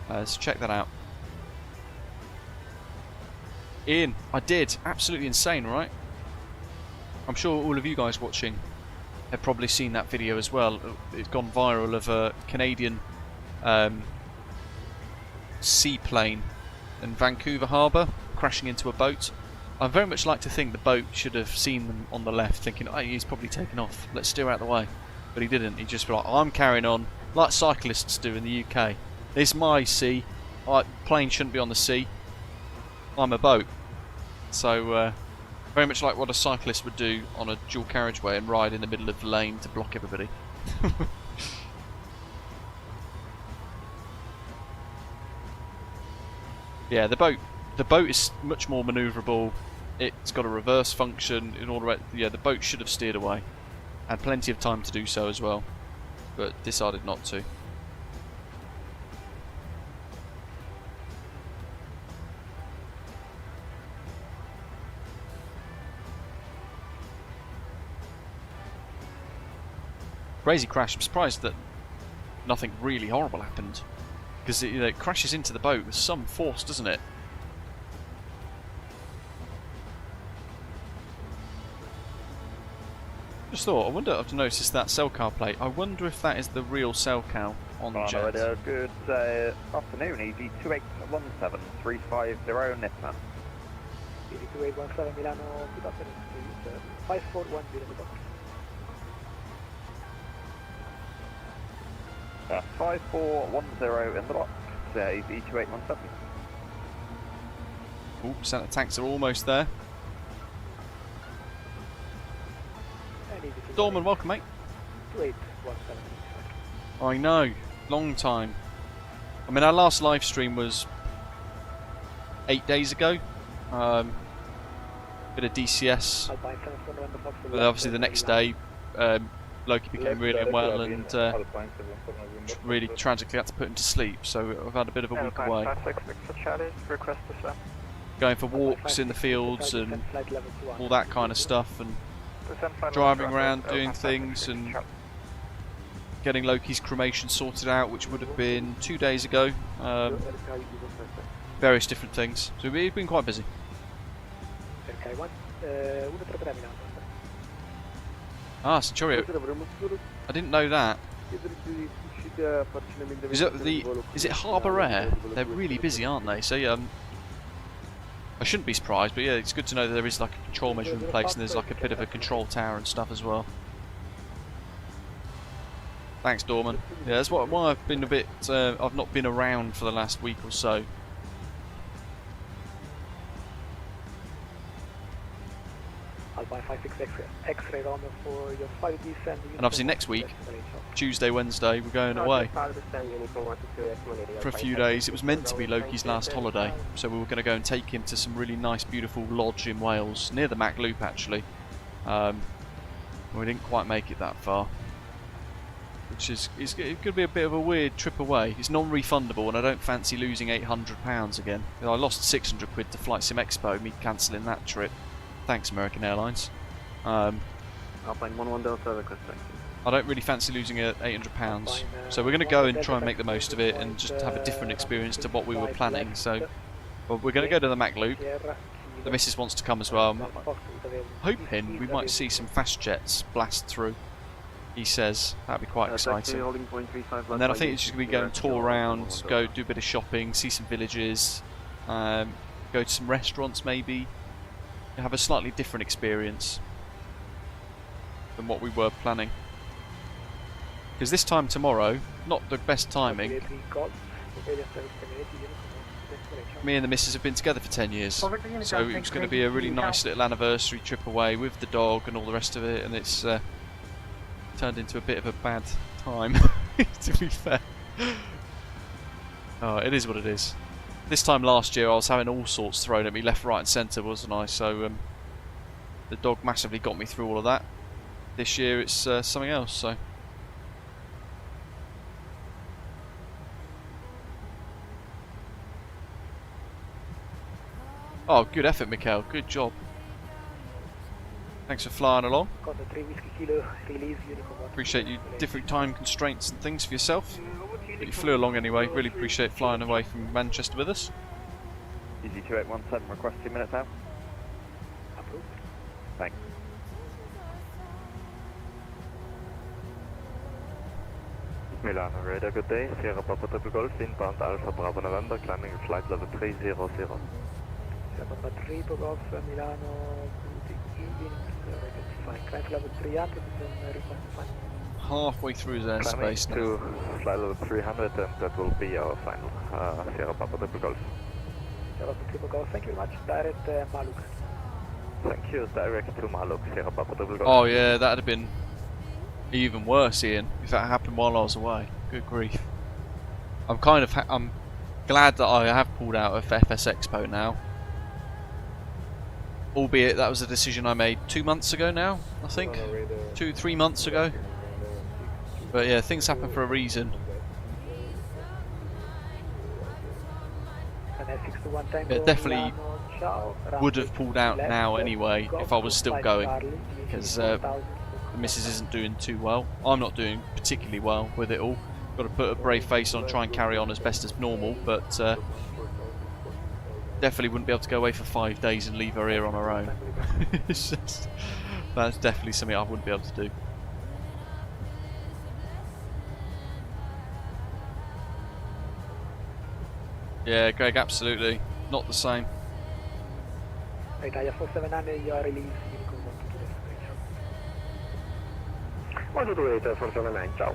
so check that out. Ian, I did. Absolutely insane, right? I'm sure all of you guys watching have probably seen that video as well. It's gone viral of a Canadian seaplane in Vancouver Harbour crashing into a boat. I very much like to think the boat should have seen them on the left, thinking, oh, he's probably taken off, let's steer out the way. But he didn't. He just was like, I'm carrying on, like cyclists do in the UK. It's my sea. Plane shouldn't be on the sea. I'm a boat. So, very much like what a cyclist would do on a dual carriageway and ride in the middle of the lane to block everybody. Yeah, the boat is much more manoeuvrable. It's got a reverse function in order. Yeah, the boat should have steered away, had plenty of time to do so as well, but decided not to. Crazy crash. I'm surprised that nothing really horrible happened, because it crashes into the boat with some force, doesn't it? Just thought, I wonder, I've noticed that cell car plate. I wonder if that is the real cell car on the jet. Good afternoon, EG 2817350 Nipman. EG 2817 Milano, good afternoon, please. 5410 in the box. 5410 in the box, EG 2817. Ooh, center tanks are almost there. Dorman, welcome, mate. 2817. I know, long time. I mean, our last live stream was 8 days ago. Bit of DCS. But obviously the next day, Loki became really unwell and really tragically had to put him to sleep. So I've had a bit of a week away. Going for walks in the fields and all that kind of stuff, and driving around doing things and getting Loki's cremation sorted out, which would have been 2 days ago. Various different things. So we've been quite busy. Ah, Centurio. I didn't know that. Is it Harbour Air? They're really busy, aren't they? So I shouldn't be surprised, but yeah, it's good to know that there is like a control measure in place and there's like a bit of a control tower and stuff as well. Thanks, Dorman. Yeah, that's why I've been a bit. I've not been around for the last week or so. Alpine 56 X-ray runner for your 5 descent. And obviously next week, Tuesday, Wednesday, we're going away for a few days. It was meant to be Loki's last holiday, so we were going to go and take him to some really nice, beautiful lodge in Wales, near the Mac Loop actually. We didn't quite make it that far, which is it could be a bit of a weird trip away. It's non-refundable, and I don't fancy losing £800 again. I lost 600 quid to Flight Sim Expo, me cancelling that trip. Thanks, American Airlines. Alpine 11 Delta requesting. I don't really fancy losing £800, so we're going to go and try and make the most of it and just have a different experience to what we were planning. So, well, we're going to go to the Mac Loop. The missus wants to come as well. I'm hoping we might see some fast jets blast through. He says that'd be quite exciting. And then I think it's just going to be going tour around, go do a bit of shopping, see some villages, go to some restaurants maybe. Have a slightly different experience than what we were planning, because this time tomorrow, not the best timing. Me and the missus have been together for 10 years, so it was going to be a really nice little anniversary trip away with the dog and all the rest of it, and it's turned into a bit of a bad time, to be fair. Oh, it is what it is. This time last year I was having all sorts thrown at me left, right and centre, wasn't I? So the dog massively got me through all of that. This year it's something else, so. Oh, good effort, Mikhail. Good job. Thanks for flying along. Appreciate you different time constraints and things for yourself. But you flew along anyway. Really appreciate flying away from Manchester with us. EG2817, request 2 minutes out. Approved. Thanks. Milano Radar, good day. Sierra Papa Triple Golf, inbound Alpha Bravo November, climbing flight level 300. Sierra Papa Triple Golf, Milano, good evening. Fine. Climb level 300, request fine. Halfway through their Climbing space now. to flight level 300, and that will be our final. Sierra Papa Triple Golf. Sierra Papa Triple Golf, thank you very much. Direct Maluk. Thank you. Direct to Maluk, Sierra Papa Triple Golf. Oh yeah, that'd have been even worse, Ian, if that happened while I was away. Good grief. I'm kind of I'm glad that I have pulled out of FS Expo now. Albeit that was a decision I made 2 months ago now, I think. 3 months ago. But yeah, things happen for a reason. It definitely would have pulled out now anyway if I was still going, because the missus isn't doing too well. I'm not doing particularly well with it all. Got to put a brave face on and try and carry on as best as normal, but definitely wouldn't be able to go away for 5 days and leave her here on her own. It's just, that's definitely something I wouldn't be able to do. Yeah, Greg, absolutely. Not the same. Italia 4700, you are released. You can go to the destination. 128, ciao.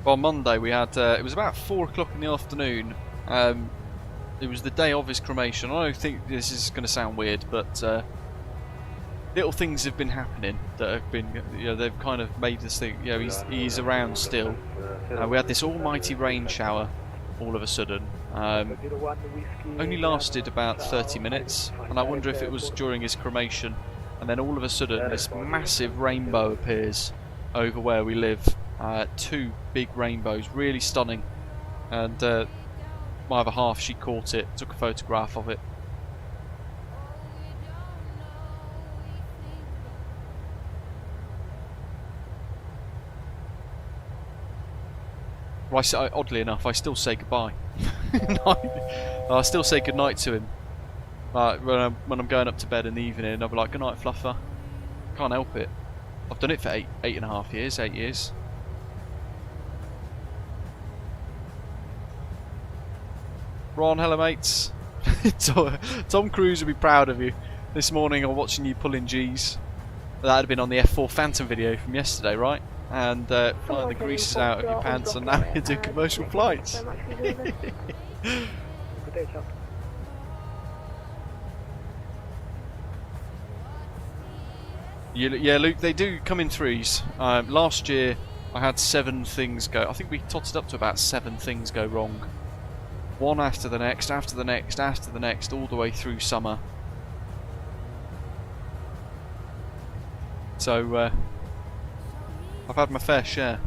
Well, Monday we had, it was about 4 o'clock in the afternoon. It was the day of his cremation. I don't think this is going to sound weird, but little things have been happening that have been, you know, they've kind of made us think, you know, he's around still. We had this almighty rain shower all of a sudden. Only lasted about 30 minutes, and I wonder if it was during his cremation. And then all of a sudden, this massive rainbow appears over where we live. 2 big rainbows, really stunning. And my other half, she caught it, took a photograph of it. Oddly enough, I still say goodbye. I still say goodnight to him. When I'm going up to bed in the evening, I'll be like, "Good night, Fluffer." Can't help it. I've done it for 8.5 years, 8 years. Ron, hello mates. Tom Cruise would be proud of you. This morning I'm watching you pulling G's. That had been on the F4 Phantom video from yesterday, right? And flying the greases out of your pants, and now you're doing commercial flights. Yeah, Luke, they do come in threes. Last year I had 7 things go. I think we totted up to about 7 things go wrong. One after the next, after the next, after the next, all the way through summer. So I've had my fair share.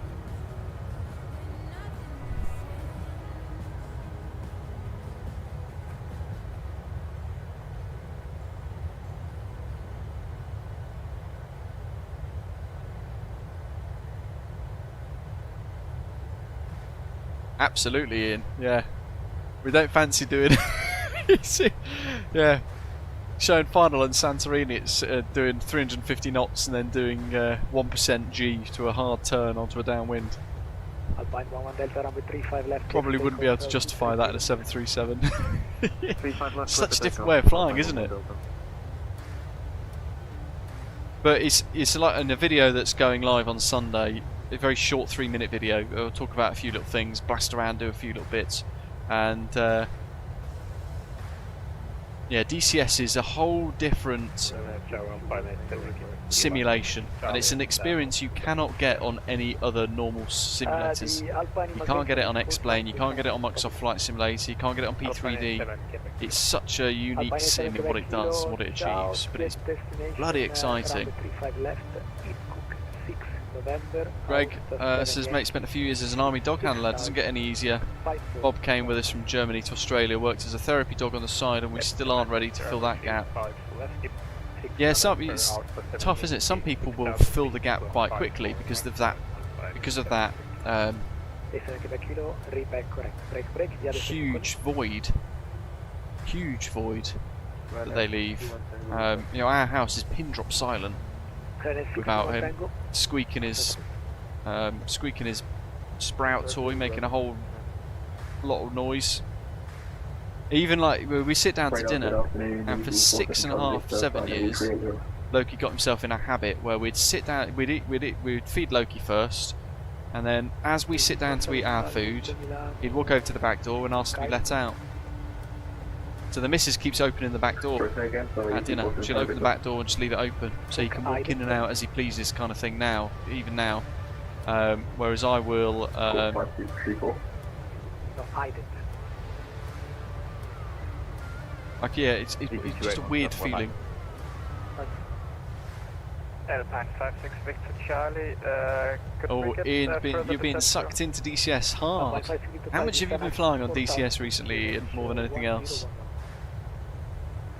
Absolutely, Ian. Yeah. We don't fancy doing yeah, showing final in Santorini, it's doing 350 knots and then doing 1% G to a hard turn onto a downwind. Alpine 11 Delta runway 35 left. Probably wouldn't be able to justify that in a 737. Such a different way of flying, isn't it? But it's like in a video that's going live on Sunday, a very short 3-minute video. We'll talk about a few little things, blast around, do a few little bits. And yeah, DCS is a whole different simulation, and it's an experience you cannot get on any other normal simulators. You can't get it on X-Plane, you can't get it on Microsoft Flight Simulator, you can't get it on P3D. It's such a unique sim in what it does and what it achieves, but it's bloody exciting. Greg says, mate, spent a few years as an army dog handler, doesn't get any easier. Bob came with us from Germany to Australia, worked as a therapy dog on the side, and we still aren't ready to fill that gap. Yeah, it's tough, isn't it? Some people will fill the gap quite quickly because of that huge void. Huge void that they leave. You know, our house is pin drop silent without him squeaking his sprout toy, making a whole lot of noise. Even like we sit down to dinner, and for 6.5, 7 years, Loki got himself in a habit where we'd sit down, we'd feed Loki first, and then as we sit down to eat our food, he'd walk over to the back door and ask to be let out. So the missus keeps opening the back door at dinner. She'll open the back door and just leave it open, so he can walk in and out as he pleases, kind of thing. Now, even now, whereas I will. Like, yeah, it's just a weird feeling. Airplane 56 Victor Charlie. Oh, Ian, you're being sucked into DCS hard. How much have you been flying on DCS recently, Ian, more than anything else?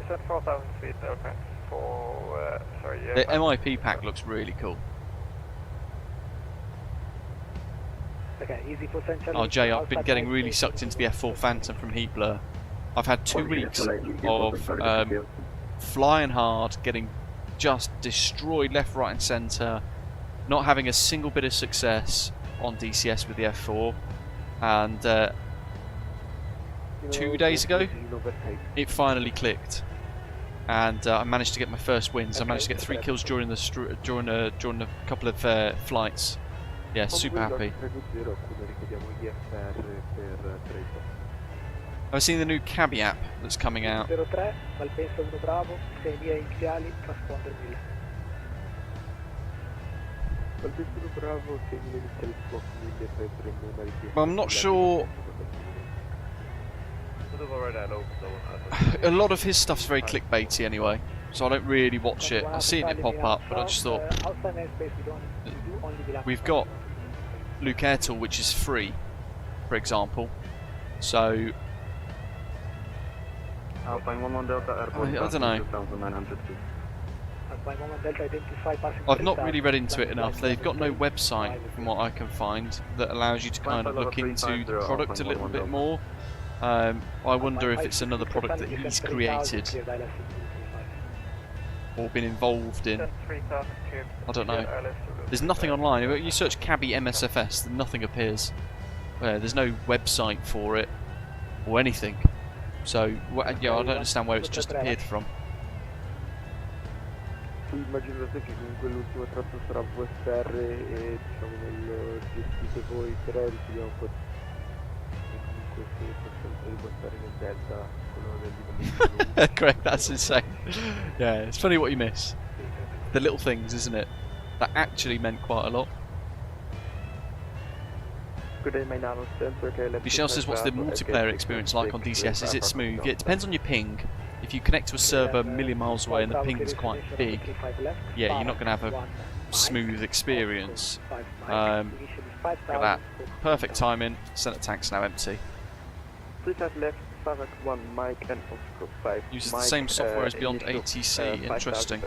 It's at 4,000 feet, airplane 4. Sorry, yeah. The MIP pack looks really cool. Oh, Jay, I've been getting really sucked into the F4 Phantom from Heat Blur. I've had 2 weeks of flying hard, getting just destroyed left, right and centre, not having a single bit of success on DCS with the F4, and 2 days ago it finally clicked, and I managed to get my first wins. I managed to get 3 kills during a couple of flights. Yeah, super happy. I've seen the new Cabby app that's coming out. Well, I'm not sure. A lot of his stuff's very clickbaity anyway, so I don't really watch it. I've seen it pop up, but I just thought we've got Luke Airtool, which is free, for example. So I don't know. I've not really read into it enough. They've got no website, from what I can find, that allows you to kind of look into the product a little bit more. I wonder if it's another product that he's created or been involved in. I don't know. There's nothing online. If you search Cabby MSFS, then nothing appears. There's no website for it or anything. So, yeah, I don't understand where it's just appeared from. Immaginate che comunque l'ultimo tratto sarà VSR e diciamo nel gestite voi, però richiediamo un po' e comunque se possiamo riportare nel delta quello del livello. Correct, that's insane. Yeah, it's funny what you miss. The little things, isn't it? That actually meant quite a lot. Michelle says, what's the multiplayer experience like on DCS? Is it smooth? Yeah, it depends on your ping. If you connect to a server a million miles away and the ping is quite big, yeah, you're not going to have a smooth experience. Look at that. Perfect timing. Center tank's now empty. Uses the same software as Beyond ATC. Interesting.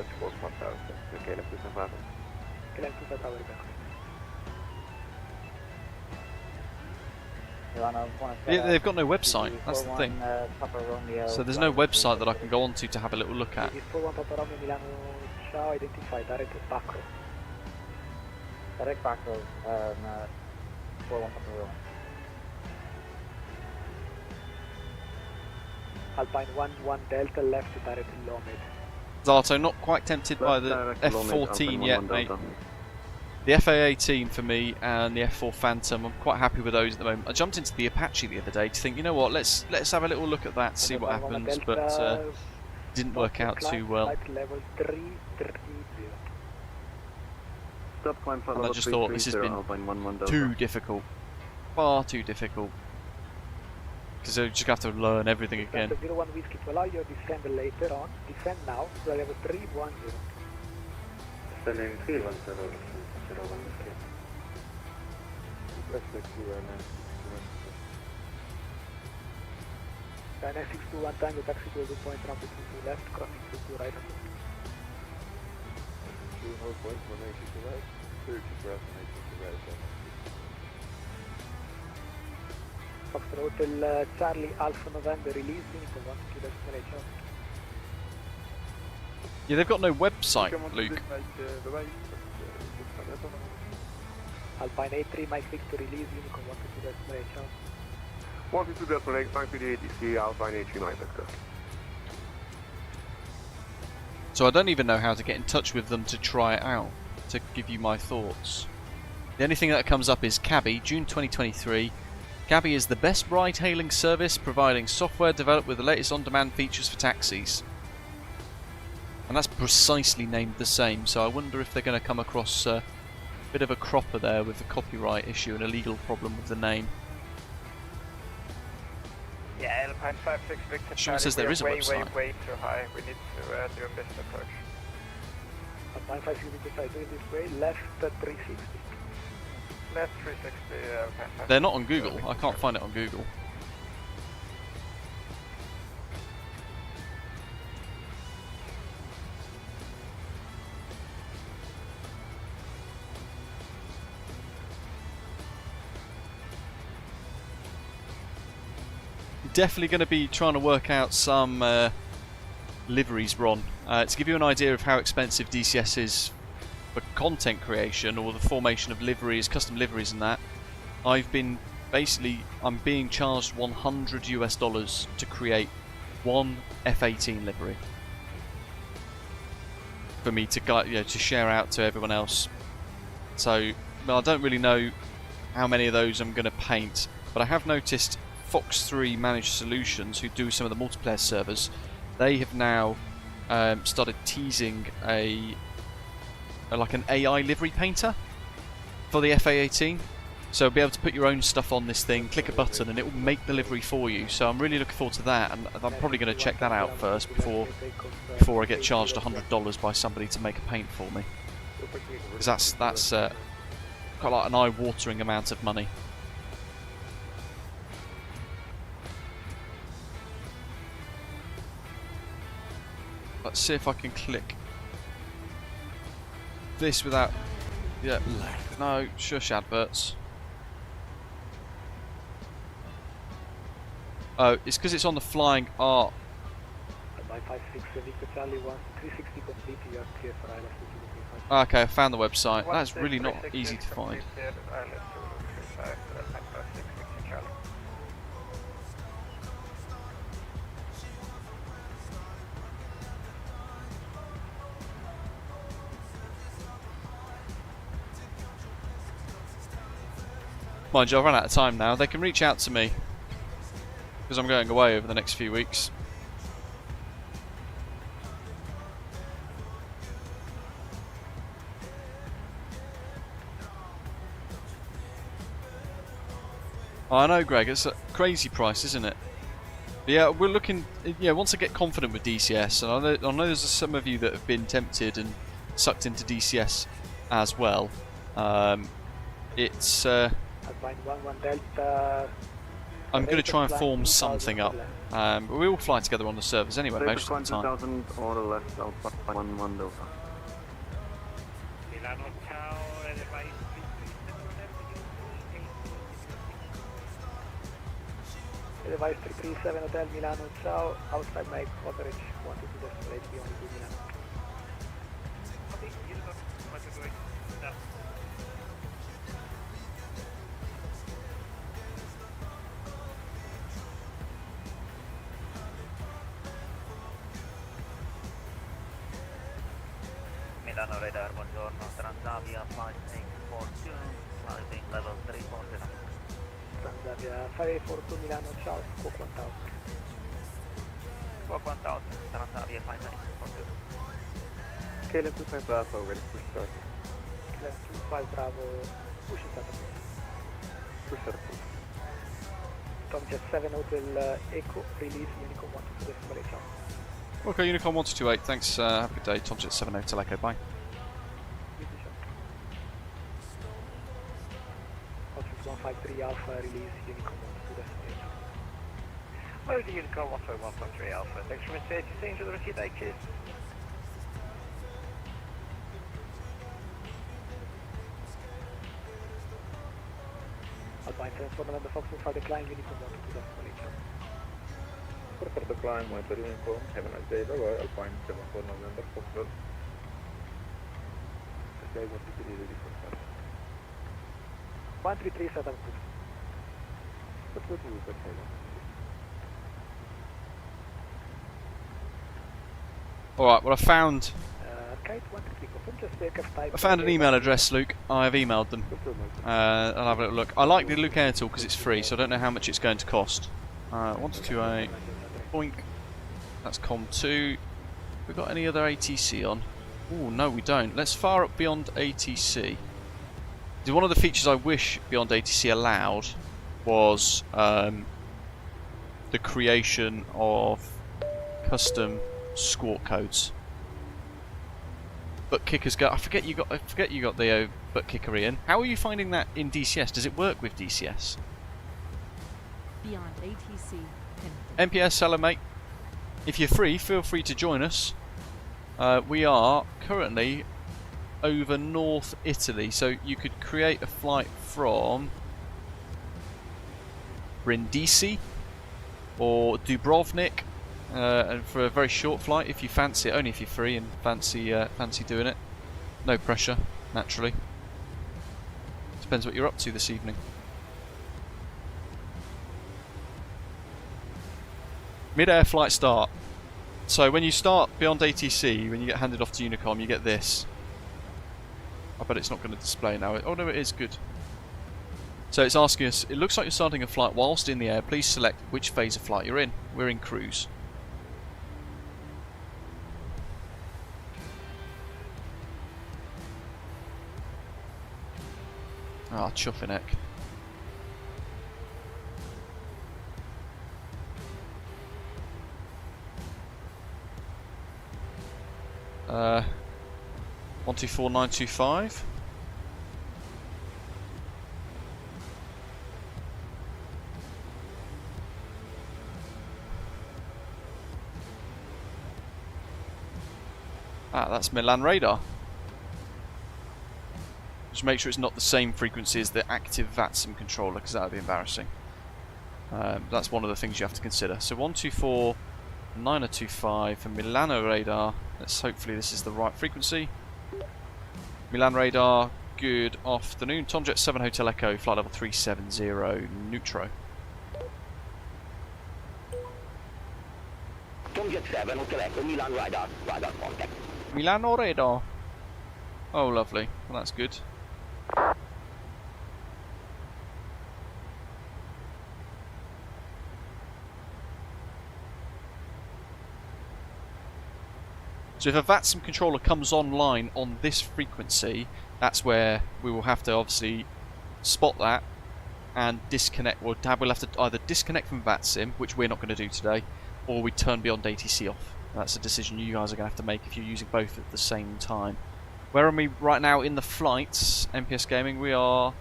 Yeah, they've got no website, that's the thing. So there's no website that I can go onto to have a little look at. Alpine 1-1 Delta left to direct Lomid. Zato, not quite tempted by the F14 yet, mate. The FA18 for me and the F4 Phantom, I'm quite happy with those at the moment. I jumped into the Apache the other day to think, you know what, let's have a little look at that, see what happens, but didn't work out too well. And I just thought this has been too difficult, far too difficult, because you just have to learn everything again. One whiskey to allow your descent later on. Descend now, so I have a 310. Descending 310. China 621 Tango, taxi to the point, rapid to left, crossing to right. 2 hold point, 180 to right, 30 breath, 180 to right. Foxtrot Hotel Charlie Alpha November release, Unicorn 1 to destination. Yeah, they've got no website, Luke. Alpine 83, Mike Victor release, Unicorn 1 to destination. 1 to destination, thank you, the ATC, Alpine 83, Mike Victor. So I don't even know how to get in touch with them to try it out, to give you my thoughts. The only thing that comes up is Cabby, June 2023. Cabby is the best ride-hailing service providing software developed with the latest on-demand features for taxis. And that's precisely named the same, so I wonder if they're going to come across a bit of a cropper there with the copyright issue and a legal problem with the name. Yeah, Alpine 56 Victor Sean says there is a website. Way too high. We need to do a business approach. Alpine 56 Victor Charlie, doing this way, left 360. Left 360. They're not on Google. I can't find it on Google. Definitely going to be trying to work out some liveries, Ron. To give you an idea of how expensive DCS is for content creation or the formation of liveries, custom liveries and that, I'm being charged $100 to create one F-18 livery for me to share out to everyone else. So, well, I don't really know how many of those I'm going to paint, but I have noticed Fox 3 Managed Solutions, who do some of the multiplayer servers, they have now started teasing like an AI livery painter for the FA-18. So be able to put your own stuff on this thing, click a button, and it will make the livery for you. So I'm really looking forward to that, and I'm probably going to check that out first before I get charged $100 by somebody to make a paint for me. Because that's quite like an eye-watering amount of money. Let's see if I can click this without... Yeah, no, shush adverts. Oh, it's because it's on the flying art. Okay, I found the website. That's really not easy to find. Mind you, I've run out of time now. They can reach out to me because I'm going away over the next few weeks. I know, Greg, it's a crazy price, isn't it? But yeah, we're looking. Yeah, once I get confident with DCS, and I know there's some of you that have been tempted and sucked into DCS as well. It's. I'm going to try and form something up. We all fly together on the servers anyway, most of the time. Or left Alpha 11 Delta. Device 337 Hotel Milano, ciao. Outside my coverage, wanted to destinate beyond Milano. Milano radar, buongiorno, Transavia 5842, climbing level 340. Transavia 542 Milano, ciao, squawk 1000. Squawk 1000, Transavia 5842. KLM 25 Bravo, ready to start. KLM 25 Bravo, pushing start. Push start. Tomjet 7 Hotel Echo, release Unicorn 1 to decimal 8, ciao. Okay, Unicorn 1228, thanks, have a good day. Tomjet 7 Hotel Echo, bye. Office 153 Alpha, release Unicorn 1 to destination. Where is the Unicorn 153 Alpha? Thanks for Mr. ATC, enjoy the rest of your day, cheers. Alpine for November Fox for the climb, uniform 1 to For the climb, monitor uniform, have a nice day, bye-bye, Alpine 74 November Fox. Perché hai quanti periodi di forza? 133 Fatto tu perché? Alright, well I found Kite 133, confirm just aircraft type. I found an email address, Luke. I have emailed them. I'll have a little look. I like the Luke Air Tool because it's free, so I don't know how much it's going to cost. 1228. Boink. That's COM2. We got any other ATC on? Oh no, we don't. Let's fire up beyond ATC. One of the features I wish beyond ATC allowed was the creation of custom squawk codes. But kickers go. I forget you got the butt kicker in. How are you finding that in DCS? Does it work with DCS? Beyond ATC. MPS, hello mate. If you're free, feel free to join us. We are currently over North Italy, so you could create a flight from Brindisi or Dubrovnik, and for a very short flight if you fancy it, only if you're free and fancy doing it. No pressure, naturally. Depends what you're up to this evening. Mid-air flight start. So when you start beyond ATC, when you get handed off to Unicom, you get this. I bet it's not going to display now. Oh no, it is good. So it's asking us, it looks like you're starting a flight whilst in the air. Please select which phase of flight you're in. We're in cruise. Ah, chuffing heck. Uh, 124925. Ah, that's Milan radar. Just make sure it's not the same frequency as the active VATSIM controller, because that would be embarrassing. That's one of the things you have to consider. So 124.925 for Milano radar. Hopefully this is the right frequency. Milan radar, good afternoon. Tomjet 7 Hotel Echo, flight level 370, neutro. Tomjet 7 Hotel Echo, Milan radar, radar contact. Milano radar. Oh, lovely. Well, that's good. So if a VATSIM controller comes online on this frequency, that's where we will have to obviously spot that and disconnect. We'll have to either disconnect from VATSIM, which we're not going to do today, or we turn beyond ATC off. That's a decision you guys are going to have to make if you're using both at the same time. Where are we right now in the flights, MPS Gaming? We are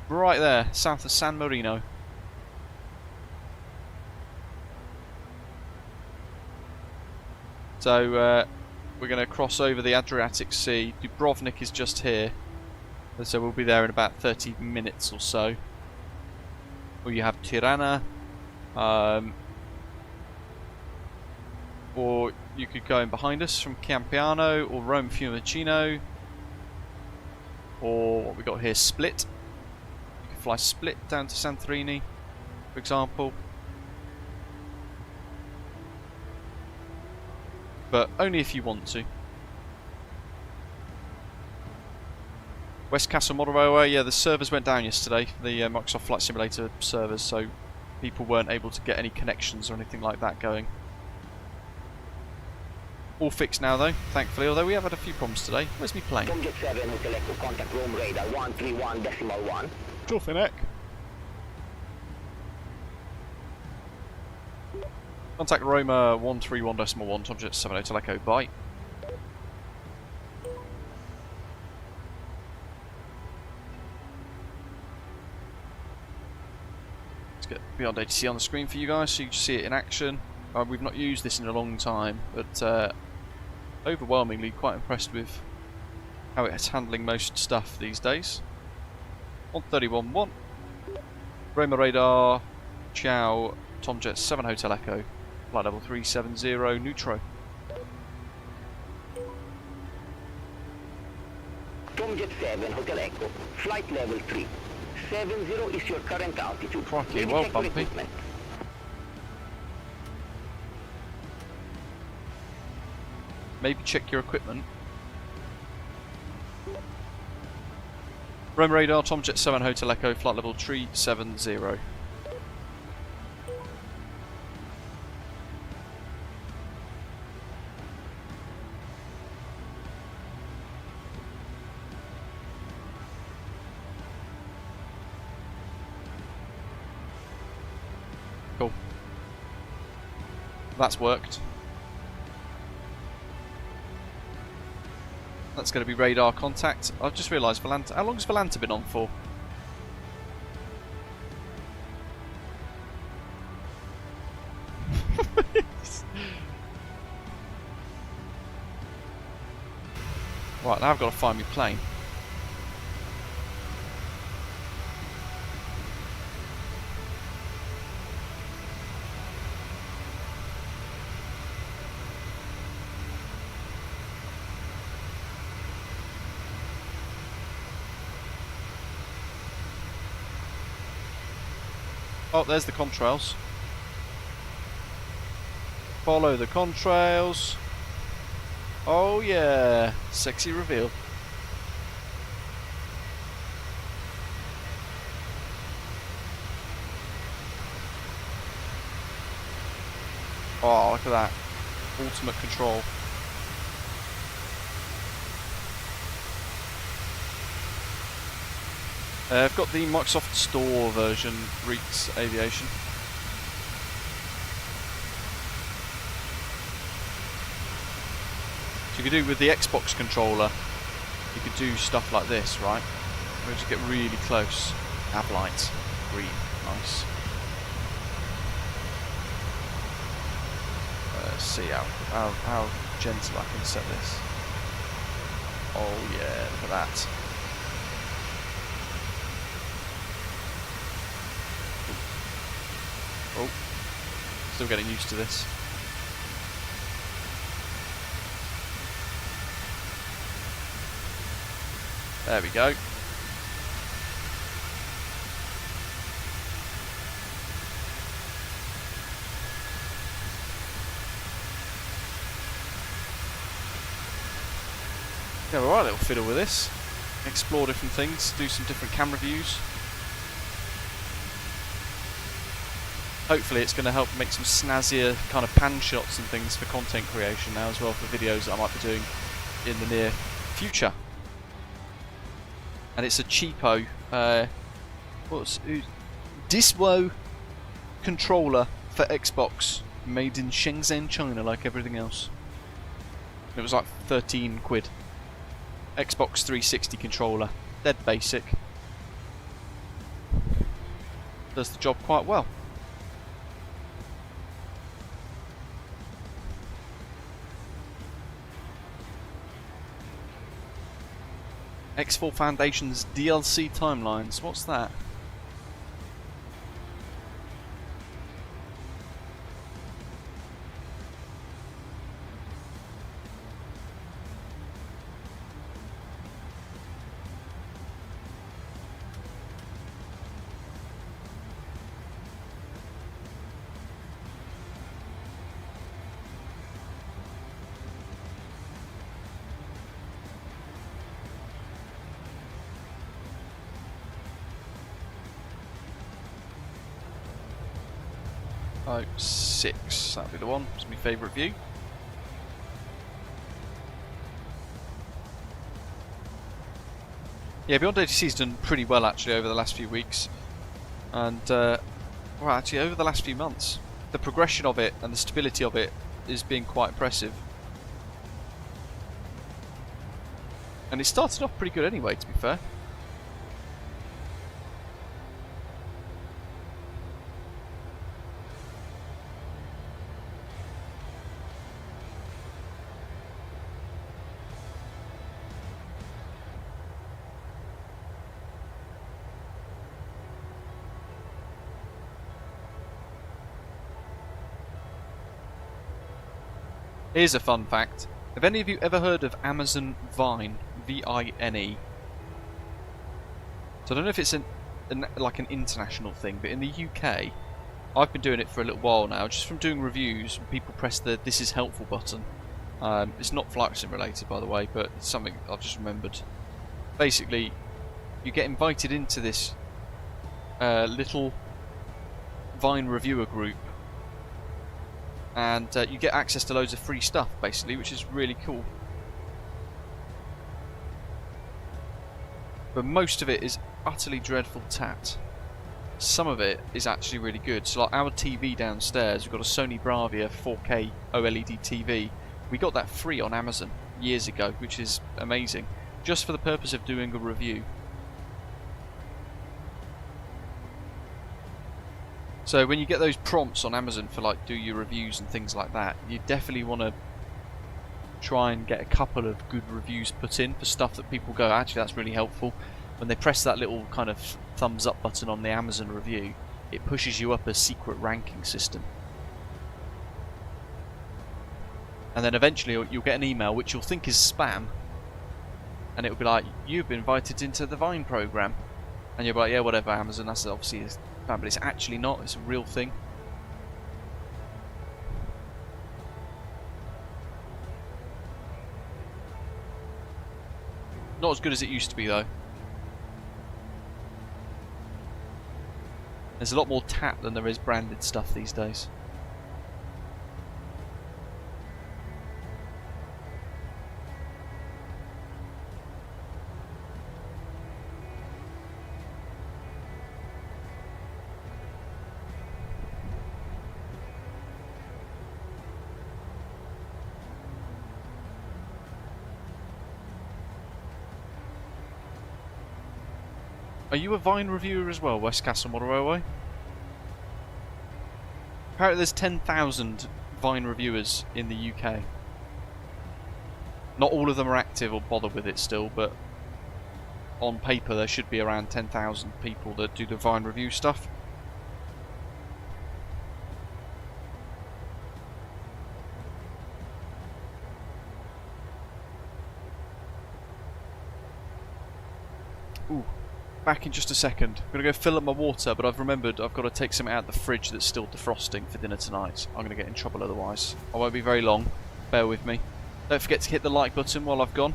right there, south of San Marino. So we're going to cross over the Adriatic Sea. Dubrovnik is just here, so we'll be there in about 30 minutes or so. Or you have Tirana, or you could go in behind us from Campiano or Rome Fiumicino, or what we got here, Split. You can fly Split down to Santorini, for example. But only if you want to. West Castle Model Railway, yeah, the servers went down yesterday, the Microsoft Flight Simulator servers, so people weren't able to get any connections or anything like that going. All fixed now though, thankfully, although we have had a few problems today. Where's me plane? Tomjet 7 Hotel Echo, contact Rome radar 131.1. Dolphin Eck. Contact Roma 131.1, Tomjet 7 Hotel Echo, bye. Let's get beyond ATC on the screen for you guys so you can see it in action. We've not used this in a long time, but overwhelmingly quite impressed with how it's handling most stuff these days. 131.1. Roma radar, ciao, Tomjet 7 Hotel Echo, flight level 370, neutro. Tomjet 7 Hotel Echo, flight level 370 is your current altitude. Crikey, well bumpy. Maybe check your equipment. Roma radar, Tomjet 7 Hotel Echo, flight level 370. Cool. That's worked. That's going to be radar contact. I've just realised Volanta. How long has Volanta been on for? Right, now I've got to find my plane. Oh, there's the contrails. Follow the contrails. Oh yeah, sexy reveal. Oh, look at that. Ultimate control. I've got the Microsoft Store version, Reeks Aviation. So you could do with the Xbox controller, you could do stuff like this, right? We'll just get really close. Nav light, green, nice. Let's see how gentle I can set this. Oh yeah, look at that. Oh, still getting used to this. There we go. Yeah, we're alright little fiddle with this. Explore different things, do some different camera views. Hopefully it's going to help make some snazzier kind of pan shots and things for content creation now as well, for videos that I might be doing in the near future. And it's a cheapo Diswo controller for Xbox, made in Shenzhen, China, like everything else. It was like 13 quid. Xbox 360 controller, dead basic. Does the job quite well. X4 Foundation's DLC timelines. What's that? Oh, 6. That'll be the one. It's my favourite view. Yeah, Beyond ATC's done pretty well actually over the last few weeks, and well, actually over the last few months. The progression of it and the stability of it is being quite impressive. And it started off pretty good anyway, to be fair. Here's a fun fact. Have any of you ever heard of Amazon Vine? V-I-N-E. So I don't know if it's like an international thing, but in the UK, I've been doing it for a little while now, just from doing reviews, people press the "This is helpful" button. It's not flight sim related, by the way, but it's something I've just remembered. Basically, you get invited into this little Vine reviewer group, and you get access to loads of free stuff, basically, which is really cool. But most of it is utterly dreadful tat. Some of it is actually really good. So like our TV downstairs, we've got a Sony Bravia 4K OLED TV. We got that free on Amazon years ago, which is amazing, just for the purpose of doing a review. So when you get those prompts on Amazon for like do your reviews and things like that, you definitely want to try and get a couple of good reviews put in for stuff that people go, actually that's really helpful. When they press that little kind of thumbs up button on the Amazon review, it pushes you up a secret ranking system. And then eventually you'll get an email which you'll think is spam, and it'll be like, you've been invited into the Vine program. And you'll be like, yeah, whatever, Amazon, that's obviously spam, but it's actually not, it's a real thing. Not as good as it used to be though. There's a lot more tat than there is branded stuff these days. Are you a Vine reviewer as well, West Castle Model Railway? Apparently there's 10,000 Vine reviewers in the UK. Not all of them are active or bother with it still, but on paper there should be around 10,000 people that do the Vine review stuff. Ooh. Back in just a second. I'm going to go fill up my water, but I've remembered I've got to take something out of the fridge that's still defrosting for dinner tonight. I'm going to get in trouble otherwise. I won't be very long. Bear with me. Don't forget to hit the like button while I've gone.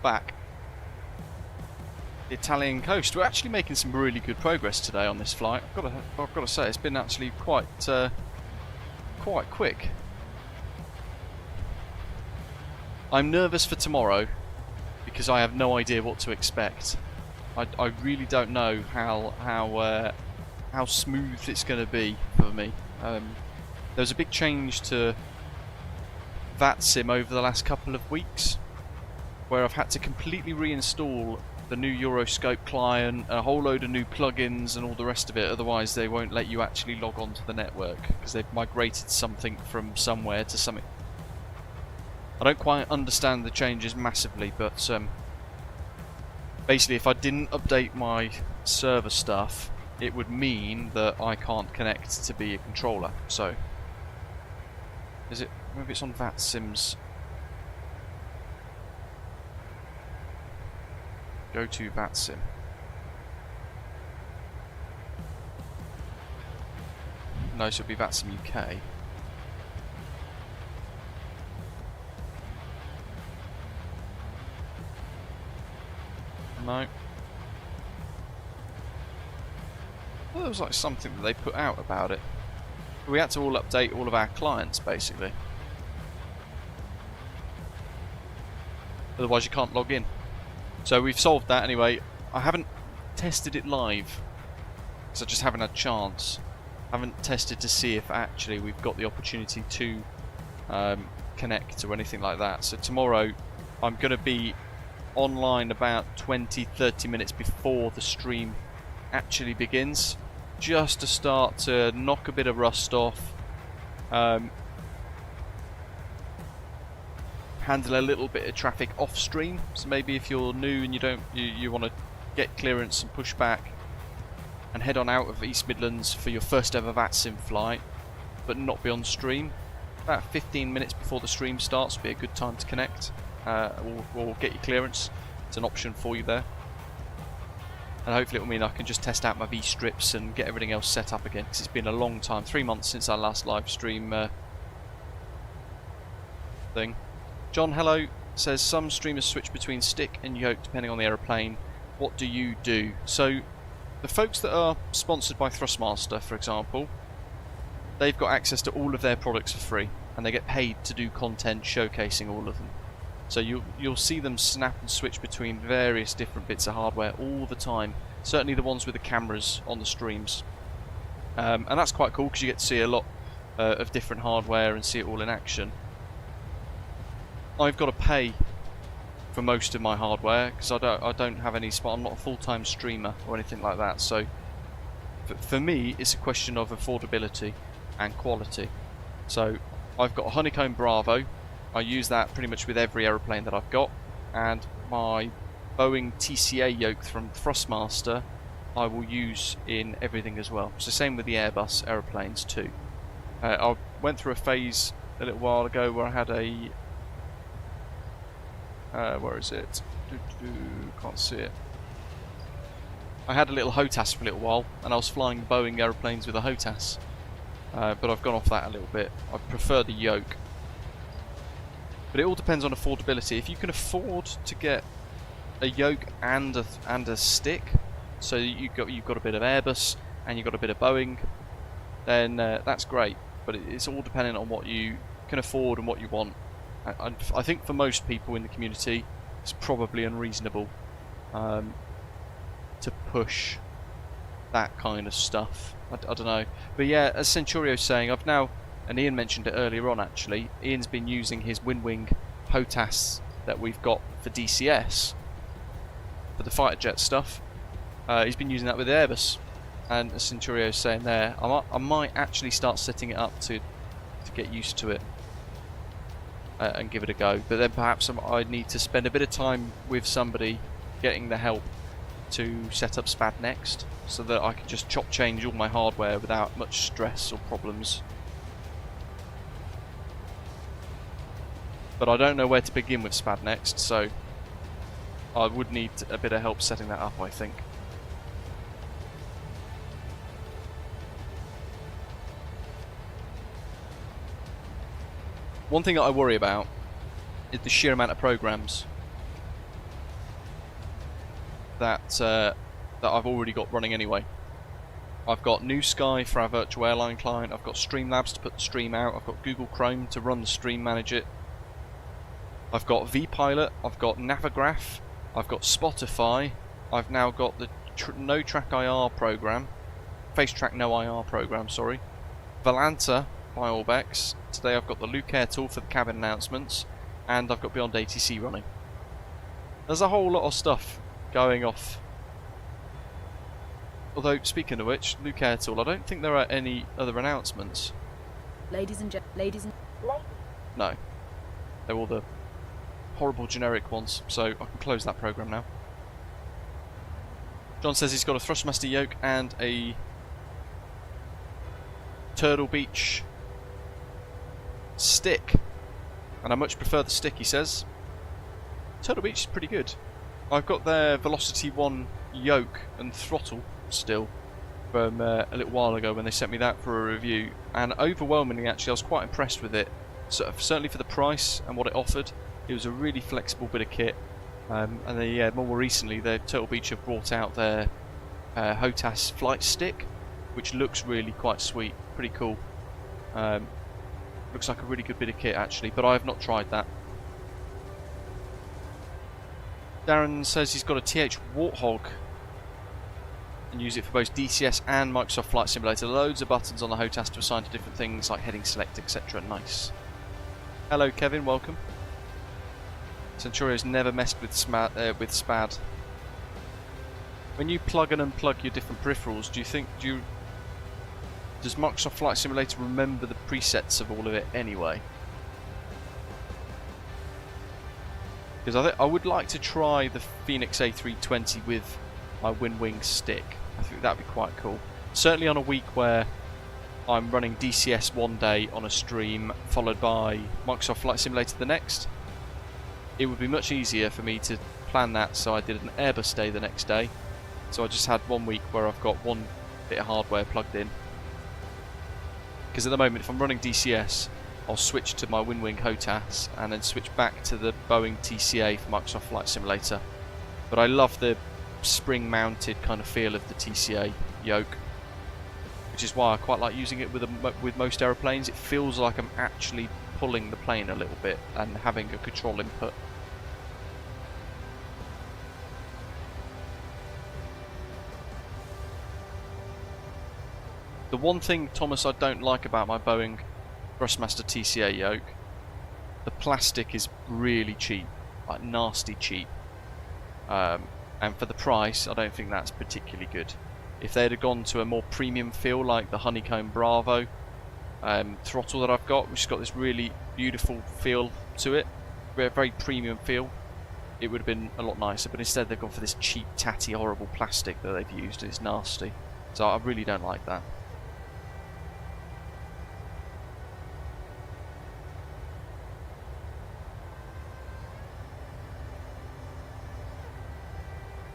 Back. The Italian coast. We're actually making some really good progress today on this flight. I've got to say, it's been actually quite quick. I'm nervous for tomorrow because I have no idea what to expect. I really don't know how smooth it's going to be for me. There was a big change to VATSIM over the last couple of weeks, where I've had to completely reinstall the new Euroscope client, a whole load of new plugins and all the rest of it, otherwise they won't let you actually log on to the network, because they've migrated something from somewhere to something. I don't quite understand the changes massively, but basically if I didn't update my server stuff, it would mean that I can't connect to be a controller. So Is it? Maybe it's on VATSIM's. Go to VATSIM. No, so it'll be VATSIM UK. No. Well, there was like something that they put out about it. We had to all update all of our clients, basically. Otherwise you can't log in. So we've solved that anyway. I haven't tested it live, because I just haven't had a chance. I haven't tested to see if actually we've got the opportunity to connect or anything like that. So tomorrow I'm going to be online about 20-30 minutes before the stream actually begins, just to start to knock a bit of rust off, handle a little bit of traffic off stream. So maybe if you're new and you want to get clearance and push back and head on out of East Midlands for your first ever VATSIM flight, but not be on stream, about 15 minutes before the stream starts would be a good time to connect. Or get your clearance. It's an option for you there. And hopefully it will mean I can just test out my V-strips and get everything else set up again, because it's been a long time, 3 months since our last live stream thing. John, hello, says some streamers switch between stick and yoke depending on the aeroplane. What do you do? So the folks that are sponsored by Thrustmaster, for example, they've got access to all of their products for free, and they get paid to do content showcasing all of them. So you'll see them snap and switch between various different bits of hardware all the time. Certainly the ones with the cameras on the streams. And that's quite cool, because you get to see a lot of different hardware and see it all in action. I've got to pay for most of my hardware, because I don't have any spot. I'm not a full-time streamer or anything like that. So for me, it's a question of affordability and quality. So I've got a Honeycomb Bravo. I use that pretty much with every aeroplane that I've got, and my Boeing TCA yoke from Thrustmaster I will use in everything as well. So same with the Airbus aeroplanes too. I went through a phase a little while ago where I had a where is it? Can't see it. I had a little HOTAS for a little while, and I was flying Boeing aeroplanes with a HOTAS, but I've gone off that a little bit. I prefer the yoke. But it all depends on affordability. If you can afford to get a yoke and a stick, so you've got a bit of Airbus and you've got a bit of Boeing, then that's great. But it's all dependent on what you can afford and what you want. I think for most people in the community, it's probably unreasonable to push that kind of stuff. I don't know. But yeah, as Centurio's saying, I've now, and Ian mentioned it earlier on actually, Ian's been using his WinWing HOTAS that we've got for DCS, for the fighter jet stuff. He's been using that with Airbus, and as Centurio's saying there, I might actually start setting it up to get used to it and give it a go. But then perhaps I'd need to spend a bit of time with somebody getting the help to set up SPAD next, so that I can just chop change all my hardware without much stress or problems. But I don't know where to begin with SPAD next, so I would need a bit of help setting that up, I think. One thing that I worry about is the sheer amount of programs that I've already got running anyway. I've got New Sky for our virtual airline client, I've got Streamlabs to put the stream out, I've got Google Chrome to run the stream, manage it. I've got vPilot, I've got Navigraph, I've got Spotify, I've now got the No Track IR program, Face Track No IR program, sorry, Volanta by Orbex. Today I've got the Luke Air tool for the cabin announcements, and I've got Beyond ATC running. There's a whole lot of stuff going off. Although, speaking of which, Luke Air tool, I don't think there are any other announcements. Ladies and no, they're all the horrible generic ones, so I can close that program now. John says he's got a Thrustmaster yoke and a Turtle Beach stick. And I much prefer the stick, he says. Turtle Beach is pretty good. I've got their Velocity 1 yoke and throttle still from a little while ago when they sent me that for a review, and overwhelmingly actually I was quite impressed with it. So, certainly for the price and what it offered, it was a really flexible bit of kit. And then, yeah, more recently, Turtle Beach have brought out their HOTAS flight stick, which looks really quite sweet, pretty cool. Looks like a really good bit of kit actually, but I have not tried that. Darren says he's got a TH Warthog and use it for both DCS and Microsoft Flight Simulator. Loads of buttons on the HOTAS to assign to different things like heading select, etc. Nice. Hello Kevin, welcome. Centurio's never messed with SPAD. When you plug and unplug your different peripherals, does Microsoft Flight Simulator remember the presets of all of it anyway? Because I would like to try the Phoenix A320 with my WinWing stick. I think that'd be quite cool. Certainly on a week where I'm running DCS one day on a stream, followed by Microsoft Flight Simulator the next. It would be much easier for me to plan that so I did an Airbus day the next day. So I just had 1 week where I've got one bit of hardware plugged in. Because at the moment, if I'm running DCS, I'll switch to my WinWing HOTAS and then switch back to the Boeing TCA for Microsoft Flight Simulator. But I love the spring-mounted kind of feel of the TCA yoke, which is why I quite like using it with most aeroplanes. It feels like I'm actually pulling the plane a little bit and having a control input. The one thing, Thomas, I don't like about my Boeing Thrustmaster TCA yoke, the plastic is really cheap, like nasty cheap. And for the price, I don't think that's particularly good. If they'd have gone to a more premium feel like the Honeycomb Bravo throttle that I've got, which has got this really beautiful feel to it, very premium feel, it would have been a lot nicer. But instead they've gone for this cheap, tatty, horrible plastic that they've used, and it's nasty. So I really don't like that.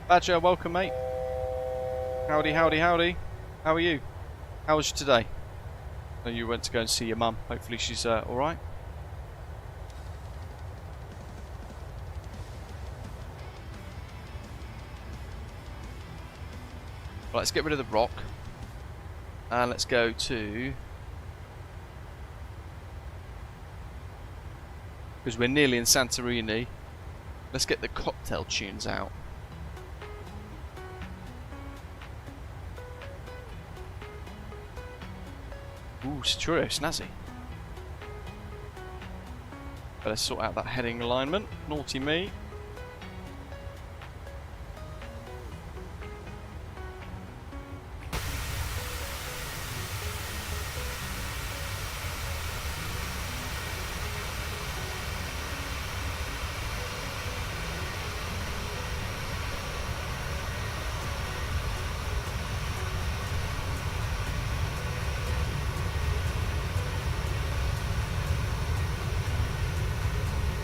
Badger, welcome mate. Howdy, howdy, howdy. How are you? How was you today? I know you went to go and see your mum. Hopefully she's alright. Right, let's get rid of the rock. And let's go to... because we're nearly in Santorini. Let's get the cocktail tunes out. Ooh, Centurio, snazzy. Better sort out that heading alignment. Naughty me.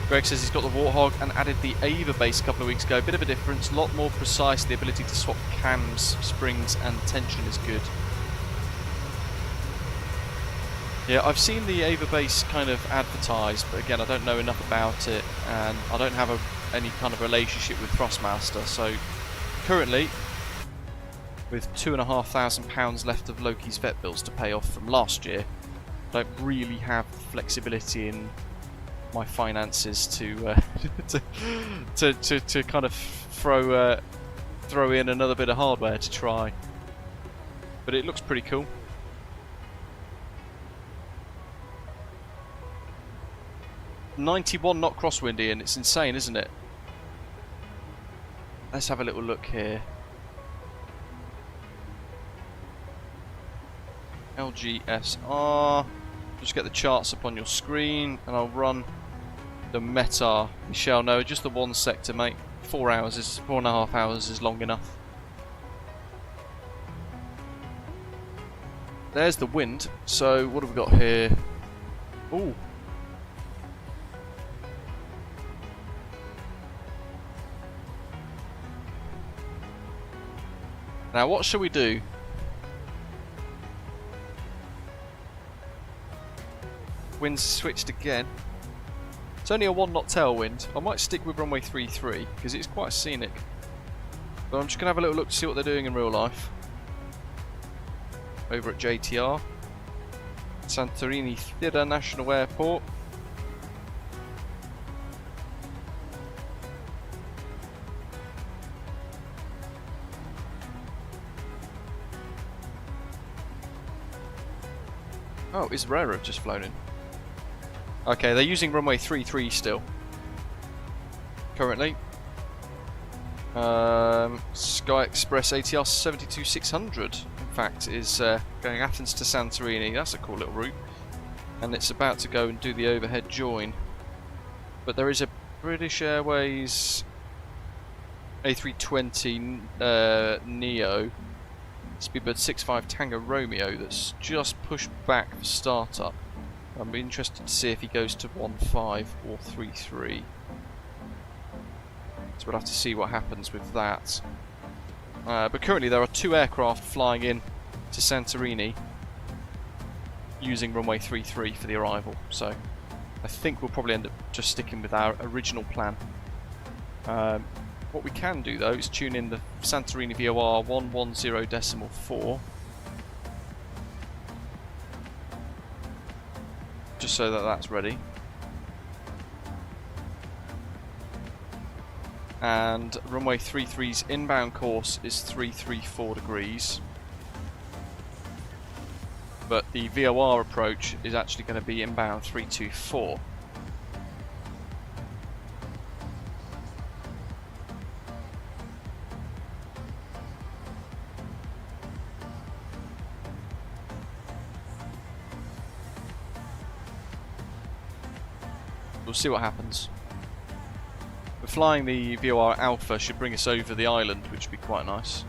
Greg says he's got the Warthog and added the Ava base a couple of weeks ago. Bit of a difference, a lot more precise. The ability to swap cams, springs and tension is good. Yeah, I've seen the Ava base kind of advertised, but again I don't know enough about it, and I don't have any kind of relationship with Thrustmaster. So currently, with £2,500 left of Loki's vet bills to pay off from last year, I don't really have the flexibility in my finances to to kind of throw in another bit of hardware to try, but it looks pretty cool. .91 knot crosswindy, and it's insane, isn't it? Let's have a little look here. LGSR. Just get the charts up on your screen, and I'll run the METAR. Michelle, no, just the one sector, mate. 4 hours is 4.5 hours is long enough. There's the wind. So what have we got here? Ooh, Now what shall we do? Wind's switched again. It's only a 1 knot tailwind. I might stick with runway 33 because it's quite scenic. But I'm just going to have a little look to see what they're doing in real life. Over at JTR. Santorini International Airport. Oh, Israel have just flown in. Okay, they're using runway 33 still. Currently. Sky Express ATR 72600, in fact, is going Athens to Santorini. That's a cool little route. And it's about to go and do the overhead join. But there is a British Airways A320 Neo Speedbird 65 Tango Romeo that's just pushed back for startup. I'll be interested to see if he goes to 1.5 or 3.3. So we'll have to see what happens with that. But currently there are 2 aircraft flying in to Santorini using runway 33 for the arrival. So I think we'll probably end up just sticking with our original plan. What we can do though is tune in the Santorini VOR 110.4 just so that that's ready. And runway 33's inbound course is 334 degrees. But the VOR approach is actually going to be inbound 324. We'll see what happens. But flying the VOR Alpha should bring us over the island, which would be quite nice.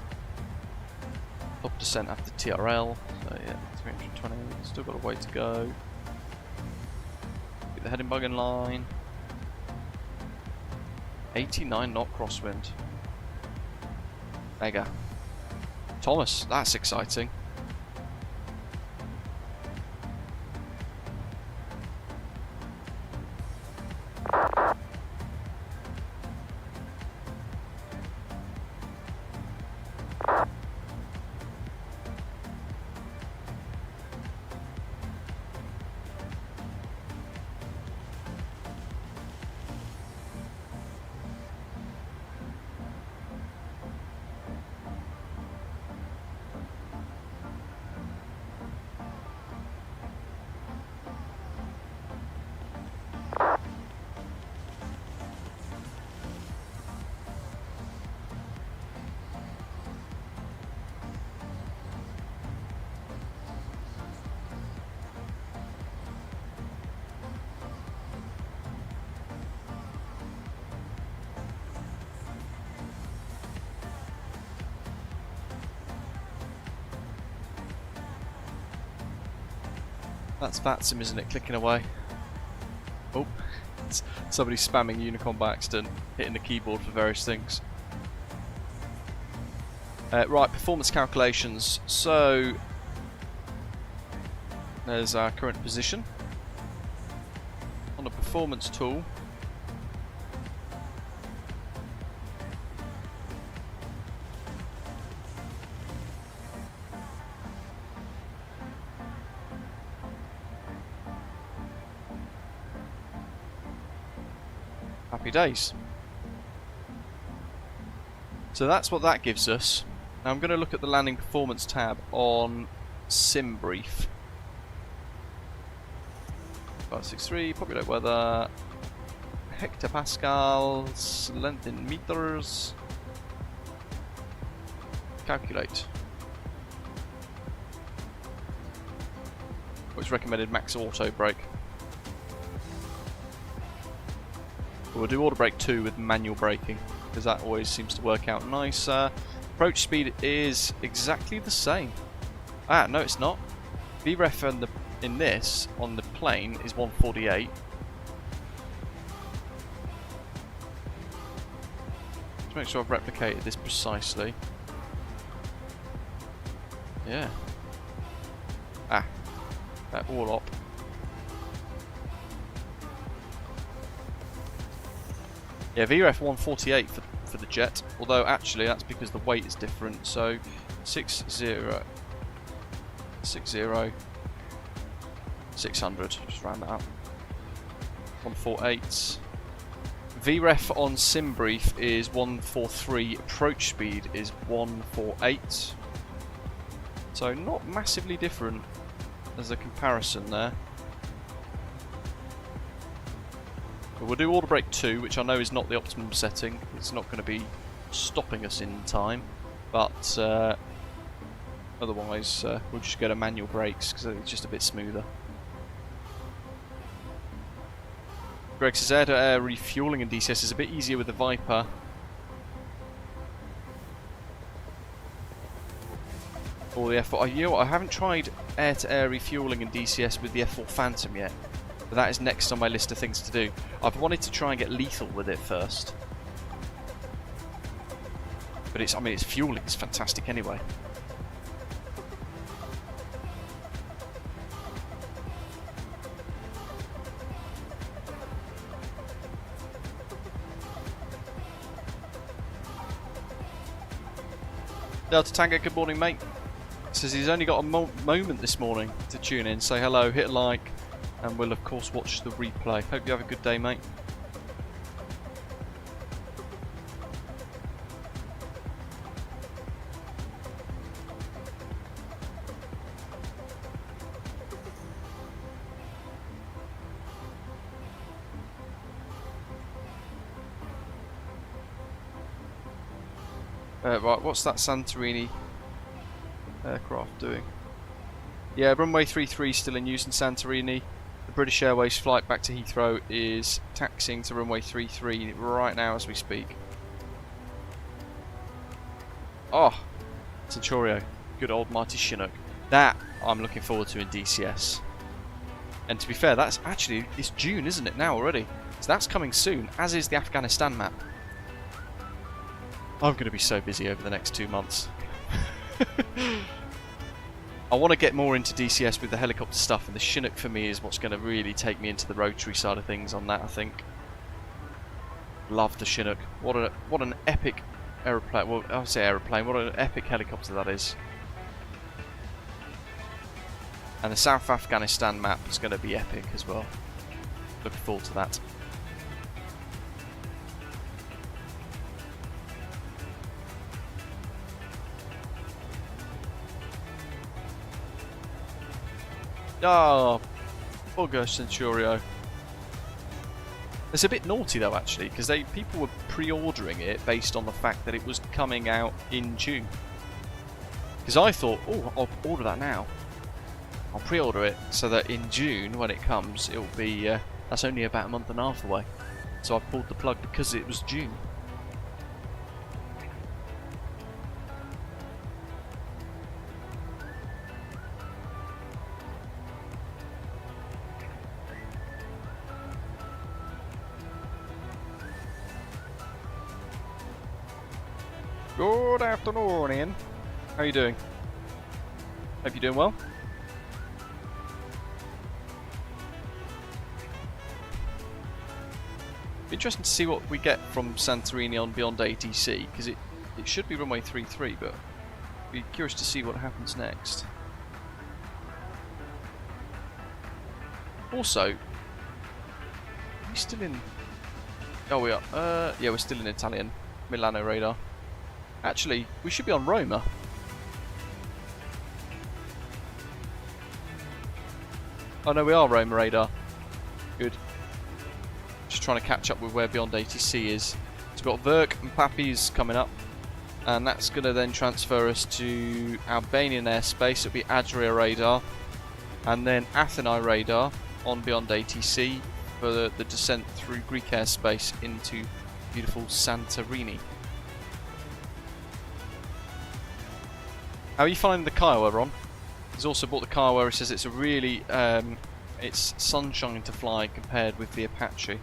Top descent after TRL. So yeah, 320. Still got a way to go. Get the heading bug in line. 89 knot crosswind. Mega. Thomas, that's exciting. That's VATSIM, isn't it? Clicking away. Oh, somebody spamming Unicom by accident, hitting the keyboard for various things. Right, performance calculations. So, there's our current position on the performance tool. Happy days. So that's what that gives us. Now I'm going to look at the landing performance tab on SimBrief. 563, populate weather, hectopascals, length in meters, calculate. What's recommended max auto brake. We'll do auto brake 2 with manual braking because that always seems to work out nicer. Approach speed is exactly the same. Ah, no, it's not. VREF in this on the plane is 148. Let's make sure I've replicated this precisely. Yeah. Ah. That all up. Yeah, VREF 148 for the jet, although actually that's because the weight is different, so 60, 600, just round that up. 148. VREF on sim brief is 143, approach speed is 148. So not massively different as a comparison there. But we'll do order brake 2, which I know is not the optimum setting. It's not going to be stopping us in time, but otherwise we'll just go to manual brakes because it's just a bit smoother. Greg says air-to-air refueling in DCS is a bit easier with the Viper. Or the F4. You know what, I haven't tried air-to-air refueling in DCS with the F4 Phantom yet. But that is next on my list of things to do. I've wanted to try and get lethal with it first. But its fueling is fantastic anyway. Delta Tango, good morning, mate. Says he's only got a moment this morning to tune in. Say hello, hit a like, and we'll of course watch the replay. Hope you have a good day, mate. Right, what's that Santorini aircraft doing? Yeah, runway 33 still in use in Santorini. The British Airways flight back to Heathrow is taxiing to runway 33 right now as we speak. Oh, Centurio, good old mighty Chinook. That I'm looking forward to in DCS. And to be fair, that's actually, it's June, isn't it, now already? So that's coming soon, as is the Afghanistan map. I'm going to be so busy over the next 2 months. I want to get more into DCS with the helicopter stuff, and the Chinook for me is what's going to really take me into the rotary side of things on that, I think. Love the Chinook. What an epic aeroplane. Well, I say aeroplane. What an epic helicopter that is. And the South Afghanistan map is going to be epic as well. Looking forward to that. Oh, bugger Centurio. It's a bit naughty though, actually, because people were pre-ordering it based on the fact that it was coming out in June. Because I thought, oh, I'll order that now. I'll pre-order it so that in June, when it comes, it'll be that's only about a month and a half away. So I pulled the plug because it was June. Good afternoon, Ian. How are you doing? Hope you're doing well. Be interesting to see what we get from Santorini on beyond ATC, because it should be runway 33, but be curious to see what happens next. Also, are we still in? Oh, we are. Yeah, we're still in Italian Milano radar. Actually, we should be on Roma. Oh no, we are Roma radar. Good. Just trying to catch up with where beyond ATC is. So we've got Verk and Pappies coming up, and that's going to then transfer us to Albanian airspace. It'll be Adria radar, and then Atheni radar on beyond ATC for the descent through Greek airspace into beautiful Santorini. How are you finding the Kiowa, Ron? He's also bought the Kiowa. He says it's a really, it's sunshine to fly compared with the Apache.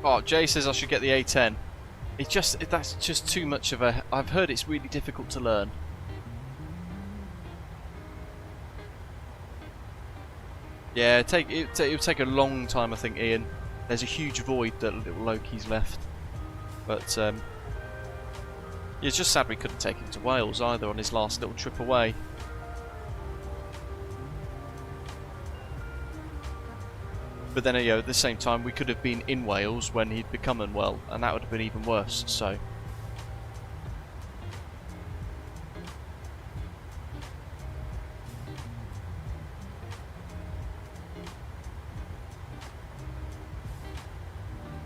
Oh, Jay says I should get the A10. That's just too much of a... I've heard it's really difficult to learn. Yeah, it'll take a long time, I think, Ian. There's a huge void that little Loki's left. But, yeah, it's just sad we couldn't take him to Wales either on his last little trip away. But then, at the same time, we could have been in Wales when he'd become unwell, and that would have been even worse, so...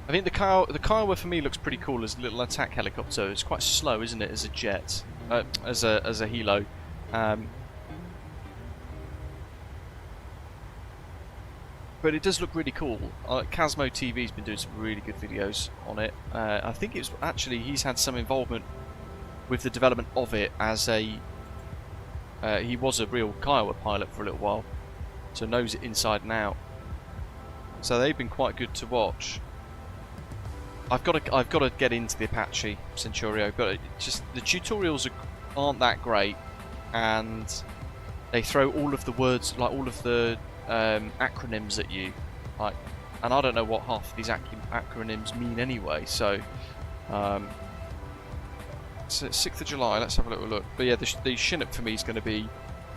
I think the Kiowa for me looks pretty cool as a little attack helicopter. It's quite slow, isn't it, as a jet, as a helo. But it does look really cool. Casmo TV's been doing some really good videos on it. I think it's actually he's had some involvement with the development of it as a. He was a real Kiowa pilot for a little while, so knows it inside and out. So they've been quite good to watch. I've got to get into the Apache Centurio, but the tutorials aren't that great, and they throw all of the words, like all of the acronyms at you, like, and I don't know what half of these acronyms mean anyway. So, 6th of July. Let's have a little look. But yeah, the Chinook for me is going to be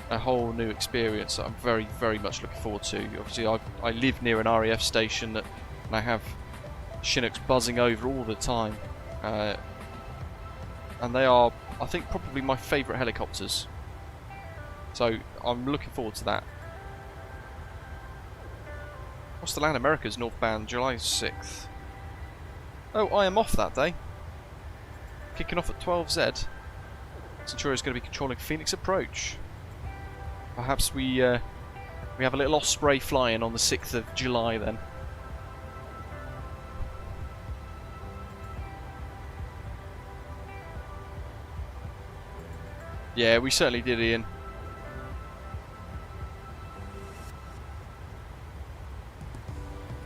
a whole new experience that I'm very, very much looking forward to. Obviously, I live near an RAF station, and I have Chinooks buzzing over all the time, and they are, I think, probably my favourite helicopters. So I'm looking forward to that. What's the Land America's northbound, July 6th? Oh, I am off that day. Kicking off at 12Z. Centurio is going to be controlling Phoenix approach. Perhaps we have a little Osprey flying on the 6th of July then. Yeah, we certainly did, Ian.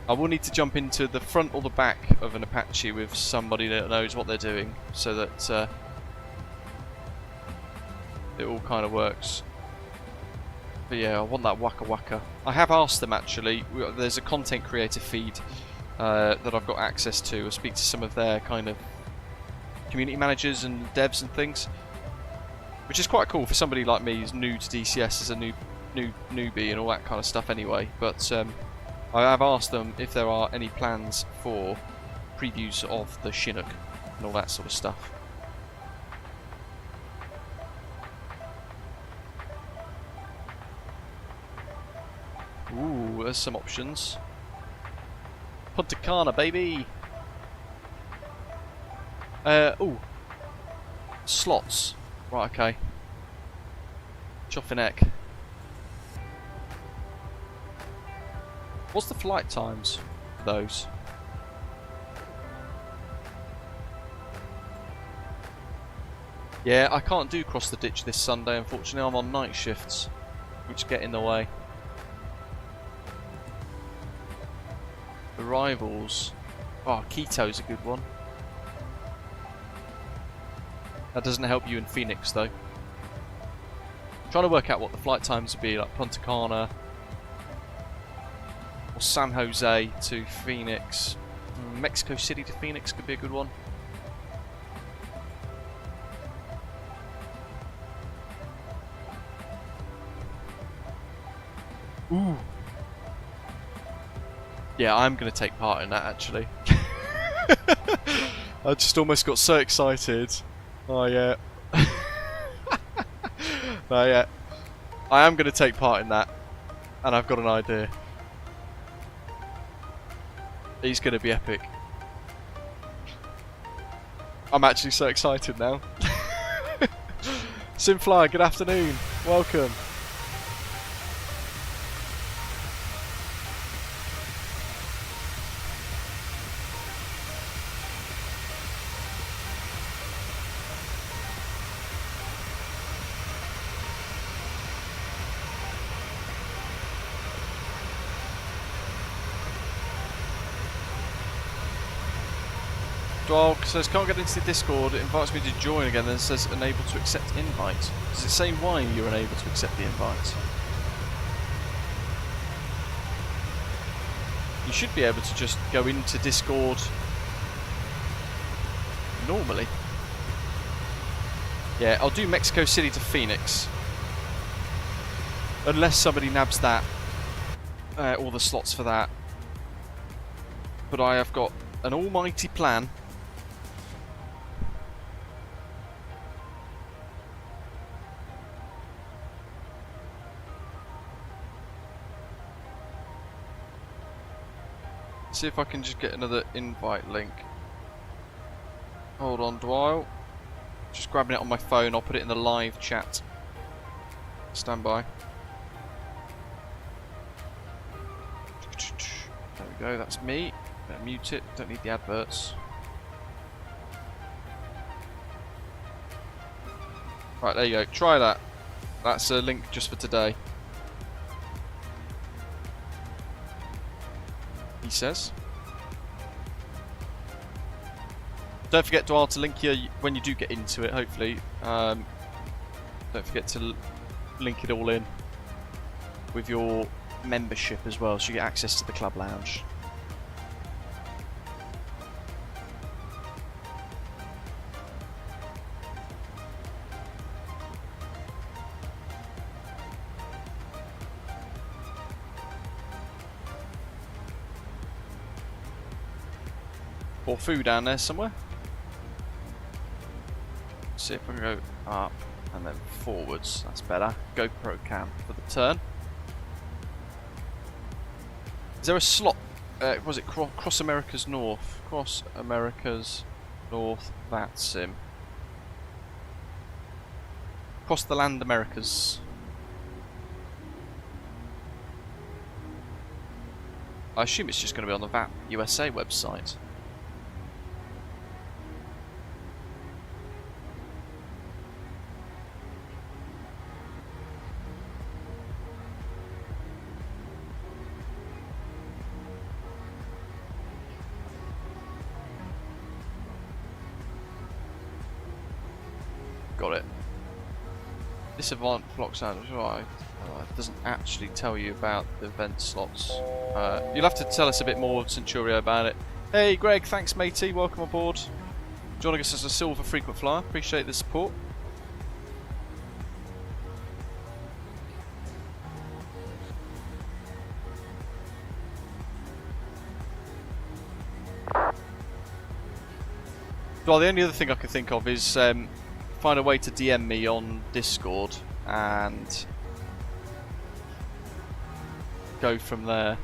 I will need to jump into the front or the back of an Apache with somebody that knows what they're doing, so that it all kind of works. But yeah, I want that Waka Waka. I have asked them actually. There's a content creator feed that I've got access to. I speak to some of their kind of community managers and devs and things, which is quite cool for somebody like me who's new to DCS, as a newbie and all that kind of stuff anyway. But I have asked them if there are any plans for previews of the Chinook and all that sort of stuff. Ooh, there's some options. Punta Cana, baby! Ooh. Slots. Right, okay. Choffin Eck. What's the flight times for those? Yeah, I can't do Cross the Ditch this Sunday, unfortunately. I'm on night shifts, which get in the way. Arrivals. Oh, Quito's a good one. That doesn't help you in Phoenix, though. I'm trying to work out what the flight times would be, like Punta Cana or San Jose to Phoenix. Mexico City to Phoenix could be a good one. Ooh. Yeah, I'm going to take part in that, actually. I just almost got so excited. Oh, yeah. Oh, yeah. I am going to take part in that. And I've got an idea. He's going to be epic. I'm actually so excited now. Simfly, good afternoon. Welcome. Dwell says, can't get into the Discord. It invites me to join again, then says unable to accept invite. Does it say why you're unable to accept the invite? You should be able to just go into Discord normally. Yeah, I'll do Mexico City to Phoenix. Unless somebody nabs that, all the slots for that. But I have got an almighty plan. See if I can just get another invite link. Hold on, Dwyle. Just grabbing it on my phone, I'll put it in the live chat. Stand by. There we go, that's me. Better mute it, don't need the adverts. Right, there you go, try that. That's a link just for today. He says. Don't forget to link here when you do get into it, hopefully. Don't forget to link it all in with your membership as well, so you get access to the club lounge. Or food down there somewhere. See if I can go up and then forwards. That's better. GoPro cam for the turn. Is there a slot? Was it Cross America's North? Cross America's North VATSIM. Cross the Land Americas. I assume it's just going to be on the VAT USA website. Got it. This event block sound, right? It doesn't actually tell you about the event slots. You'll have to tell us a bit more, Centurio, about it. Hey, Greg, thanks, matey. Welcome aboard. Joining us as a silver frequent flyer. Appreciate the support. Well, the only other thing I can think of is find a way to DM me on Discord and go from there.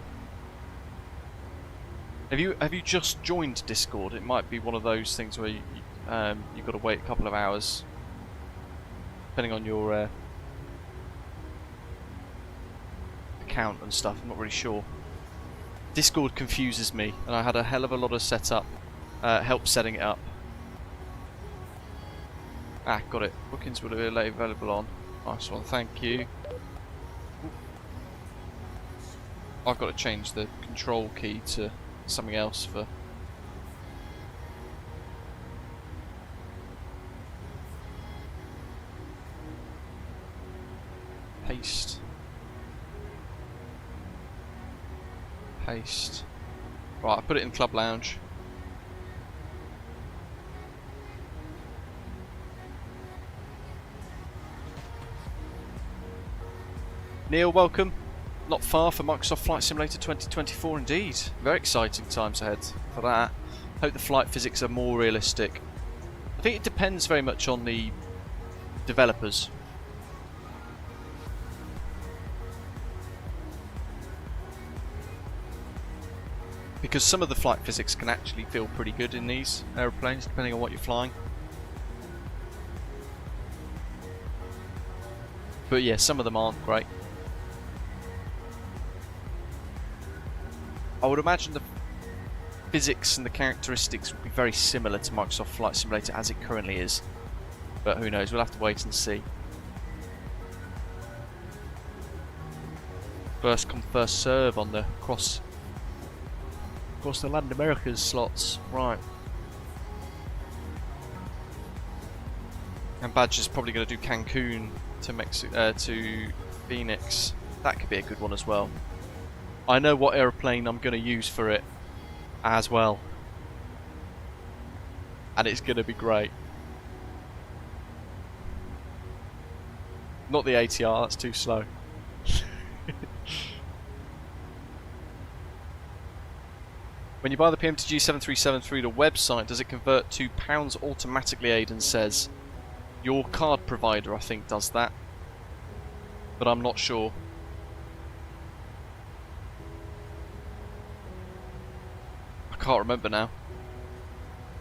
Have you just joined Discord? It might be one of those things where you've got to wait a couple of hours, depending on your account and stuff. I'm not really sure. Discord confuses me, and I had a hell of a lot of setup, help setting it up. Ah, got it. Bookings will be available on. Nice one, thank you. I've got to change the control key to something else for... Paste. Paste. Right, I put it in Club Lounge. Neil, welcome. Not far from Microsoft Flight Simulator 2024 indeed. Very exciting times ahead for that. Hope the flight physics are more realistic. I think it depends very much on the developers. Because some of the flight physics can actually feel pretty good in these aeroplanes, depending on what you're flying. But yeah, some of them aren't great. I would imagine the physics and the characteristics would be very similar to Microsoft Flight Simulator as it currently is. But who knows, we'll have to wait and see. First come, first serve on the cross the Land Americas slots. Right. And Badger's probably going to do Cancun to to Phoenix. That could be a good one as well. I know what aeroplane I'm going to use for it as well. And it's going to be great. Not the ATR, that's too slow. When you buy the PMDG 737 through the website, does it convert to pounds automatically, Aidan says? Your card provider, I think, does that. But I'm not sure. I can't remember now.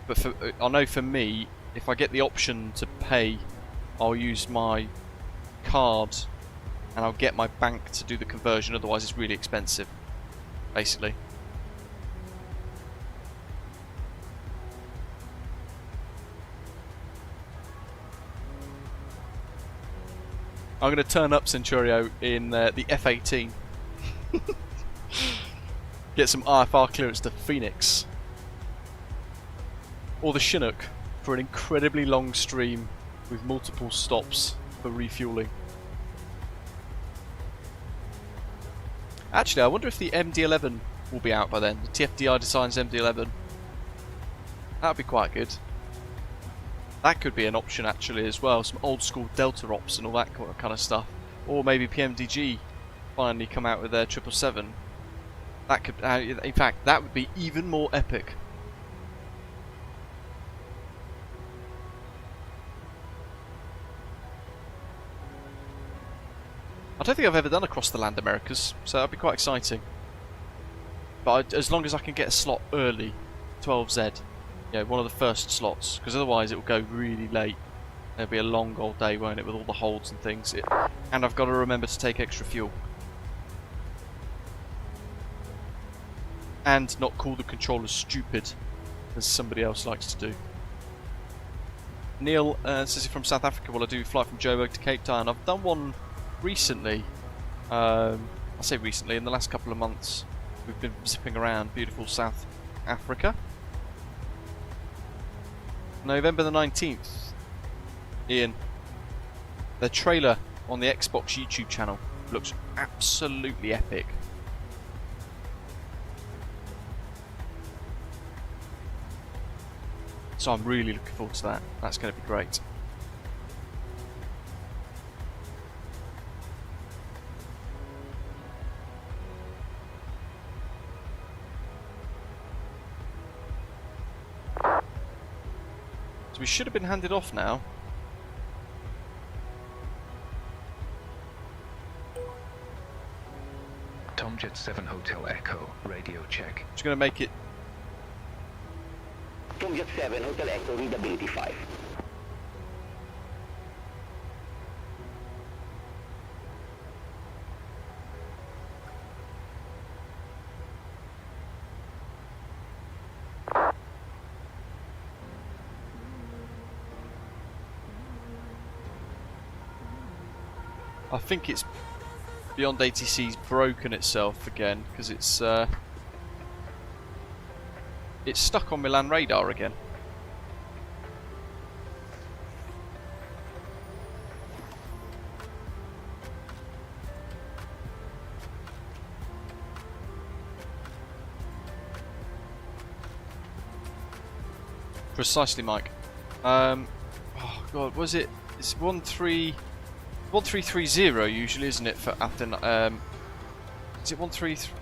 But I know for me, if I get the option to pay, I'll use my card and I'll get my bank to do the conversion, otherwise it's really expensive, basically. I'm going to turn up Centurio in the F-18. Get some IFR clearance to Phoenix. Or the Chinook for an incredibly long stream with multiple stops for refueling. Actually, I wonder if the MD-11 will be out by then. The TFDI designs MD-11. That would be quite good. That could be an option actually as well. Some old school Delta Ops and all that kind of stuff. Or maybe PMDG finally come out with their 777. That could, in fact, that would be even more epic. I don't think I've ever done Across the Land Americas, so that'd be quite exciting. But as long as I can get a slot early, 12Z, yeah, one of the first slots, because otherwise it will go really late. It'll be a long old day, won't it, with all the holds and things. And I've got to remember to take extra fuel. And not call the controller stupid, as somebody else likes to do. Neil says he's from South Africa. Will I do a flight from Joburg to Cape Town? I've done one recently. I say recently, in the last couple of months. We've been zipping around beautiful South Africa. November the 19th, Ian. The trailer on the Xbox YouTube channel looks absolutely epic. So I'm really looking forward to that. That's going to be great. So we should have been handed off now. Tomjet 7 Hotel Echo, radio check. Just going to make it. Tomjet 7 Hotel Echo, readability 5. I think it's Beyond ATC's broken itself again because it's stuck on Milan radar again. Precisely, Mike. Oh God, was it? It's 1330 usually, isn't it, for Athens? Is it 133?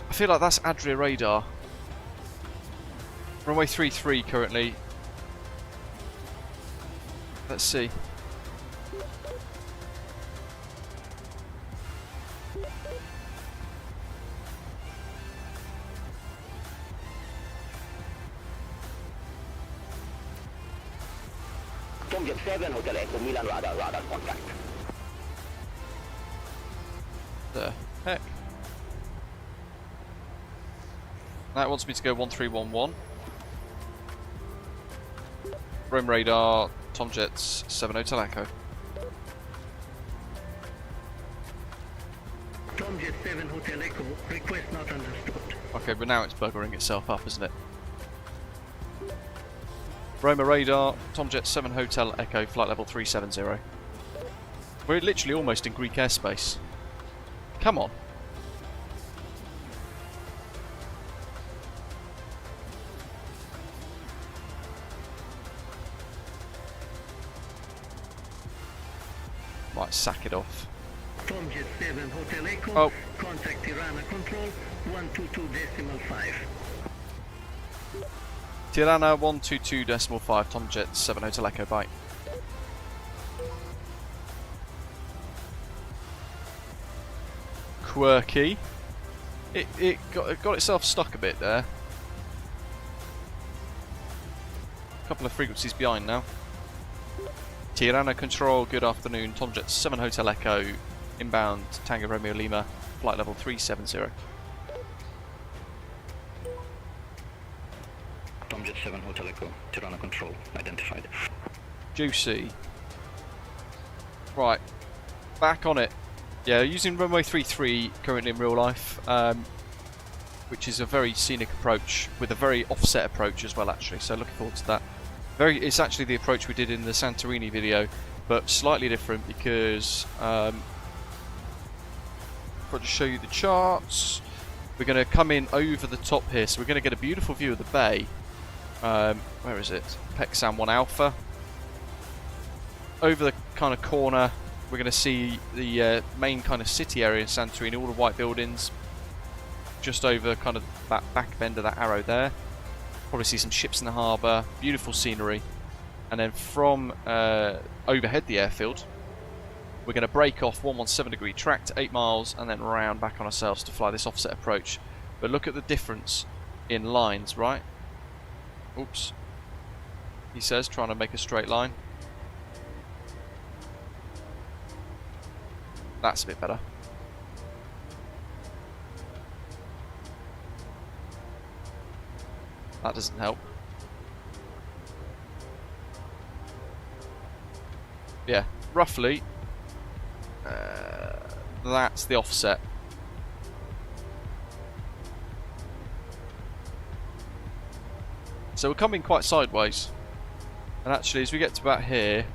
I feel like that's Adria radar. Runway 33 currently. Let's see. Tomjet 7 Hotel Echo, Milan radar contact. The heck? That wants me to go 1311. Rome radar, Tomjets 7 Hotel Echo. Tomjet 7 Hotel Echo, request not understood. Okay, but now it's buggering itself up, isn't it? Roma radar, Tomjet 7 Hotel Echo, flight level 370. We're literally almost in Greek airspace. Come on. Might sack it off. Tomjet 7 Hotel Echo, oh. Contact Tirana Control 122.5. Tirana 122.5, Tomjet 7 Hotel Echo, bye. Quirky. It got itself stuck a bit there. A couple of frequencies behind now. Tirana Control, good afternoon. Tomjet 7 Hotel Echo, inbound Tango Romeo Lima, flight level 370. Tomjet 7 Hotel Echo, Tirana Control, identified. Juicy. Right, back on it. Yeah, using runway 33 currently in real life, which is a very scenic approach with a very offset approach as well, actually. So looking forward to that. It's actually the approach we did in the Santorini video, but slightly different because if I just show you the charts, we're going to come in over the top here, so we're going to get a beautiful view of the bay. Where is it? Pexam 1 Alpha. Over the kind of corner, we're going to see the main kind of city area in Santorini, all the white buildings, just over kind of that back bend of that arrow there. Probably see some ships in the harbour, beautiful scenery, and then from overhead the airfield, we're going to break off 117 degree track to 8 miles and then round back on ourselves to fly this offset approach. But look at the difference in lines, right? Oops. He says, trying to make a straight line. That's a bit better. That doesn't help. Yeah, roughly, that's the offset. So we're coming quite sideways. And actually, as we get to about here,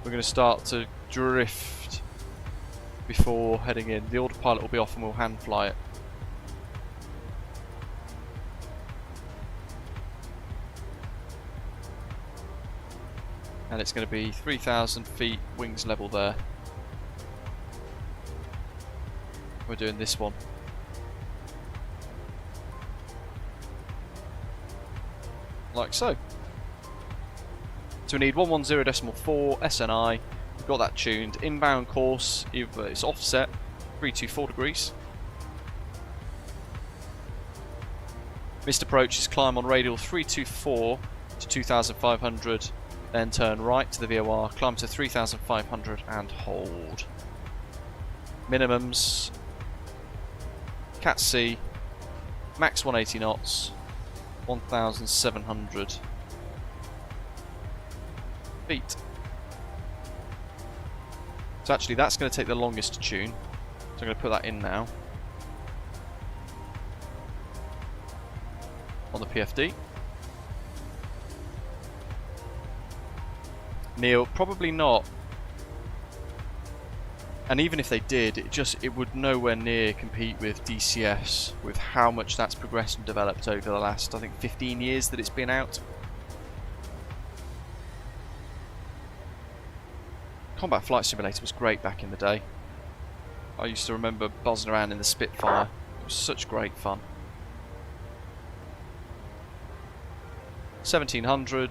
we're going to start to drift before heading in. The autopilot will be off and we'll hand fly it. And it's going to be 3,000 feet, wings level there. We're doing this one. Like so. So we need 110.4 SNI. We've got that tuned. Inbound course, it's offset, 324 degrees. Missed approach is climb on radial 324 to 2,500. Then turn right to the VOR, climb to 3,500 and hold. Minimums, Cat C, max 180 knots, 1,700 feet. So actually that's going to take the longest to tune. So I'm going to put that in now. On the PFD. Neil, probably not. And even if they did, it would nowhere near compete with DCS, with how much that's progressed and developed over the last, I think, 15 years that it's been out. Combat Flight Simulator was great back in the day. I used to remember buzzing around in the Spitfire. It was such great fun. 1700.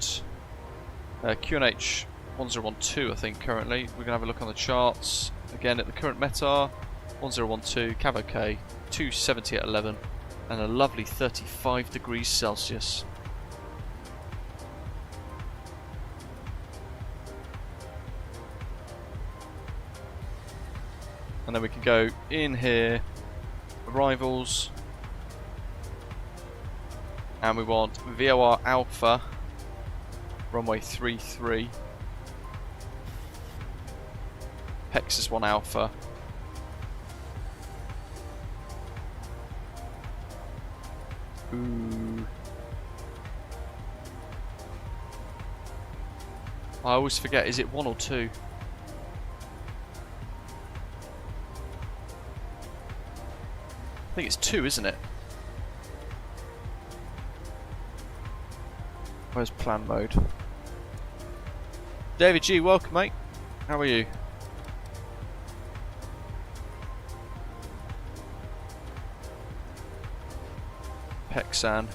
QNH 1012, I think, currently. We're going to have a look on the charts. Again, at the current METAR, 1012, Cav OK, 270 at 11, and a lovely 35 degrees Celsius. And then we can go in here, arrivals, and we want VOR Alpha, runway 33, Pexus 1 Alpha, ooh, I always forget, is it 1 or 2? I think it's 2, isn't it? Where's plan mode? David G, welcome mate. How are you? Pexan.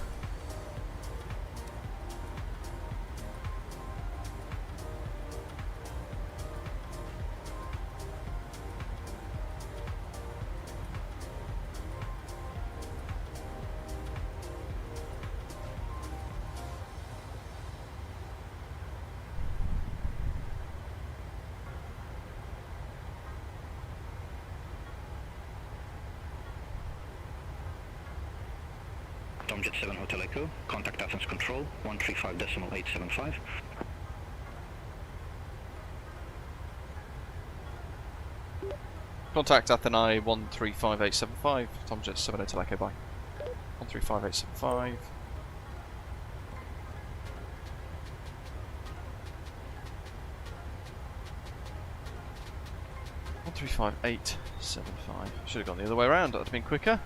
Tomjet 7 Hotel Echo, contact Athens Control, 135.875. Contact Athens 135.875, Tomjet 7 Hotel Echo, bye. 135.875. Should have gone the other way around, that would have been quicker.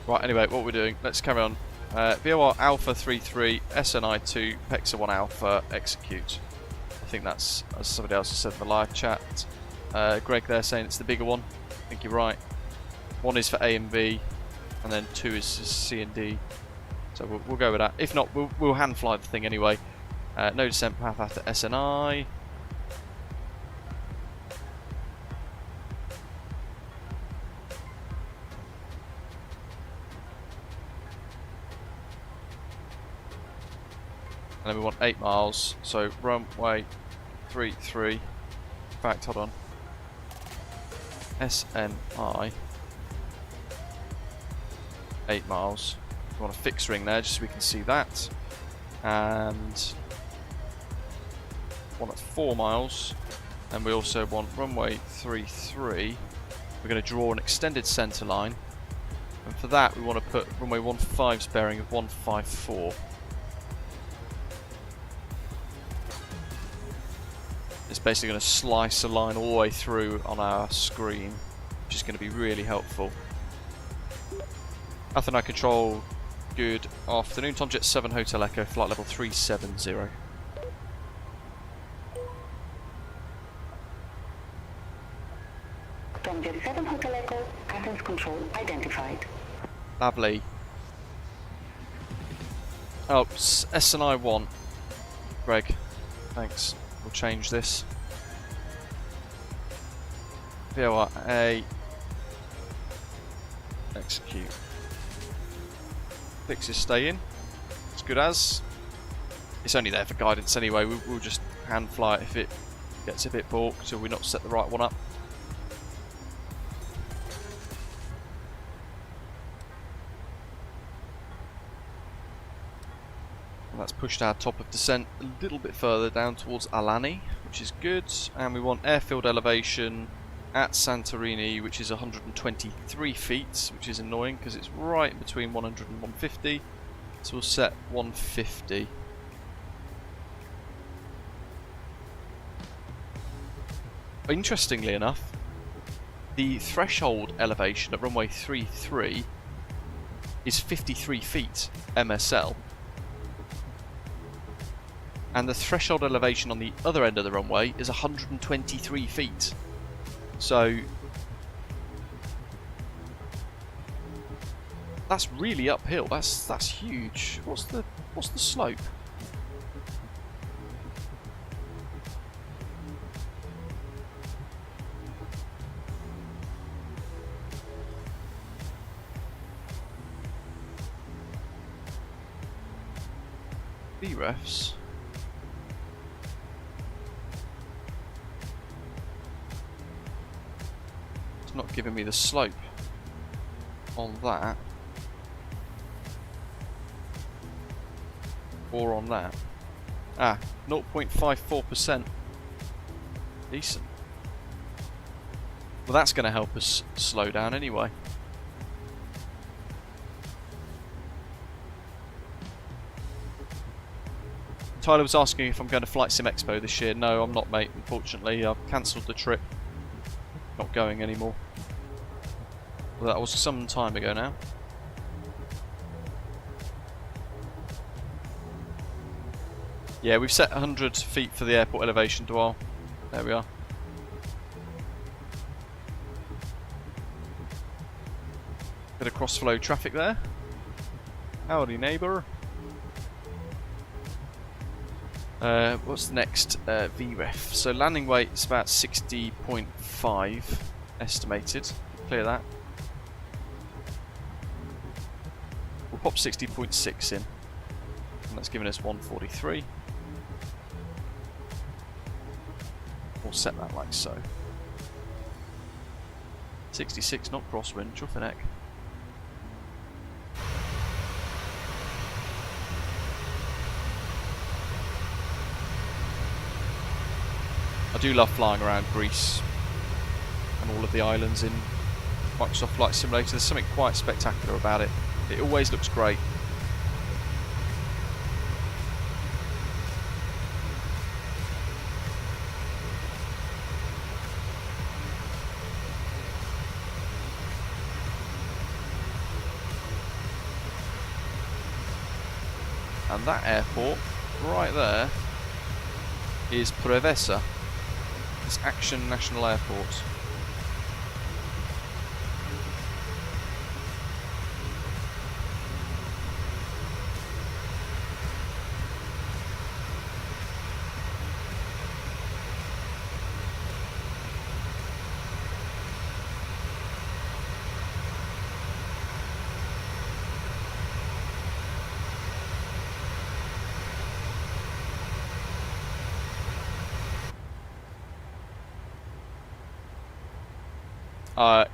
Right, anyway, what we're doing, let's carry on. VOR Alpha 33, SNI 2, Pexa 1 Alpha, execute. I think that's, as somebody else has said in the live chat. Greg there saying it's the bigger one. I think you're right. 1 is for A and B, and then 2 is C and D. So we'll go with that. If not, we'll hand fly the thing anyway. No descent path after SNI. And then we want 8 miles, so runway 33. In fact, hold on. SNI 8 miles. We want a fixed ring there just so we can see that. And one at 4 miles. And we also want runway 33. We're going to draw an extended centre line. And for that we want to put runway 15's bearing of 154. It's basically going to slice a line all the way through on our screen, which is going to be really helpful. Athens Control, good afternoon. Tomjet 7 Hotel Echo, flight level 370. Tomjet 7 Hotel Echo, Athens Control identified. Lovely. Oh, SNI 1. Greg, thanks. We'll change this. VOR A. Execute. Fixes stay in. It's good as. It's only there for guidance anyway. We'll just hand fly it if it gets a bit balked or we're not set the right one up. And that's pushed our top of descent a little bit further down towards Alani, which is good. And we want airfield elevation at Santorini, which is 123 feet, which is annoying because it's right in between 100 and 150. So we'll set 150. Interestingly enough, the threshold elevation at runway 33 is 53 feet MSL. And the threshold elevation on the other end of the runway is 123 feet. So that's really uphill. That's huge. What's the slope? BREFs. Not giving me the slope on that or on that. 0.54%. Decent. Well, that's going to help us slow down anyway. Tyler was asking if I'm going to Flight Sim Expo this year. No, I'm not, mate, unfortunately. I've cancelled the trip. Not going anymore. Well, that was some time ago now. Yeah, we've set 100 feet for the airport elevation, Dwal. There we are. Bit of cross-flow traffic there. Howdy, neighbour. What's the next VREF? So landing weight is about 60.5 estimated. Clear that. We'll pop 60.6 in. And that's giving us 143. We'll set that like so. 66, not crosswind, chuffing heck. I do love flying around Greece and all of the islands in Microsoft Flight Simulator. There's something quite spectacular about it. It always looks great. And that airport right there is Prevesa. It's Action National Airport.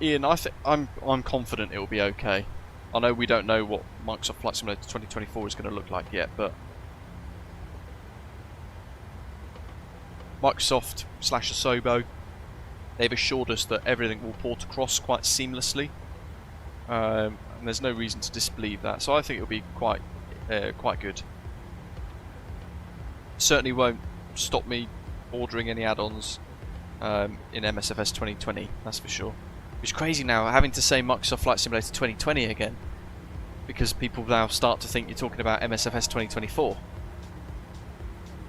Ian, I'm confident it will be okay. I know we don't know what Microsoft Flight Simulator 2024 is going to look like yet, but Microsoft / Asobo, they've assured us that everything will port across quite seamlessly, and there's no reason to disbelieve that. So I think it'll be quite good. Certainly won't stop me ordering any add-ons in MSFS 2020. That's for sure. It's crazy now having to say Microsoft Flight Simulator 2020 again, because people now start to think you're talking about MSFS 2024,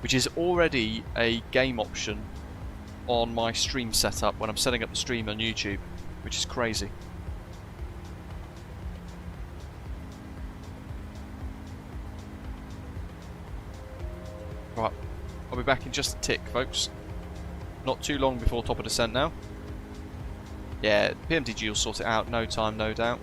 which is already a game option on my stream setup when I'm setting up the stream on YouTube, which is crazy. Right, I'll be back in just a tick, folks. Not too long before top of descent now. Yeah, PMDG will sort it out, no time, no doubt.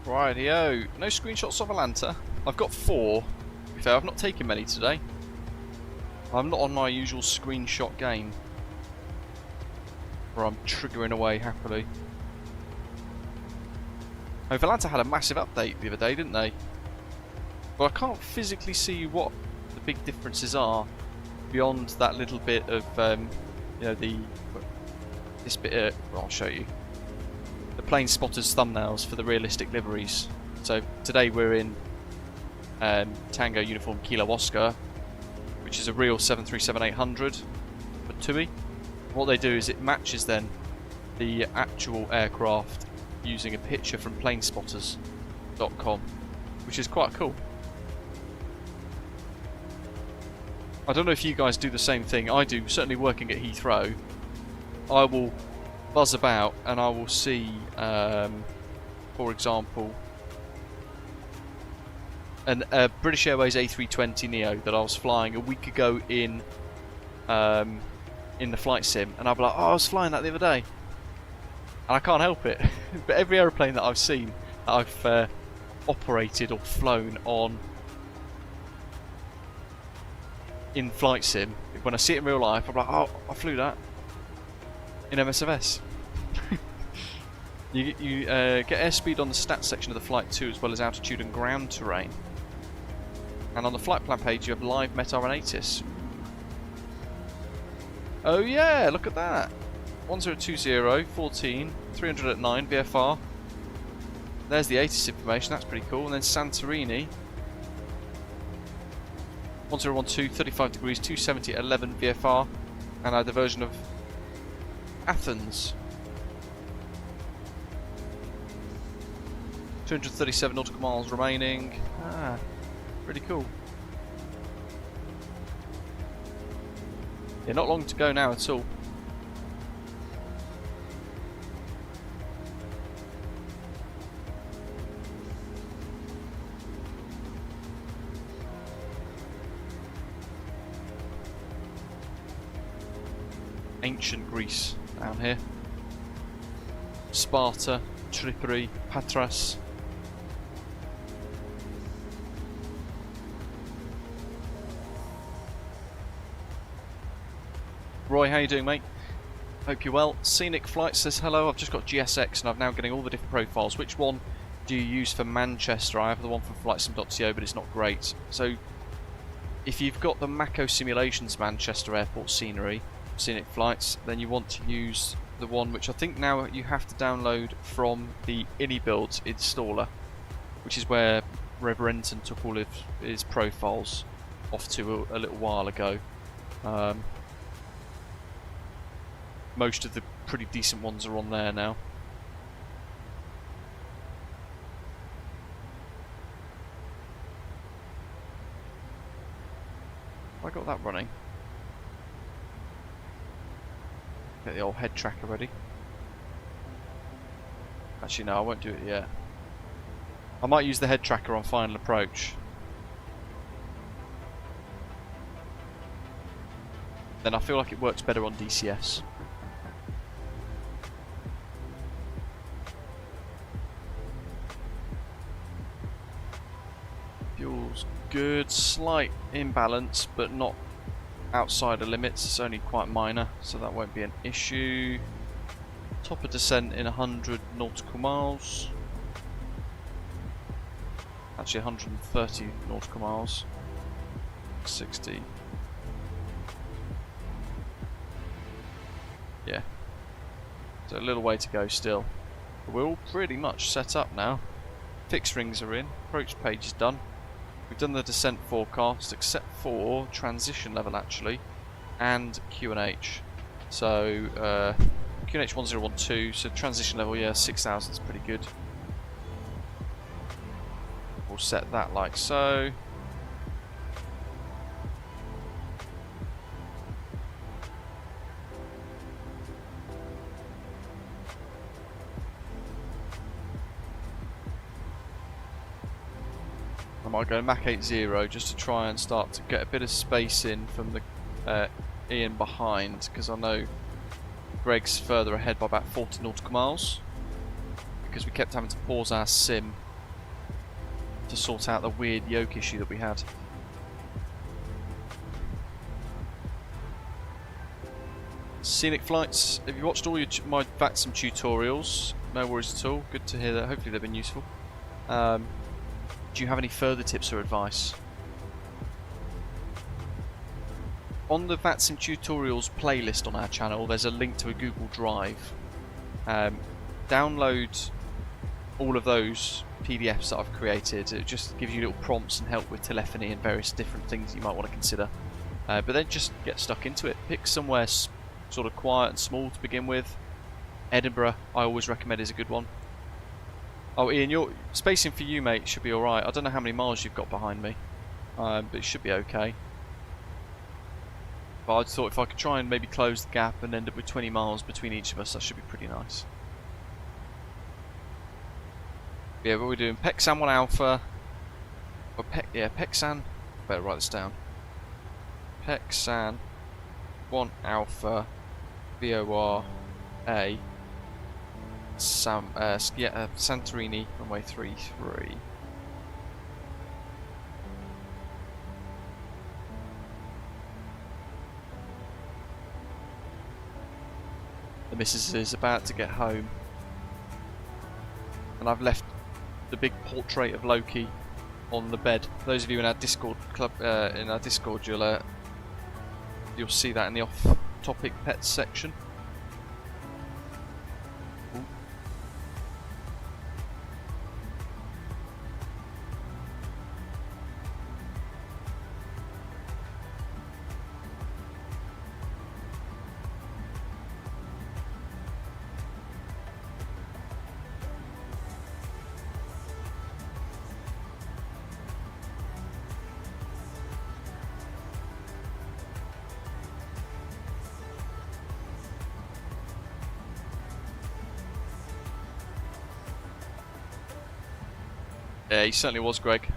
Rightio, no screenshots of Atlanta. I've got 4. To be fair, I've not taken many today. I'm not on my usual screenshot game, where I'm triggering away happily. Oh, Atlanta had a massive update the other day, didn't they? But I can't physically see what the big differences are beyond that little bit of, you know, this bit. Well, I'll show you. The plane spotters thumbnails for the realistic liveries. So today we're in Tango Uniform Kilo Oscar, which is a real 737-800 for TUI. What they do is it matches then the actual aircraft using a picture from planespotters.com, which is quite cool. I don't know if you guys do the same thing. I do, certainly working at Heathrow. I will buzz about and I will see, for example, a British Airways A320neo that I was flying a week ago in the flight sim, and I'll be like, oh, I was flying that the other day, and I can't help it. But every aeroplane that I've seen, that I've operated or flown on in flight sim, when I see it in real life, I'm like, oh, I flew that in MSFS. You get airspeed on the stats section of the flight too, as well as altitude and ground terrain. And on the flight plan page, you have live METAR and ATIS. Oh yeah, look at that. 1020, 14, 300 at 9, VFR. There's the ATIS information, that's pretty cool. And then Santorini. 1012, 35 degrees, 270 at 11 VFR. And I had the version of Athens. 237 nautical miles remaining. Ah, pretty cool. Yeah, not long to go now at all. Ancient Greece down here. Sparta, Tripoli, Patras. Roy, how you doing, mate? Hope you're well. Scenic Flight says hello. I've just got GSX and I'm now getting all the different profiles. Which one do you use for Manchester? I have the one from flightsim.co, but it's not great. So if you've got the Mako Simulations Manchester Airport scenery, Scenic Flights, then you want to use the one which I think now you have to download from the InnyBuild installer, which is where Rev Renton took all of his profiles off to a little while ago. Most of the pretty decent ones are on there now. Have I got that running? Get the old head tracker ready. Actually no, I won't do it yet. I might use the head tracker on final approach. Then I feel like it works better on DCS. Fuel's good, slight imbalance, but not outside of limits. It's only quite minor, so that won't be an issue. Top of descent in 100 nautical miles. Actually 130 nautical miles. 60. Yeah. So a little way to go still. But we're all pretty much set up now. Fixed rings are in. Approach page is done. We've done the descent forecast, except for transition level actually, and QNH. So QNH 1012. So transition level, yeah, 6,000 is pretty good. We'll set that like so. I might go Mach 80 just to try and start to get a bit of space in from the Ian behind, because I know Greg's further ahead by about 40 nautical miles, because we kept having to pause our sim to sort out the weird yoke issue that we had. Scenic Flights, have you watched all my VATSIM tutorials? No worries at all, good to hear that, hopefully they've been useful. Do you have any further tips or advice? On the VATSIM tutorials playlist on our channel, there's a link to a Google Drive. Download all of those PDFs that I've created. It just gives you little prompts and help with telephony and various different things you might want to consider. But then just get stuck into it. Pick somewhere sort of quiet and small to begin with. Edinburgh, I always recommend, is a good one. Oh, Ian, your spacing for you, mate, should be alright. I don't know how many miles you've got behind me, but it should be okay. But I thought if I could try and maybe close the gap and end up with 20 miles between each of us, that should be pretty nice. Yeah, what we're doing, Pexan 1 Alpha, or Pexan, better write this down. Pexan 1 Alpha, VOR A, Santorini, runway 33. The missus is about to get home, and I've left the big portrait of Loki on the bed. For those of you in our Discord club, you'll see that in the off-topic pets section. Ooh. Yeah, he certainly was, Greg.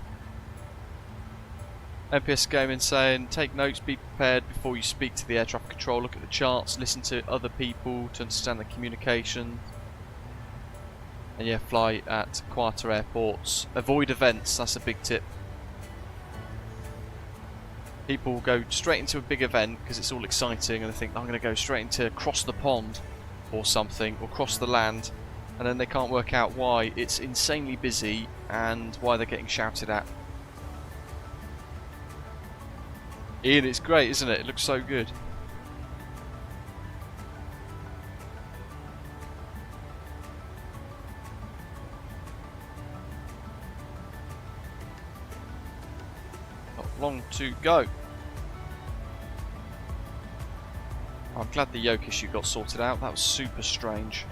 MPS Gaming saying, take notes, be prepared before you speak to the air traffic control, look at the charts, listen to other people to understand the communication. And yeah, fly at quieter airports. Avoid events, that's a big tip. People will go straight into a big event because it's all exciting and they think, I'm going to go straight into across the pond or something, or cross the land. And then they can't work out why it's insanely busy and why they're getting shouted at. Ian, it's great, isn't it? It looks so good. Not long to go. I'm glad the yoke issue got sorted out. That was super strange.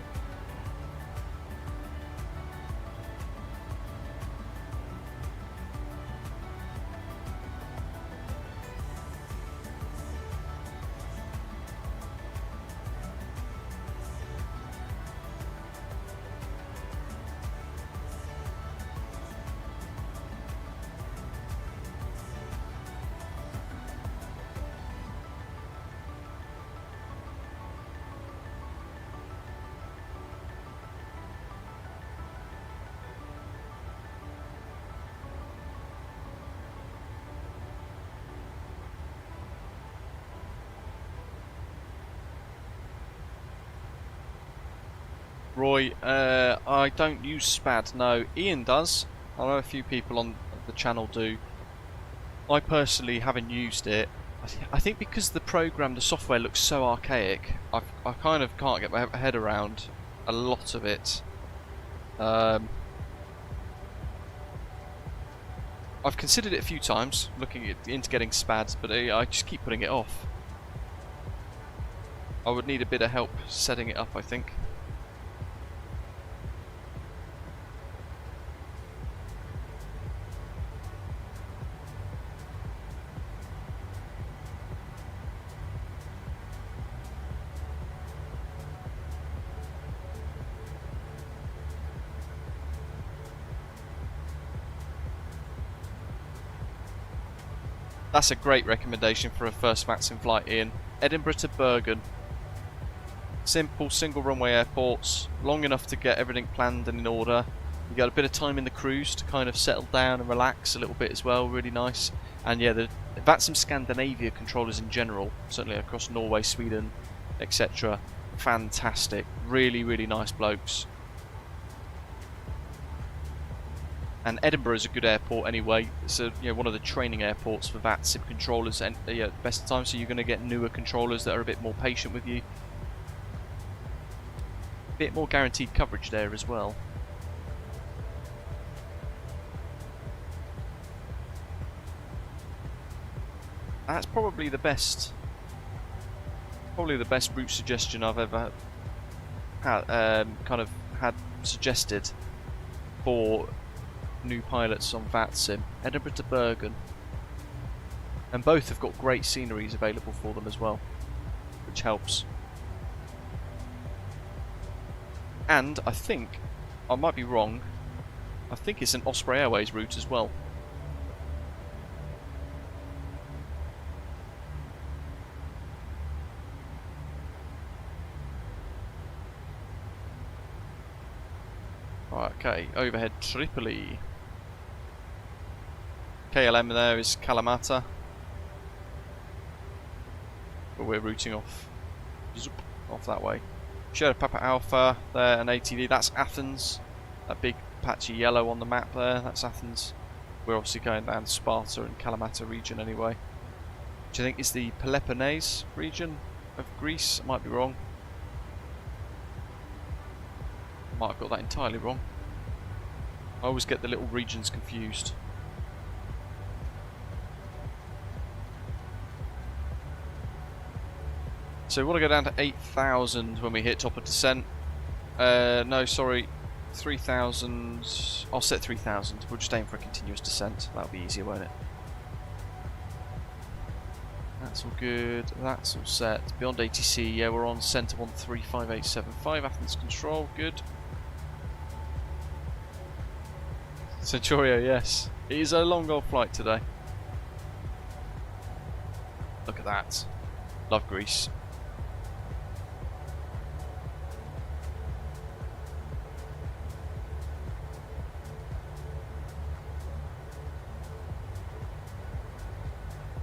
Roy, I don't use SPAD, no. Ian does. I know a few people on the channel do. I personally haven't used it. I think because the program, the software looks so archaic, I kind of can't get my head around a lot of it. I've considered it a few times, looking into getting SPADs, but I just keep putting it off. I would need a bit of help setting it up, I think. That's a great recommendation for a first VATSIM flight, Ian. Edinburgh to Bergen. Simple single runway airports, long enough to get everything planned and in order. You got a bit of time in the cruise to kind of settle down and relax a little bit as well, really nice. And yeah, the VATSIM Scandinavia controllers in general, certainly across Norway, Sweden, etc. Fantastic, really, really nice blokes. And Edinburgh is a good airport anyway. It's one of the training airports for VATSIM controllers, and best of time, so you're going to get newer controllers that are a bit more patient with you. A bit more guaranteed coverage there as well. That's probably the best route suggestion I've ever had suggested for new pilots on VATSIM. Edinburgh to Bergen, and both have got great sceneries available for them as well, which helps. And I think, I might be wrong, I think it's an Osprey Airways route as well. Right, okay, overhead Tripoli. KLM there is Kalamata. But we're routing off that way. Sierra Papa Alpha there, an ATV, that's Athens. That big patchy yellow on the map there, that's Athens. We're obviously going down Sparta and Kalamata region anyway. Which I think is the Peloponnese region of Greece, I might be wrong. Might have got that entirely wrong. I always get the little regions confused. So we want to go down to 8,000 when we hit top of descent. No, sorry, 3,000. I'll set 3,000. We'll just aim for a continuous descent. That'll be easier, won't it? That's all good. That's all set. Beyond ATC, yeah, we're on centre 135875. Athens control, good. Centurio, yes. It is a long haul flight today. Look at that. Love Greece.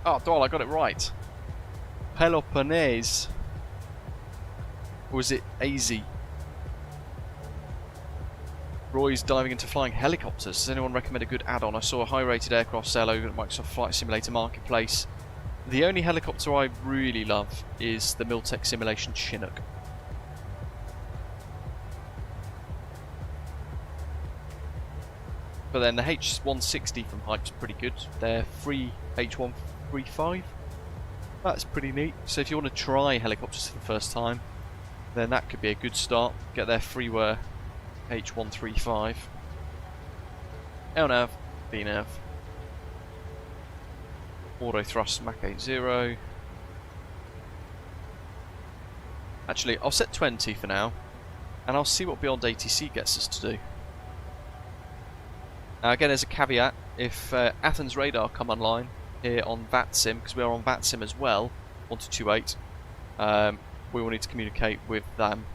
Oh, Doyle, I got it right. Peloponnese. Or was it AZ? Roy's diving into flying helicopters. Does anyone recommend a good add-on? I saw a high-rated aircraft sale over at Microsoft Flight Simulator Marketplace. The only helicopter I really love is the Miltech Simulation Chinook. But then the H160 from Hype's pretty good. They're free H135. That's pretty neat. So if you want to try helicopters for the first time, then that could be a good start. Get their freeware H135. LNAV, VNAV. Auto thrust Mach 80. Actually, I'll set 20 for now, and I'll see what Beyond ATC gets us to do. Now again, as a caveat, if Athens radar come online here on VATSIM, because we are on VATSIM as well, 1228, we will need to communicate with them.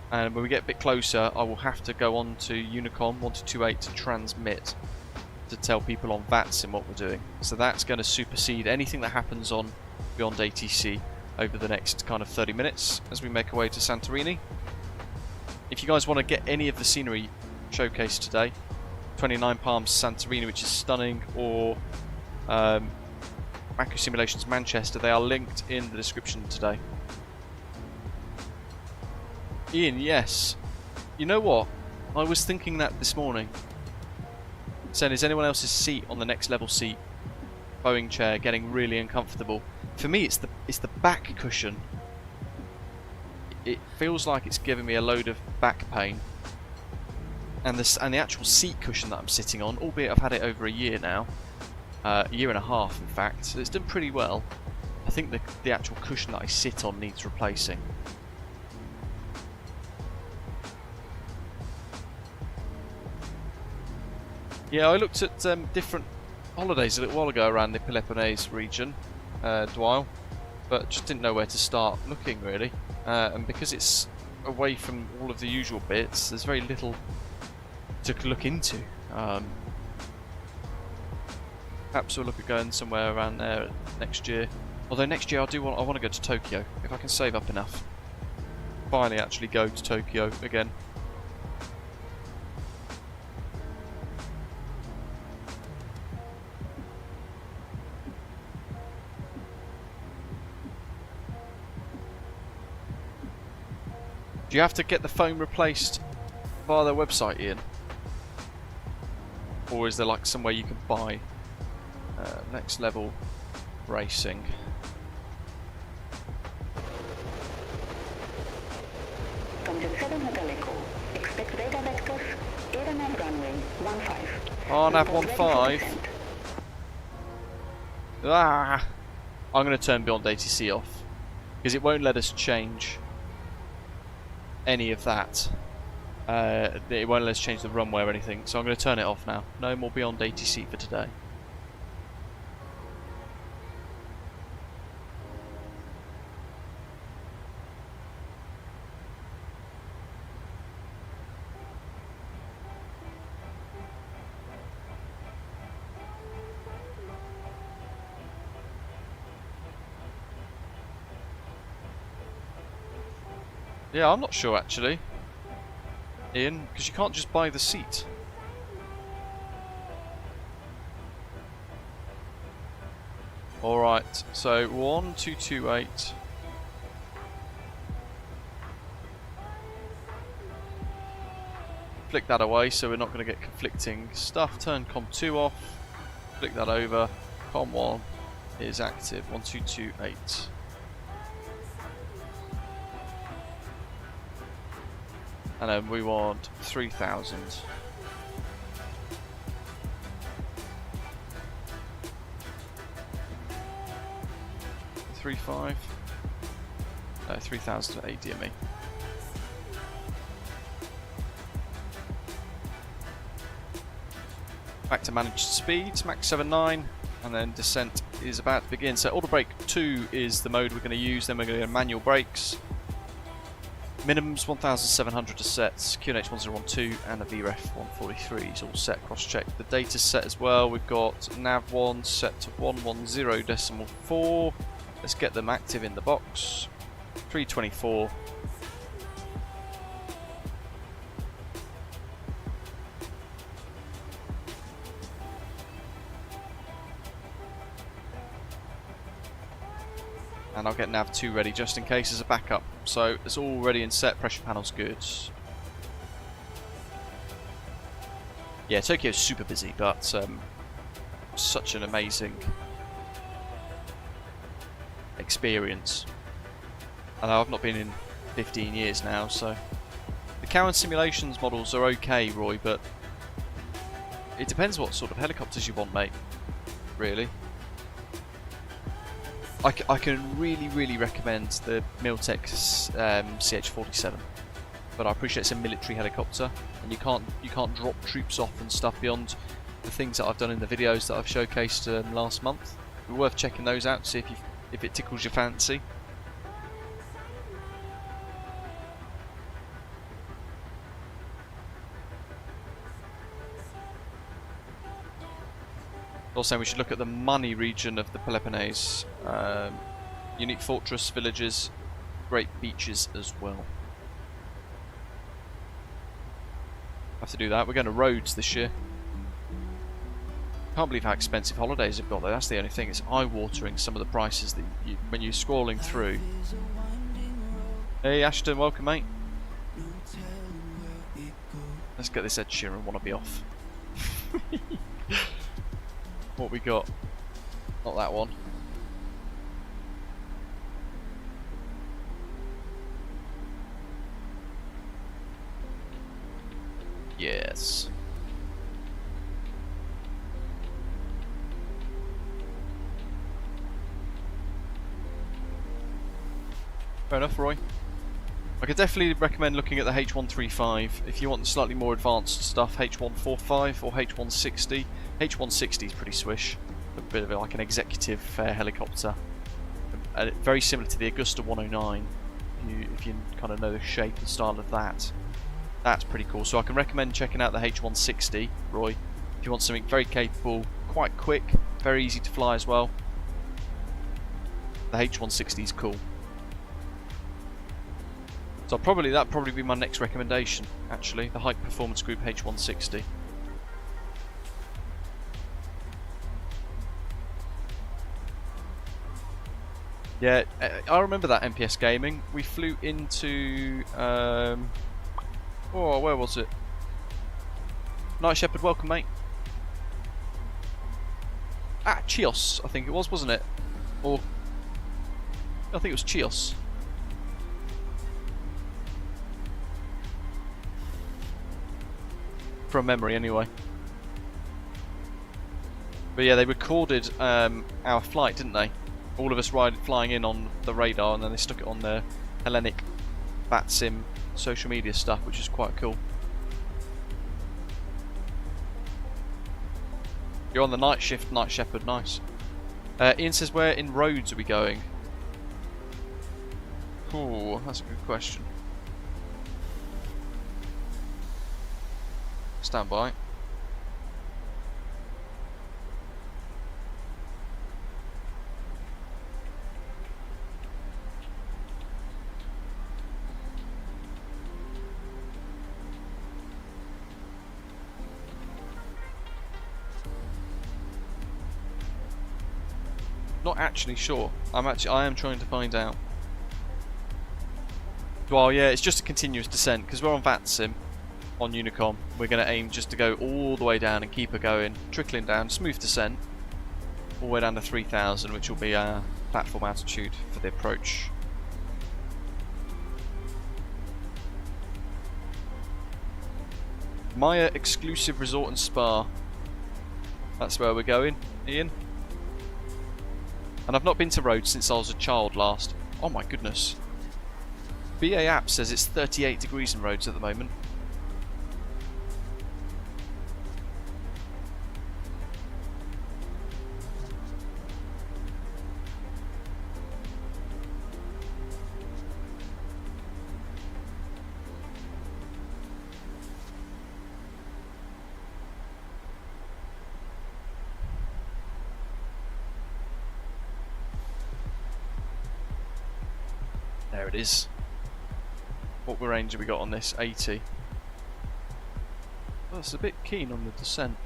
And when we get a bit closer, I will have to go on to Unicom 1228 to transmit, to tell people on VATSIM what we're doing. So that's going to supersede anything that happens on Beyond ATC over the next kind of 30 minutes as we make our way to Santorini. If you guys want to get any of the scenery showcased today, 29 Palms Santorini, which is stunning, or Macro Simulations Manchester, they are linked in the description today. Ian, yes. You know what? I was thinking that this morning. Saying, is anyone else's seat on the next level seat, Boeing chair, getting really uncomfortable? For me, it's the back cushion. It feels like it's giving me a load of back pain. And the actual seat cushion that I'm sitting on, albeit I've had it over a year now, a year and a half in fact, so it's done pretty well. I think the actual cushion that I sit on needs replacing. Yeah, I looked at different holidays a little while ago around the Peloponnese region, Dwyle, but just didn't know where to start looking really. And because it's away from all of the usual bits, there's very little to look into. Perhaps we'll look at going somewhere around there next year. Although next year I want to go to Tokyo if I can save up enough. Finally, actually go to Tokyo again. Do you have to get the foam replaced via their website, Ian? Or is there like somewhere you can buy next level Racing. Tomjet 7 Hotel Echo. Expect radar vectors. Air nav runway 15. Oh, nav 15. Ah! I'm going to turn beyond ATC off because it won't let us change any of that. It won't let us change the runway or anything, so I'm going to turn it off now. No more beyond ATC for today. Yeah, I'm not sure actually, Ian, because you can't just buy the seat. Alright, so 1228. Flick that away so we're not going to get conflicting stuff. Turn COM 2 off. Flick that over. COM 1 is active. 1228. And then we want 3,000. $3,500? No, 3,000 to ADME. Back to managed speeds, max 7.9, and then descent is about to begin. So auto brake 2 is the mode we're going to use, then we're going to go manual brakes. Minimums 1,700 to sets, QNH 1012 and a VREF 143 is all set, cross check. The data's set as well, we've got nav1 set to 110.4. Let's get them active in the box. 324. And I'll get nav 2 ready just in case as a backup. So it's all ready and set, pressure panel's good. Yeah, Tokyo's super busy, but such an amazing experience. I know I've not been in 15 years now, so the Cowan simulations models are okay, Roy, but it depends what sort of helicopters you want, mate, really. I can really recommend the Miltech CH-47, but I appreciate it's a military helicopter, and you can't drop troops off and stuff beyond the things that I've done in the videos that I've showcased last month. It's worth checking those out to see if it tickles your fancy. Also, we should look at the money region of the Peloponnese. Unique fortress, villages, great beaches as well. Have to do that. We're going to Rhodes this year. Can't believe how expensive holidays have got there. That's the only thing. It's eye-watering, some of the prices that when you're scrolling through. Hey Ashton, welcome mate. Let's get this Ed Sheeran wannabe off. What we got? Not that one. Yes. Fair enough, Roy. I could definitely recommend looking at the H135 if you want the slightly more advanced stuff. H145 or H160. H160 is pretty swish, a bit of like an executive helicopter, very similar to the Augusta 109. If you kind of know the shape and style of that, that's pretty cool. So I can recommend checking out the H160, Roy, if you want something very capable, quite quick, very easy to fly as well. The H160 is cool. So that'd probably be my next recommendation, actually, the Hype Performance Group H160. Yeah, I remember that MPS Gaming. We flew into, where was it? Night Shepherd, welcome mate. Chios, I think it was, wasn't it? Or I think it was Chios. From memory, anyway. But yeah, they recorded our flight, didn't they? All of us flying in on the radar, and then they stuck it on their Hellenic VATSIM social media stuff, which is quite cool. You're on the night shift, Night Shepherd, nice. Ian says, where in roads are we going? Ooh, that's a good question. Stand by. Not actually sure. I am trying to find out. Well, yeah, it's just a continuous descent because we're on VATSIM on Unicom. We're going to aim just to go all the way down and keep her going, trickling down, smooth descent, all the way down to 3,000, which will be our platform altitude for the approach. Maya Exclusive Resort and Spa. That's where we're going, Ian. And I've not been to Rhodes since I was a child last. Oh my goodness. BA app says it's 38 degrees in Rhodes at the moment. There it is. What range have we got on this? 80. Well, it's a bit keen on the descent.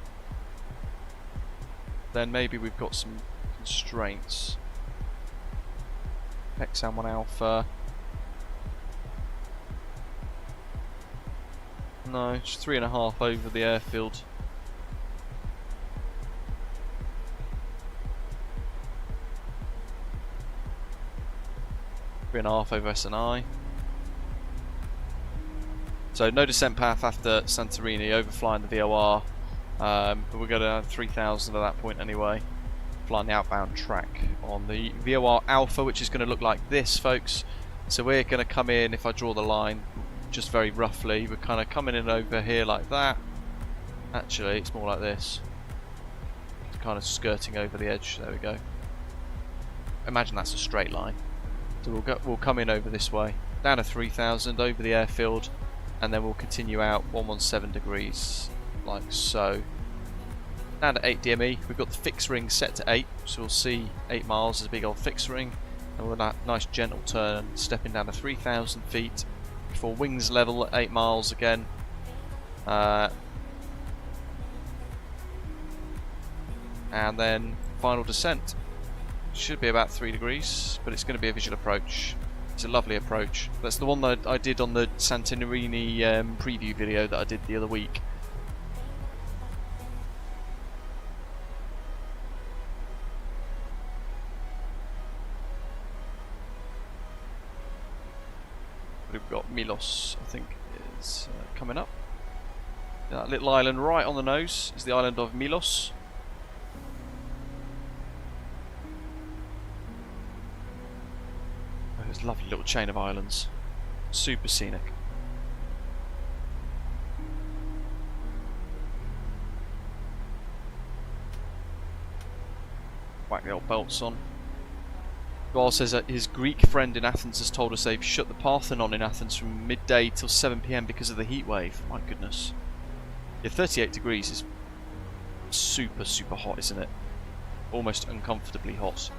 Then maybe we've got some constraints. Hexam 1 Alpha. No, it's 3.5 over the airfield. Three and a half over SNI. So no descent path after Santorini, overflying the VOR. But we're going to 3,000 at that point anyway. Flying the outbound track on the VOR Alpha, which is going to look like this, folks. So we're going to come in, if I draw the line, just very roughly, we're kind of coming in over here like that. Actually, it's more like this. It's kind of skirting over the edge. There we go. Imagine that's a straight line. So we'll come in over this way, down to 3,000 over the airfield, and then we'll continue out 117 degrees, like so. Down to 8 DME, we've got the fixed ring set to 8, so we'll see 8 miles as a big old fixed ring, and with that nice gentle turn, stepping down to 3,000 feet, before wings level at 8 miles again. And then final descent. Should be about 3 degrees, but it's going to be a visual approach. It's a lovely approach. That's the one that I did on the Santorini preview video that I did the other week. We've got Milos, I think, is coming up. That little island right on the nose is the island of Milos. It's a lovely little chain of islands. Super scenic. Whack the old belts on. Goal says that his Greek friend in Athens has told us they've shut the Parthenon in Athens from midday till 7 PM because of the heat wave. My goodness. Yeah, 38 degrees is super, super hot, isn't it? Almost uncomfortably hot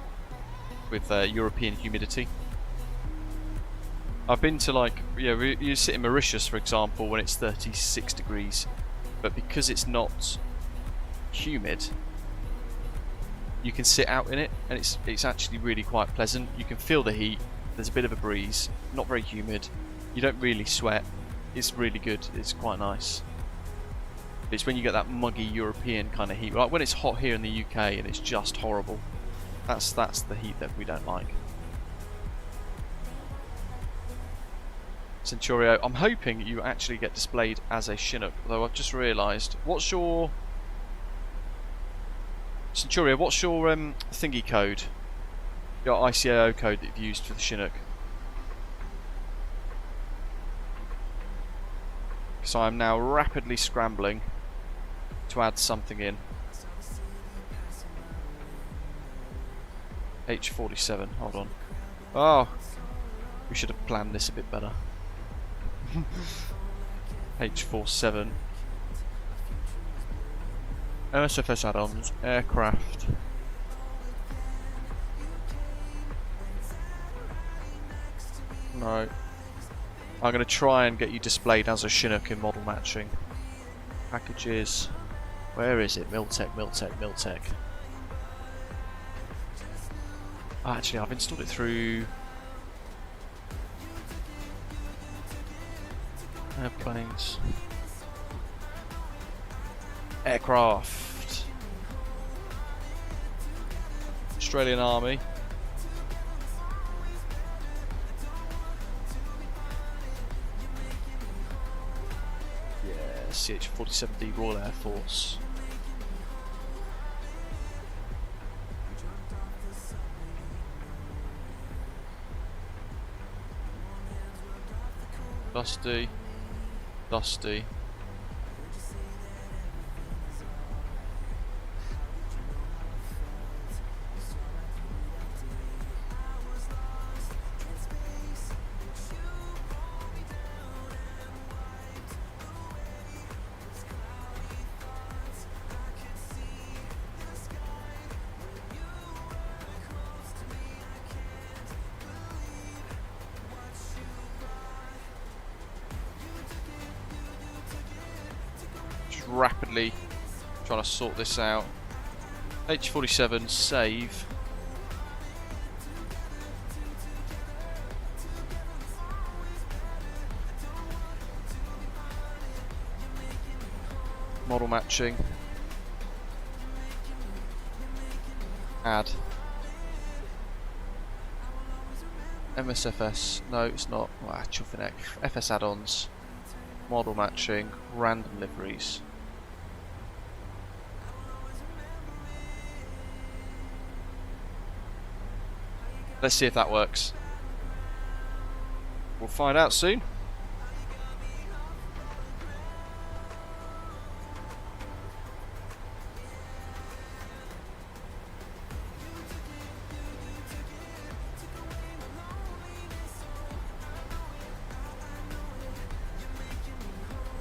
with European humidity. I've been to, like, you sit in Mauritius, for example, when it's 36 degrees, but because it's not humid, you can sit out in it, and it's actually really quite pleasant. You can feel the heat. There's a bit of a breeze, not very humid. You don't really sweat. It's really good. It's quite nice. It's when you get that muggy European kind of heat, like when it's hot here in the UK and it's just horrible. That's the heat that we don't like. Centurio, I'm hoping you actually get displayed as a Chinook, although I've just realised. What's your... Centurio, what's your thingy code? Your ICAO code that you've used for the Chinook? So I'm now rapidly scrambling to add something in. H47, hold on. Oh, we should have planned this a bit better. H47. MSFS add-ons, aircraft. No. I'm going to try and get you displayed as a Chinook in model matching. Packages. Where is it? Miltech, Miltech, Miltech. Oh, actually, I've installed it through... airplanes. Aircraft. Australian Army. Yeah, CH-47D Royal Air Force. Dusty. Dusty. Rapidly trying to sort this out. H47 save. Model matching. Add. MSFS. No, it's not. FS add-ons. Model matching. Random liveries. Let's see if that works. We'll find out soon.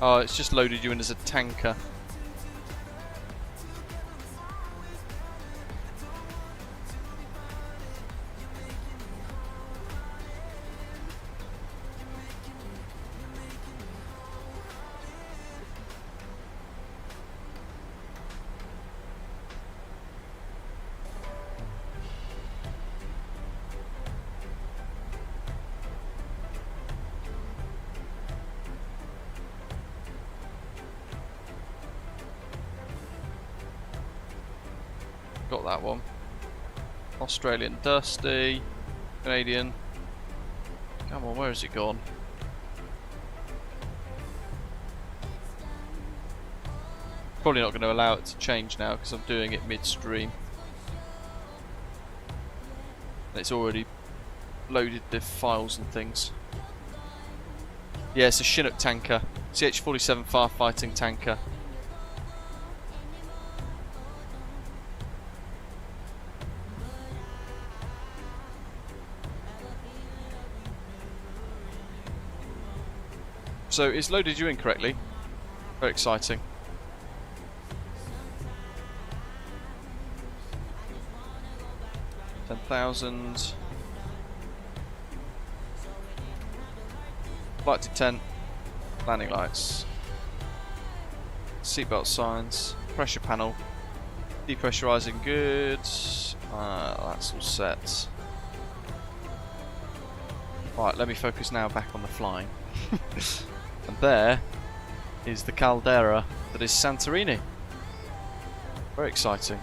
Oh, it's just loaded you in as a tanker. Got that one. Australian Dusty. Canadian. Come on, where has it gone? Probably not going to allow it to change now because I'm doing it midstream. It's already loaded the files and things. Yeah, it's a Chinook tanker. CH-47 firefighting tanker. So it's loaded you in correctly. Very exciting. $10,000. Flight to 10. Landing lights. Seatbelt signs. Pressure panel. Depressurizing goods. That's all set. Right, let me focus now back on the flying. And there is the caldera that is Santorini. Very exciting.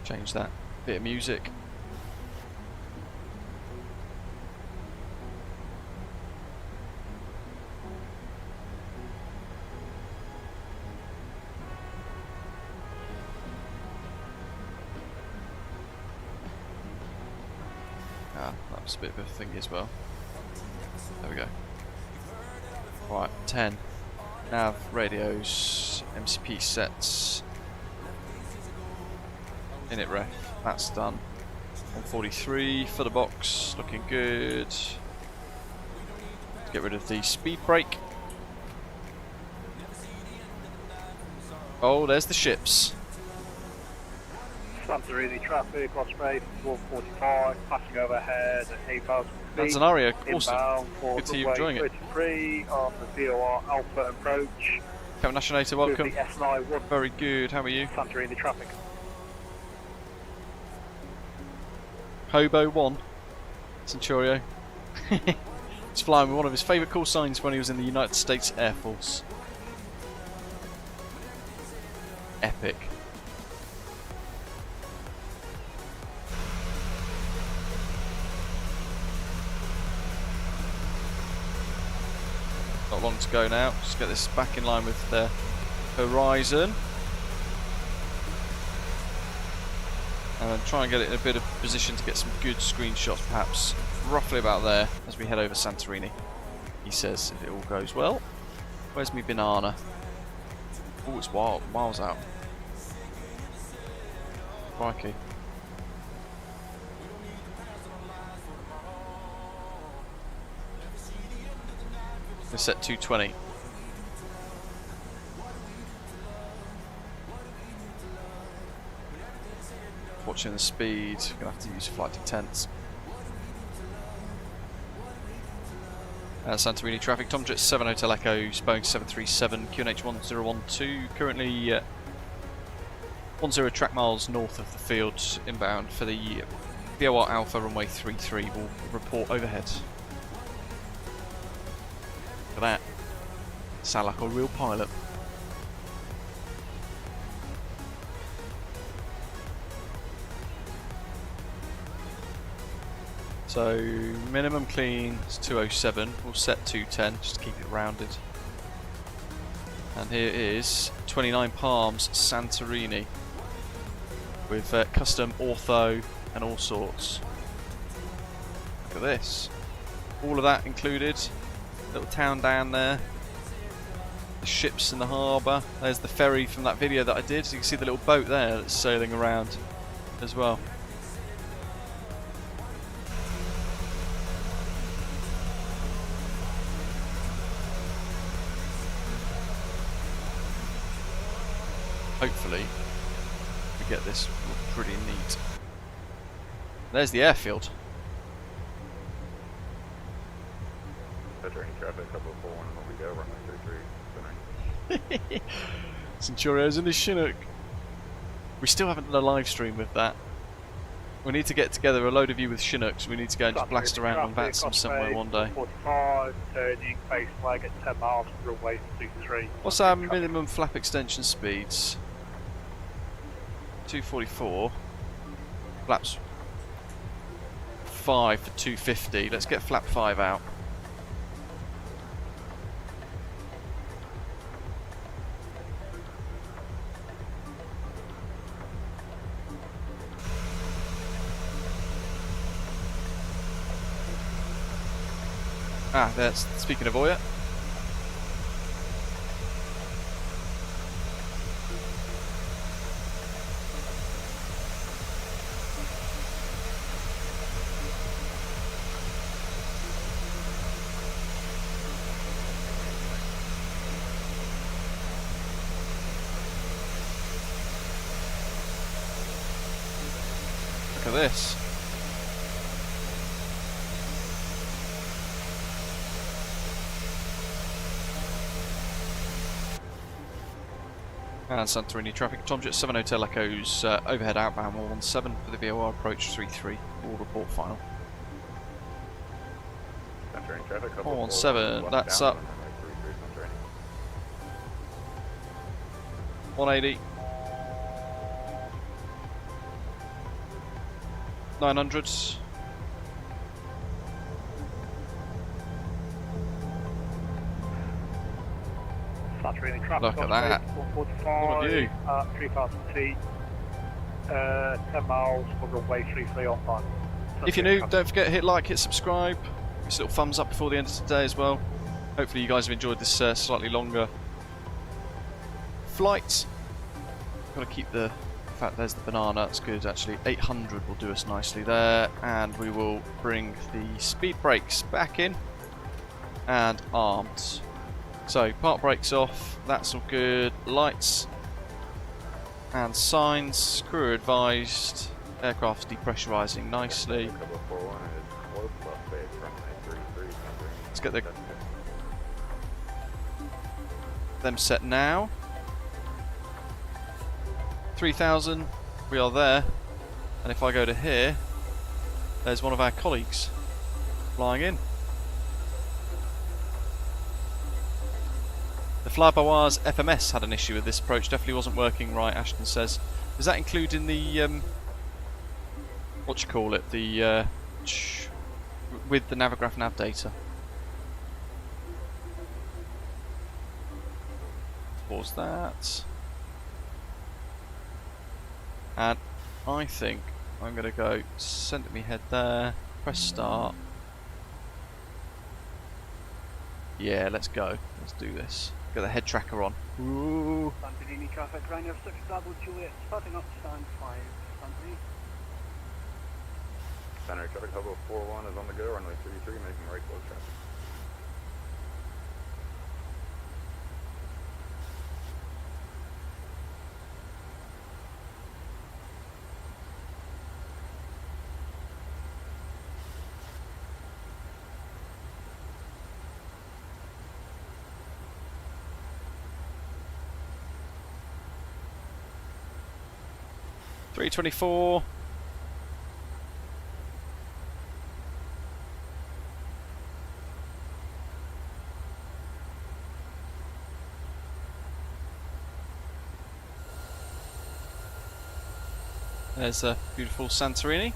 Change that bit of music. That was a bit of a thing as well. There we go. Right, 10. Nav, radios, MCP sets. Init ref, that's done. 143, footer box, looking good. Let's get rid of the speed brake. Oh, there's the ships. Santorini traffic, Osprey 145, passing overhead at 8,000 feet. Tanzania, awesome. Inbound for Good to see you enjoying it. 33 on the VOR Alpha approach. Captain Nationator, welcome. With the S91. Very good, how are you? Santorini traffic. Hobo 1, Centurio. He's flying with one of his favourite call signs when he was in the United States Air Force. Epic. Not long to go now. Just get this back in line with the horizon. And try and get it in a bit of position to get some good screenshots, perhaps roughly about there as we head over Santorini. He says, if it all goes well. Where's me banana? Oh, it's miles out. Crikey. Let's set 220. Watching the speed, gonna have to use flight detents. Santorini traffic, Tomjet 7 Hotel Echo, Boeing 737, QNH 1012, currently 10 track miles north of the field, inbound for the VOR Alpha runway 33, will report overhead. Look at that, sound like a real pilot. So minimum clean is 207, we'll set 210 just to keep it rounded. And here is 29 Palms Santorini with custom ortho and all sorts. Look at this. All of that included. Little town down there. The ships in the harbour. There's the ferry from that video that I did. So you can see the little boat there that's sailing around as well. Hopefully we get this pretty neat. There's the airfield. Santorini traffic, couple of 41 and we go, runway 33. Centurio's in his Chinook. We still haven't done a live stream with that. We need to get together a load of you with Chinooks. We need to go and just blast around on VATSIM somewhere one day. 45, turning, face flag at 10 miles, runway 23. What's our minimum flap extension speeds? 244. Flaps 5 for 250. Let's get flap 5 out. Ah, that's speaking of Oya. Look at this. And Santorini traffic, Tomjet 7 Hotel Echoes, overhead outbound 117 for the VOR approach 33, all report final. Santorini traffic, 117, that's up. 180. 900s. Santorini traffic. Look at that. 145. What a view. 3,000 feet. 10 miles for runway 33 on time. If you're new, don't forget to hit like, hit subscribe. Give us a little thumbs up before the end of today as well. Hopefully you guys have enjoyed this slightly longer flight. Got to keep the... In fact, there's the banana. That's good, actually. 800 will do us nicely there. And we will bring the speed brakes back in. And armed. So, park brakes off. That's all good. Lights and signs. Crew advised. Aircraft's depressurizing nicely. Let's get them set now. 3,000, we are there. And if I go to here, there's one of our colleagues flying in. The Flybois FMS had an issue with this approach, definitely wasn't working right, Ashton says. Does that include in the, what you call it, the, with the Navigraph nav data? Pause that. And I think I'm going to go center me head there, press start. Yeah, let's go. Let's do this. Get the head tracker on. Ooh. Santorini traffic, Ryanair 6 Bravo Juliet, starting up stand 5, Santorini. Center traffic, Hobo 41 is on the go, runway 33, making right close traffic. $324. There's a beautiful Santorini.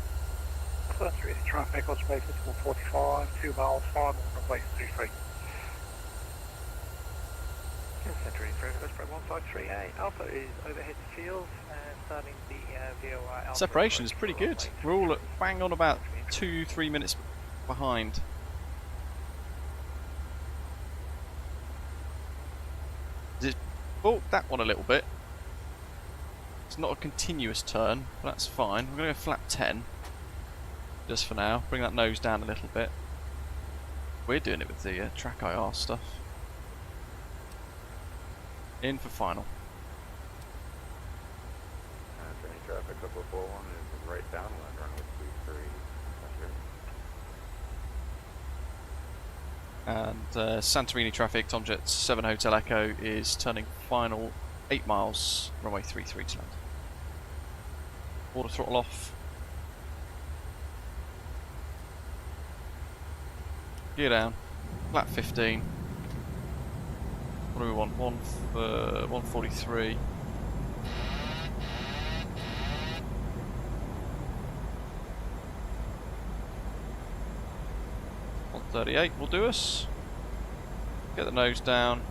Santorini traffic, on space is 145, 2 miles, 5 on runway 33. Santorini traffic, Osprey 153A. Alpha is overhead field and starting the VOI Alpha. Separation is pretty good. We're all at bang on about 2-3 minutes behind. It balked that one a little bit. It's not a continuous turn, but that's fine. We're going to go flap 10 just for now. Bring that nose down a little bit. We're doing it with the track IR stuff. In for final. Santorini traffic, Hobo 41 is right downwind, runway 23. And Santorini traffic, Tomjet 7 Hotel Echo is turning final 8 miles, runway 33 to land. Water throttle off. Gear down. Flat 15. What do we want? 143. $138 will do us. Get the nose down.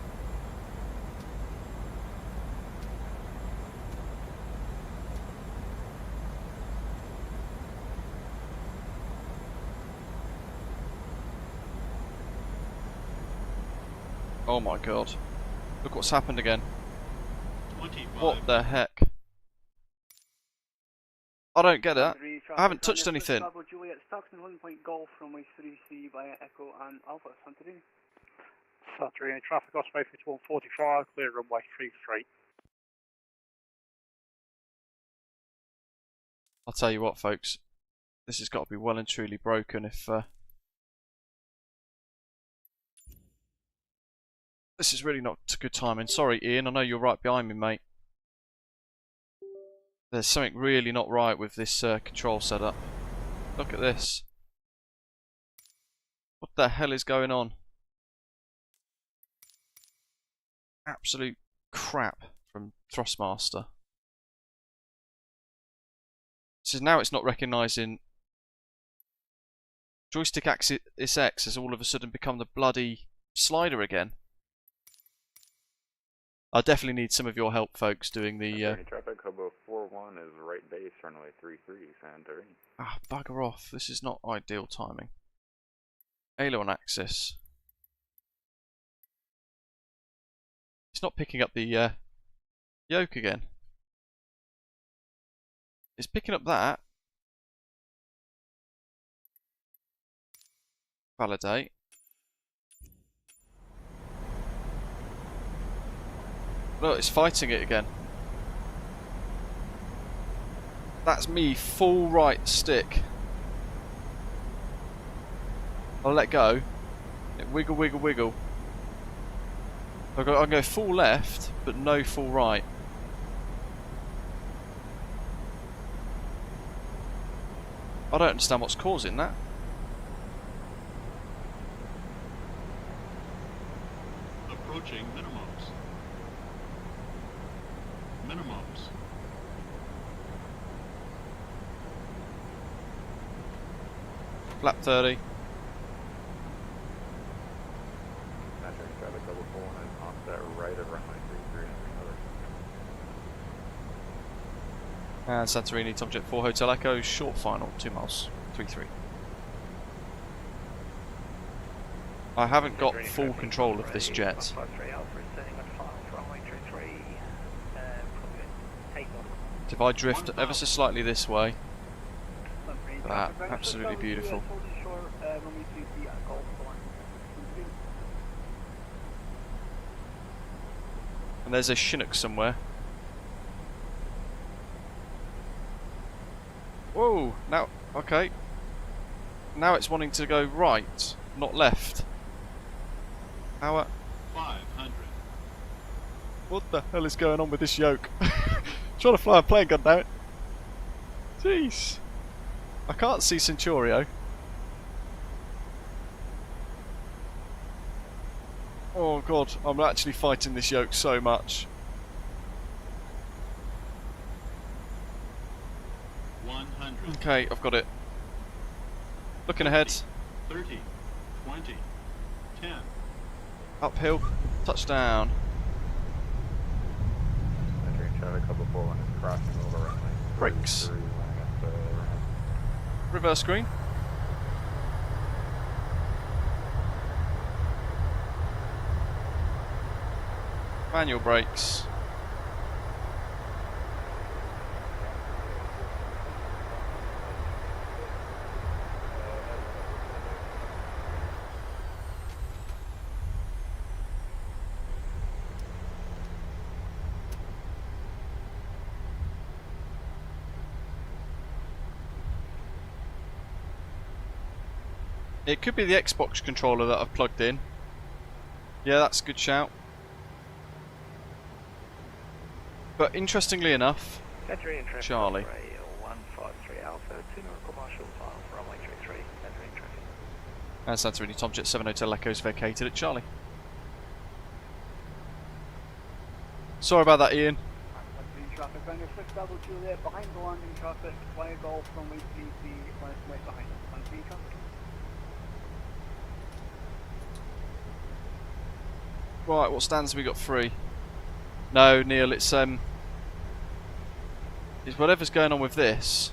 Oh my god. Look what's happened again. 25. What the heck? I don't get it. I haven't touched anything. Bravo Juliet, Stockton, 1 point golf, runway 3C via Echo and Alpha, Santorini. Santorini traffic, on space is 145, clear runway 33. I'll tell you what, folks. This has got to be well and truly broken if... This is really not good timing. Sorry, Ian. I know you're right behind me, mate. There's something really not right with this control setup. Look at this. What the hell is going on? Absolute crap from Thrustmaster. This is now it's not recognising Joystick axis X has all of a sudden become the bloody slider again. I definitely need some of your help, folks, doing the... Traffic Hobo 41 is right base, runway 33, Santorini. Ah, bugger off. This is not ideal timing. Aileron axis. It's not picking up the yoke again. It's picking up that. Validate. Look, it's fighting it again. That's me full right stick. I'll let go. Wiggle, wiggle, wiggle. I'll go full left, but no full right. I don't understand what's causing that. Approaching minimums. Minimums. Flap 30. Traffic Hobo 41 is offset right of runway 33 and And Santorini, Tomjet 4 Hotel Echo, short final, 2 miles, 33. I haven't got full control of this jet. If I drift ever so slightly this way, absolutely beautiful. And there's a Chinook somewhere. Whoa, now, okay. Now it's wanting to go right, not left. How 500. What the hell is going on with this yoke? Trying to fly a plane, goddammit. Jeez. I can't see Centurio. Oh god, I'm actually fighting this yoke so much. 100. Okay, I've got it. Looking ahead. 30. 20. 10. Uphill. Touchdown. Traffic Hobo 41 is crossing over runway. Brakes. 33, running up the ramp. Reverse screen. Manual brakes. It could be the Xbox controller that I've plugged in. Yeah, that's a good shout. But interestingly enough, Charlie. 153 Alpha, 2 nautical mile short final for runway 33, Santorini traffic. And Santorini Tomjet 7 Hotel Echo's vacated at Charlie. Sorry about that, Ian. Traffic, runway 6 double Juliet, behind the landing traffic, fly golf, runway 33, right behind. Santorini traffic. Right, what stands have we got? 3? No, Neil, it's whatever's going on with this.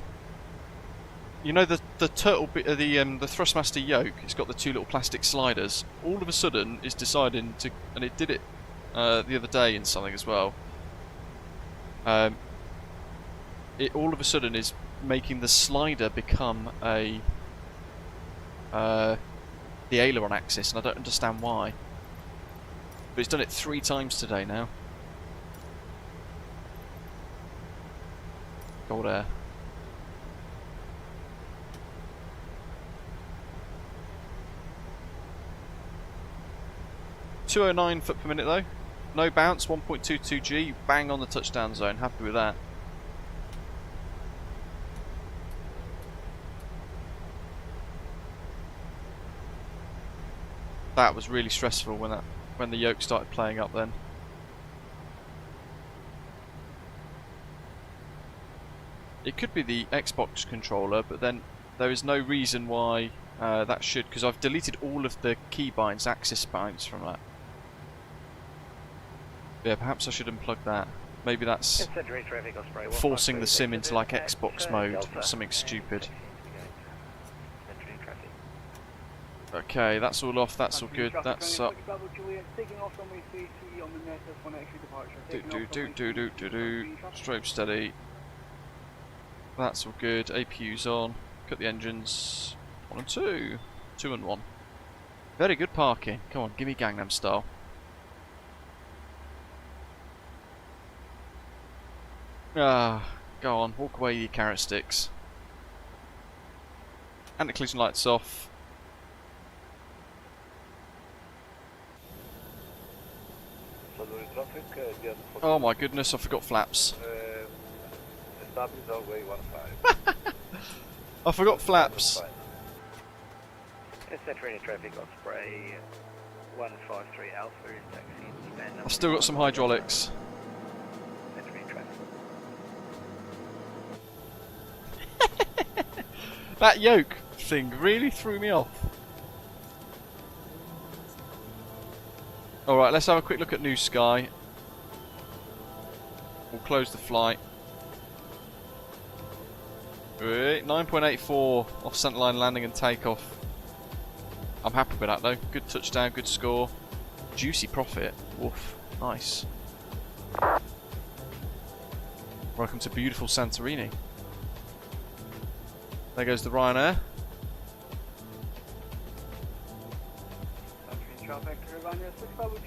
You know the turtle bit, the thrustmaster yoke. It's got the 2 little plastic sliders. All of a sudden, it's deciding to, and it did it the other day in something as well. It all of a sudden is making the slider become a the aileron axis, and I don't understand why. But it's done it 3 times today now. Gold air. .209 foot per minute though. No bounce, 1.22 G, bang on the touchdown zone. Happy with that. That was really stressful when the yoke started playing up then. It could be the Xbox controller, but then there is no reason why That should, because I've deleted all of the keybinds, access binds from that. Yeah, perhaps I should unplug that. Maybe that's forcing the sim into like Xbox mode or something stupid. Okay, that's all off, that's all good, that's up. Strobe steady. That's all good, APU's on. Cut the engines. 1 and 2. 2 and 1. Very good parking. Come on, give me Gangnam style. Ah, go on, walk away you carrot sticks. Anti-collision lights off. Oh my goodness, I forgot flaps. I forgot flaps. Santorini traffic Osprey 153 Alpha is taxiing span number. I've still got some hydraulics. Santorini traffic. That yoke thing really threw me off. Alright, let's have a quick look at New Sky. We'll close the flight. 9.84 off centerline landing and takeoff. I'm happy with that though. Good touchdown, good score. Juicy profit. Woof. Nice. Welcome to beautiful Santorini. There goes the Ryanair.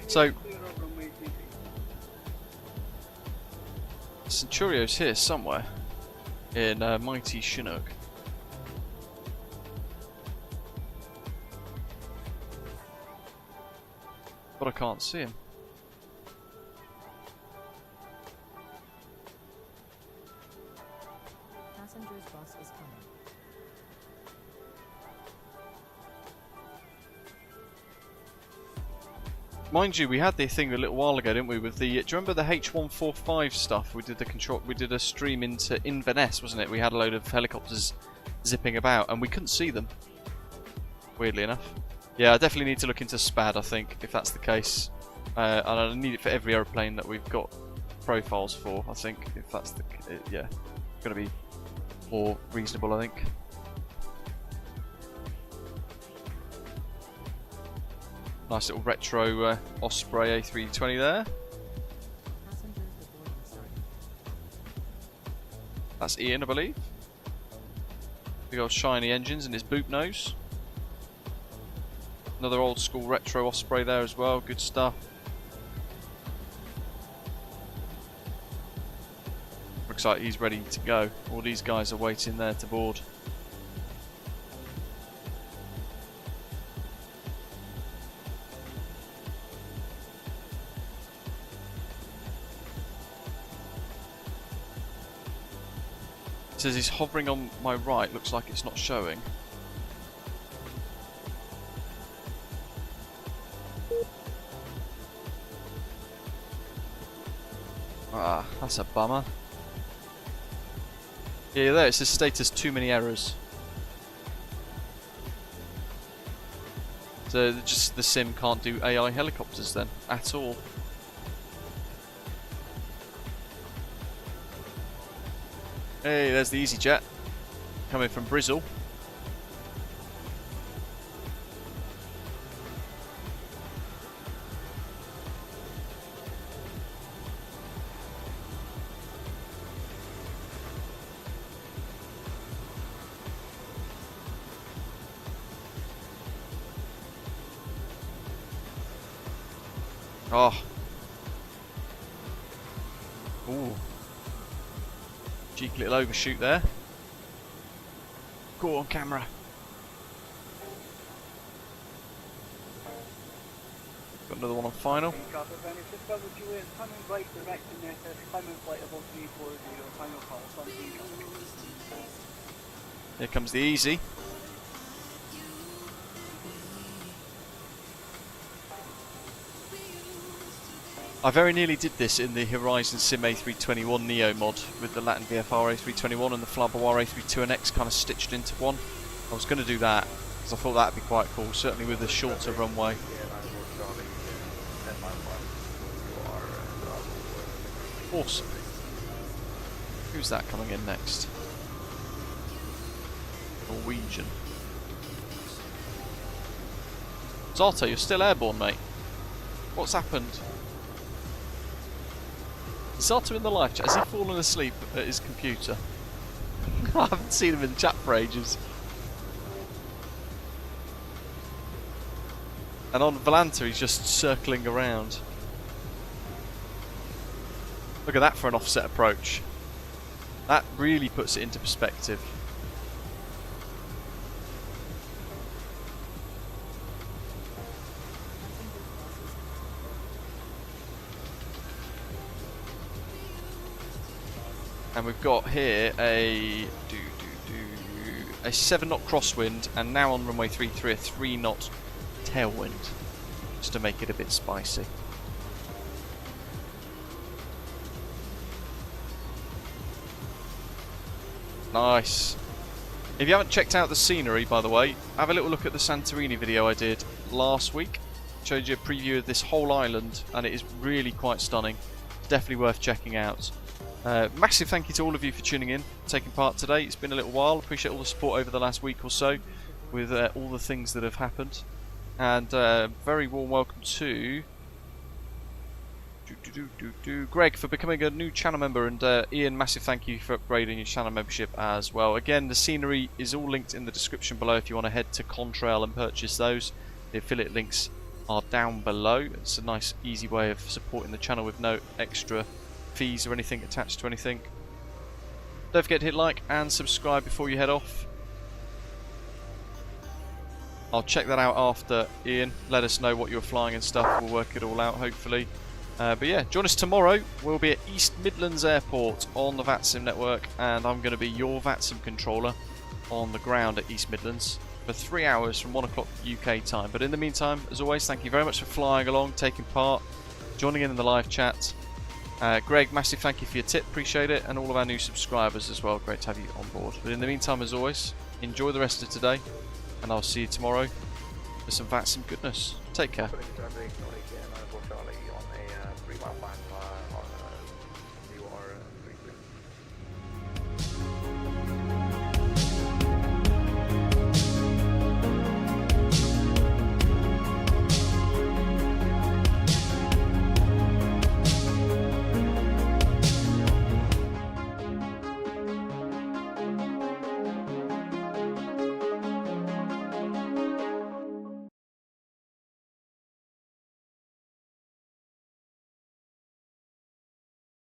So, Centurio's here somewhere in mighty Chinook. But I can't see him. Passenger's bus is coming. Mind you, we had the thing a little while ago, didn't we? With the, do you remember the H145 stuff? We did the control. We did a stream into Inverness, wasn't it? We had a load of helicopters zipping about, and we couldn't see them. Weirdly enough. Yeah, I definitely need to look into SPAD. I think if that's the case, and I need it for every aeroplane that we've got profiles for. I think if that's the yeah, it's going to be more reasonable. I think. Nice little retro Osprey A320 there. That's Ian, I believe. Big old shiny engines and his boot nose. Another old school retro Osprey there as well, good stuff. Looks like he's ready to go. All these guys are waiting there to board. It says he's hovering on my right, looks like it's not showing. Ah, that's a bummer. Yeah, there, it says status too many errors. So just the sim can't do AI helicopters then, at all. Hey, there's the EasyJet coming from Brizzle. Oh. Ooh. Cheeky little overshoot there. Caught on camera. Got another one on final. Here comes the Easy. I very nearly did this in the Horizon Sim A321 Neo mod with the Latin VFR A321 and the Flybois A32NX kind of stitched into one. I was going to do that, because I thought that'd be quite cool, certainly with a shorter runway. Awesome. Who's that coming in next? Norwegian. Zato, you're still airborne, mate. What's happened? Is Zato in the live chat? Has he fallen asleep at his computer? I haven't seen him in the chat for ages. And on Volanta, he's just circling around. Look at that for an offset approach. That really puts it into perspective. And we've got here a 7-knot crosswind, and now on runway 33 a 3-knot tailwind, just to make it a bit spicy. Nice. If you haven't checked out the scenery, by the way, have a little look at the Santorini video I did last week. Showed you a preview of this whole island, and it is really quite stunning. Definitely worth checking out. Massive thank you to all of you for tuning in, taking part today. It's been a little while. Appreciate all the support over the last week or so with all the things that have happened. And very warm welcome to Greg for becoming a new channel member, and Ian, massive thank you for upgrading your channel membership as well. Again, the scenery is all linked in the description below if you want to head to Contrail and purchase those. The affiliate links are down below. It's a nice easy way of supporting the channel with no extra fees or anything attached to anything. Don't forget to hit like and subscribe before you head off. I'll check that out after, Ian. Let us know what you're flying and stuff. We'll work it all out, hopefully. But yeah, join us tomorrow. We'll be at East Midlands Airport on the VATSIM network, and I'm going to be your VATSIM controller on the ground at East Midlands for 3 hours from 1 o'clock UK time. But in the meantime, as always, thank you very much for flying along, taking part, joining in the live chat. Greg, massive thank you for your tip, appreciate it, and all of our new subscribers as well, great to have you on board. But in the meantime, as always, enjoy the rest of today, and I'll see you tomorrow for some VATSIM goodness. Take care.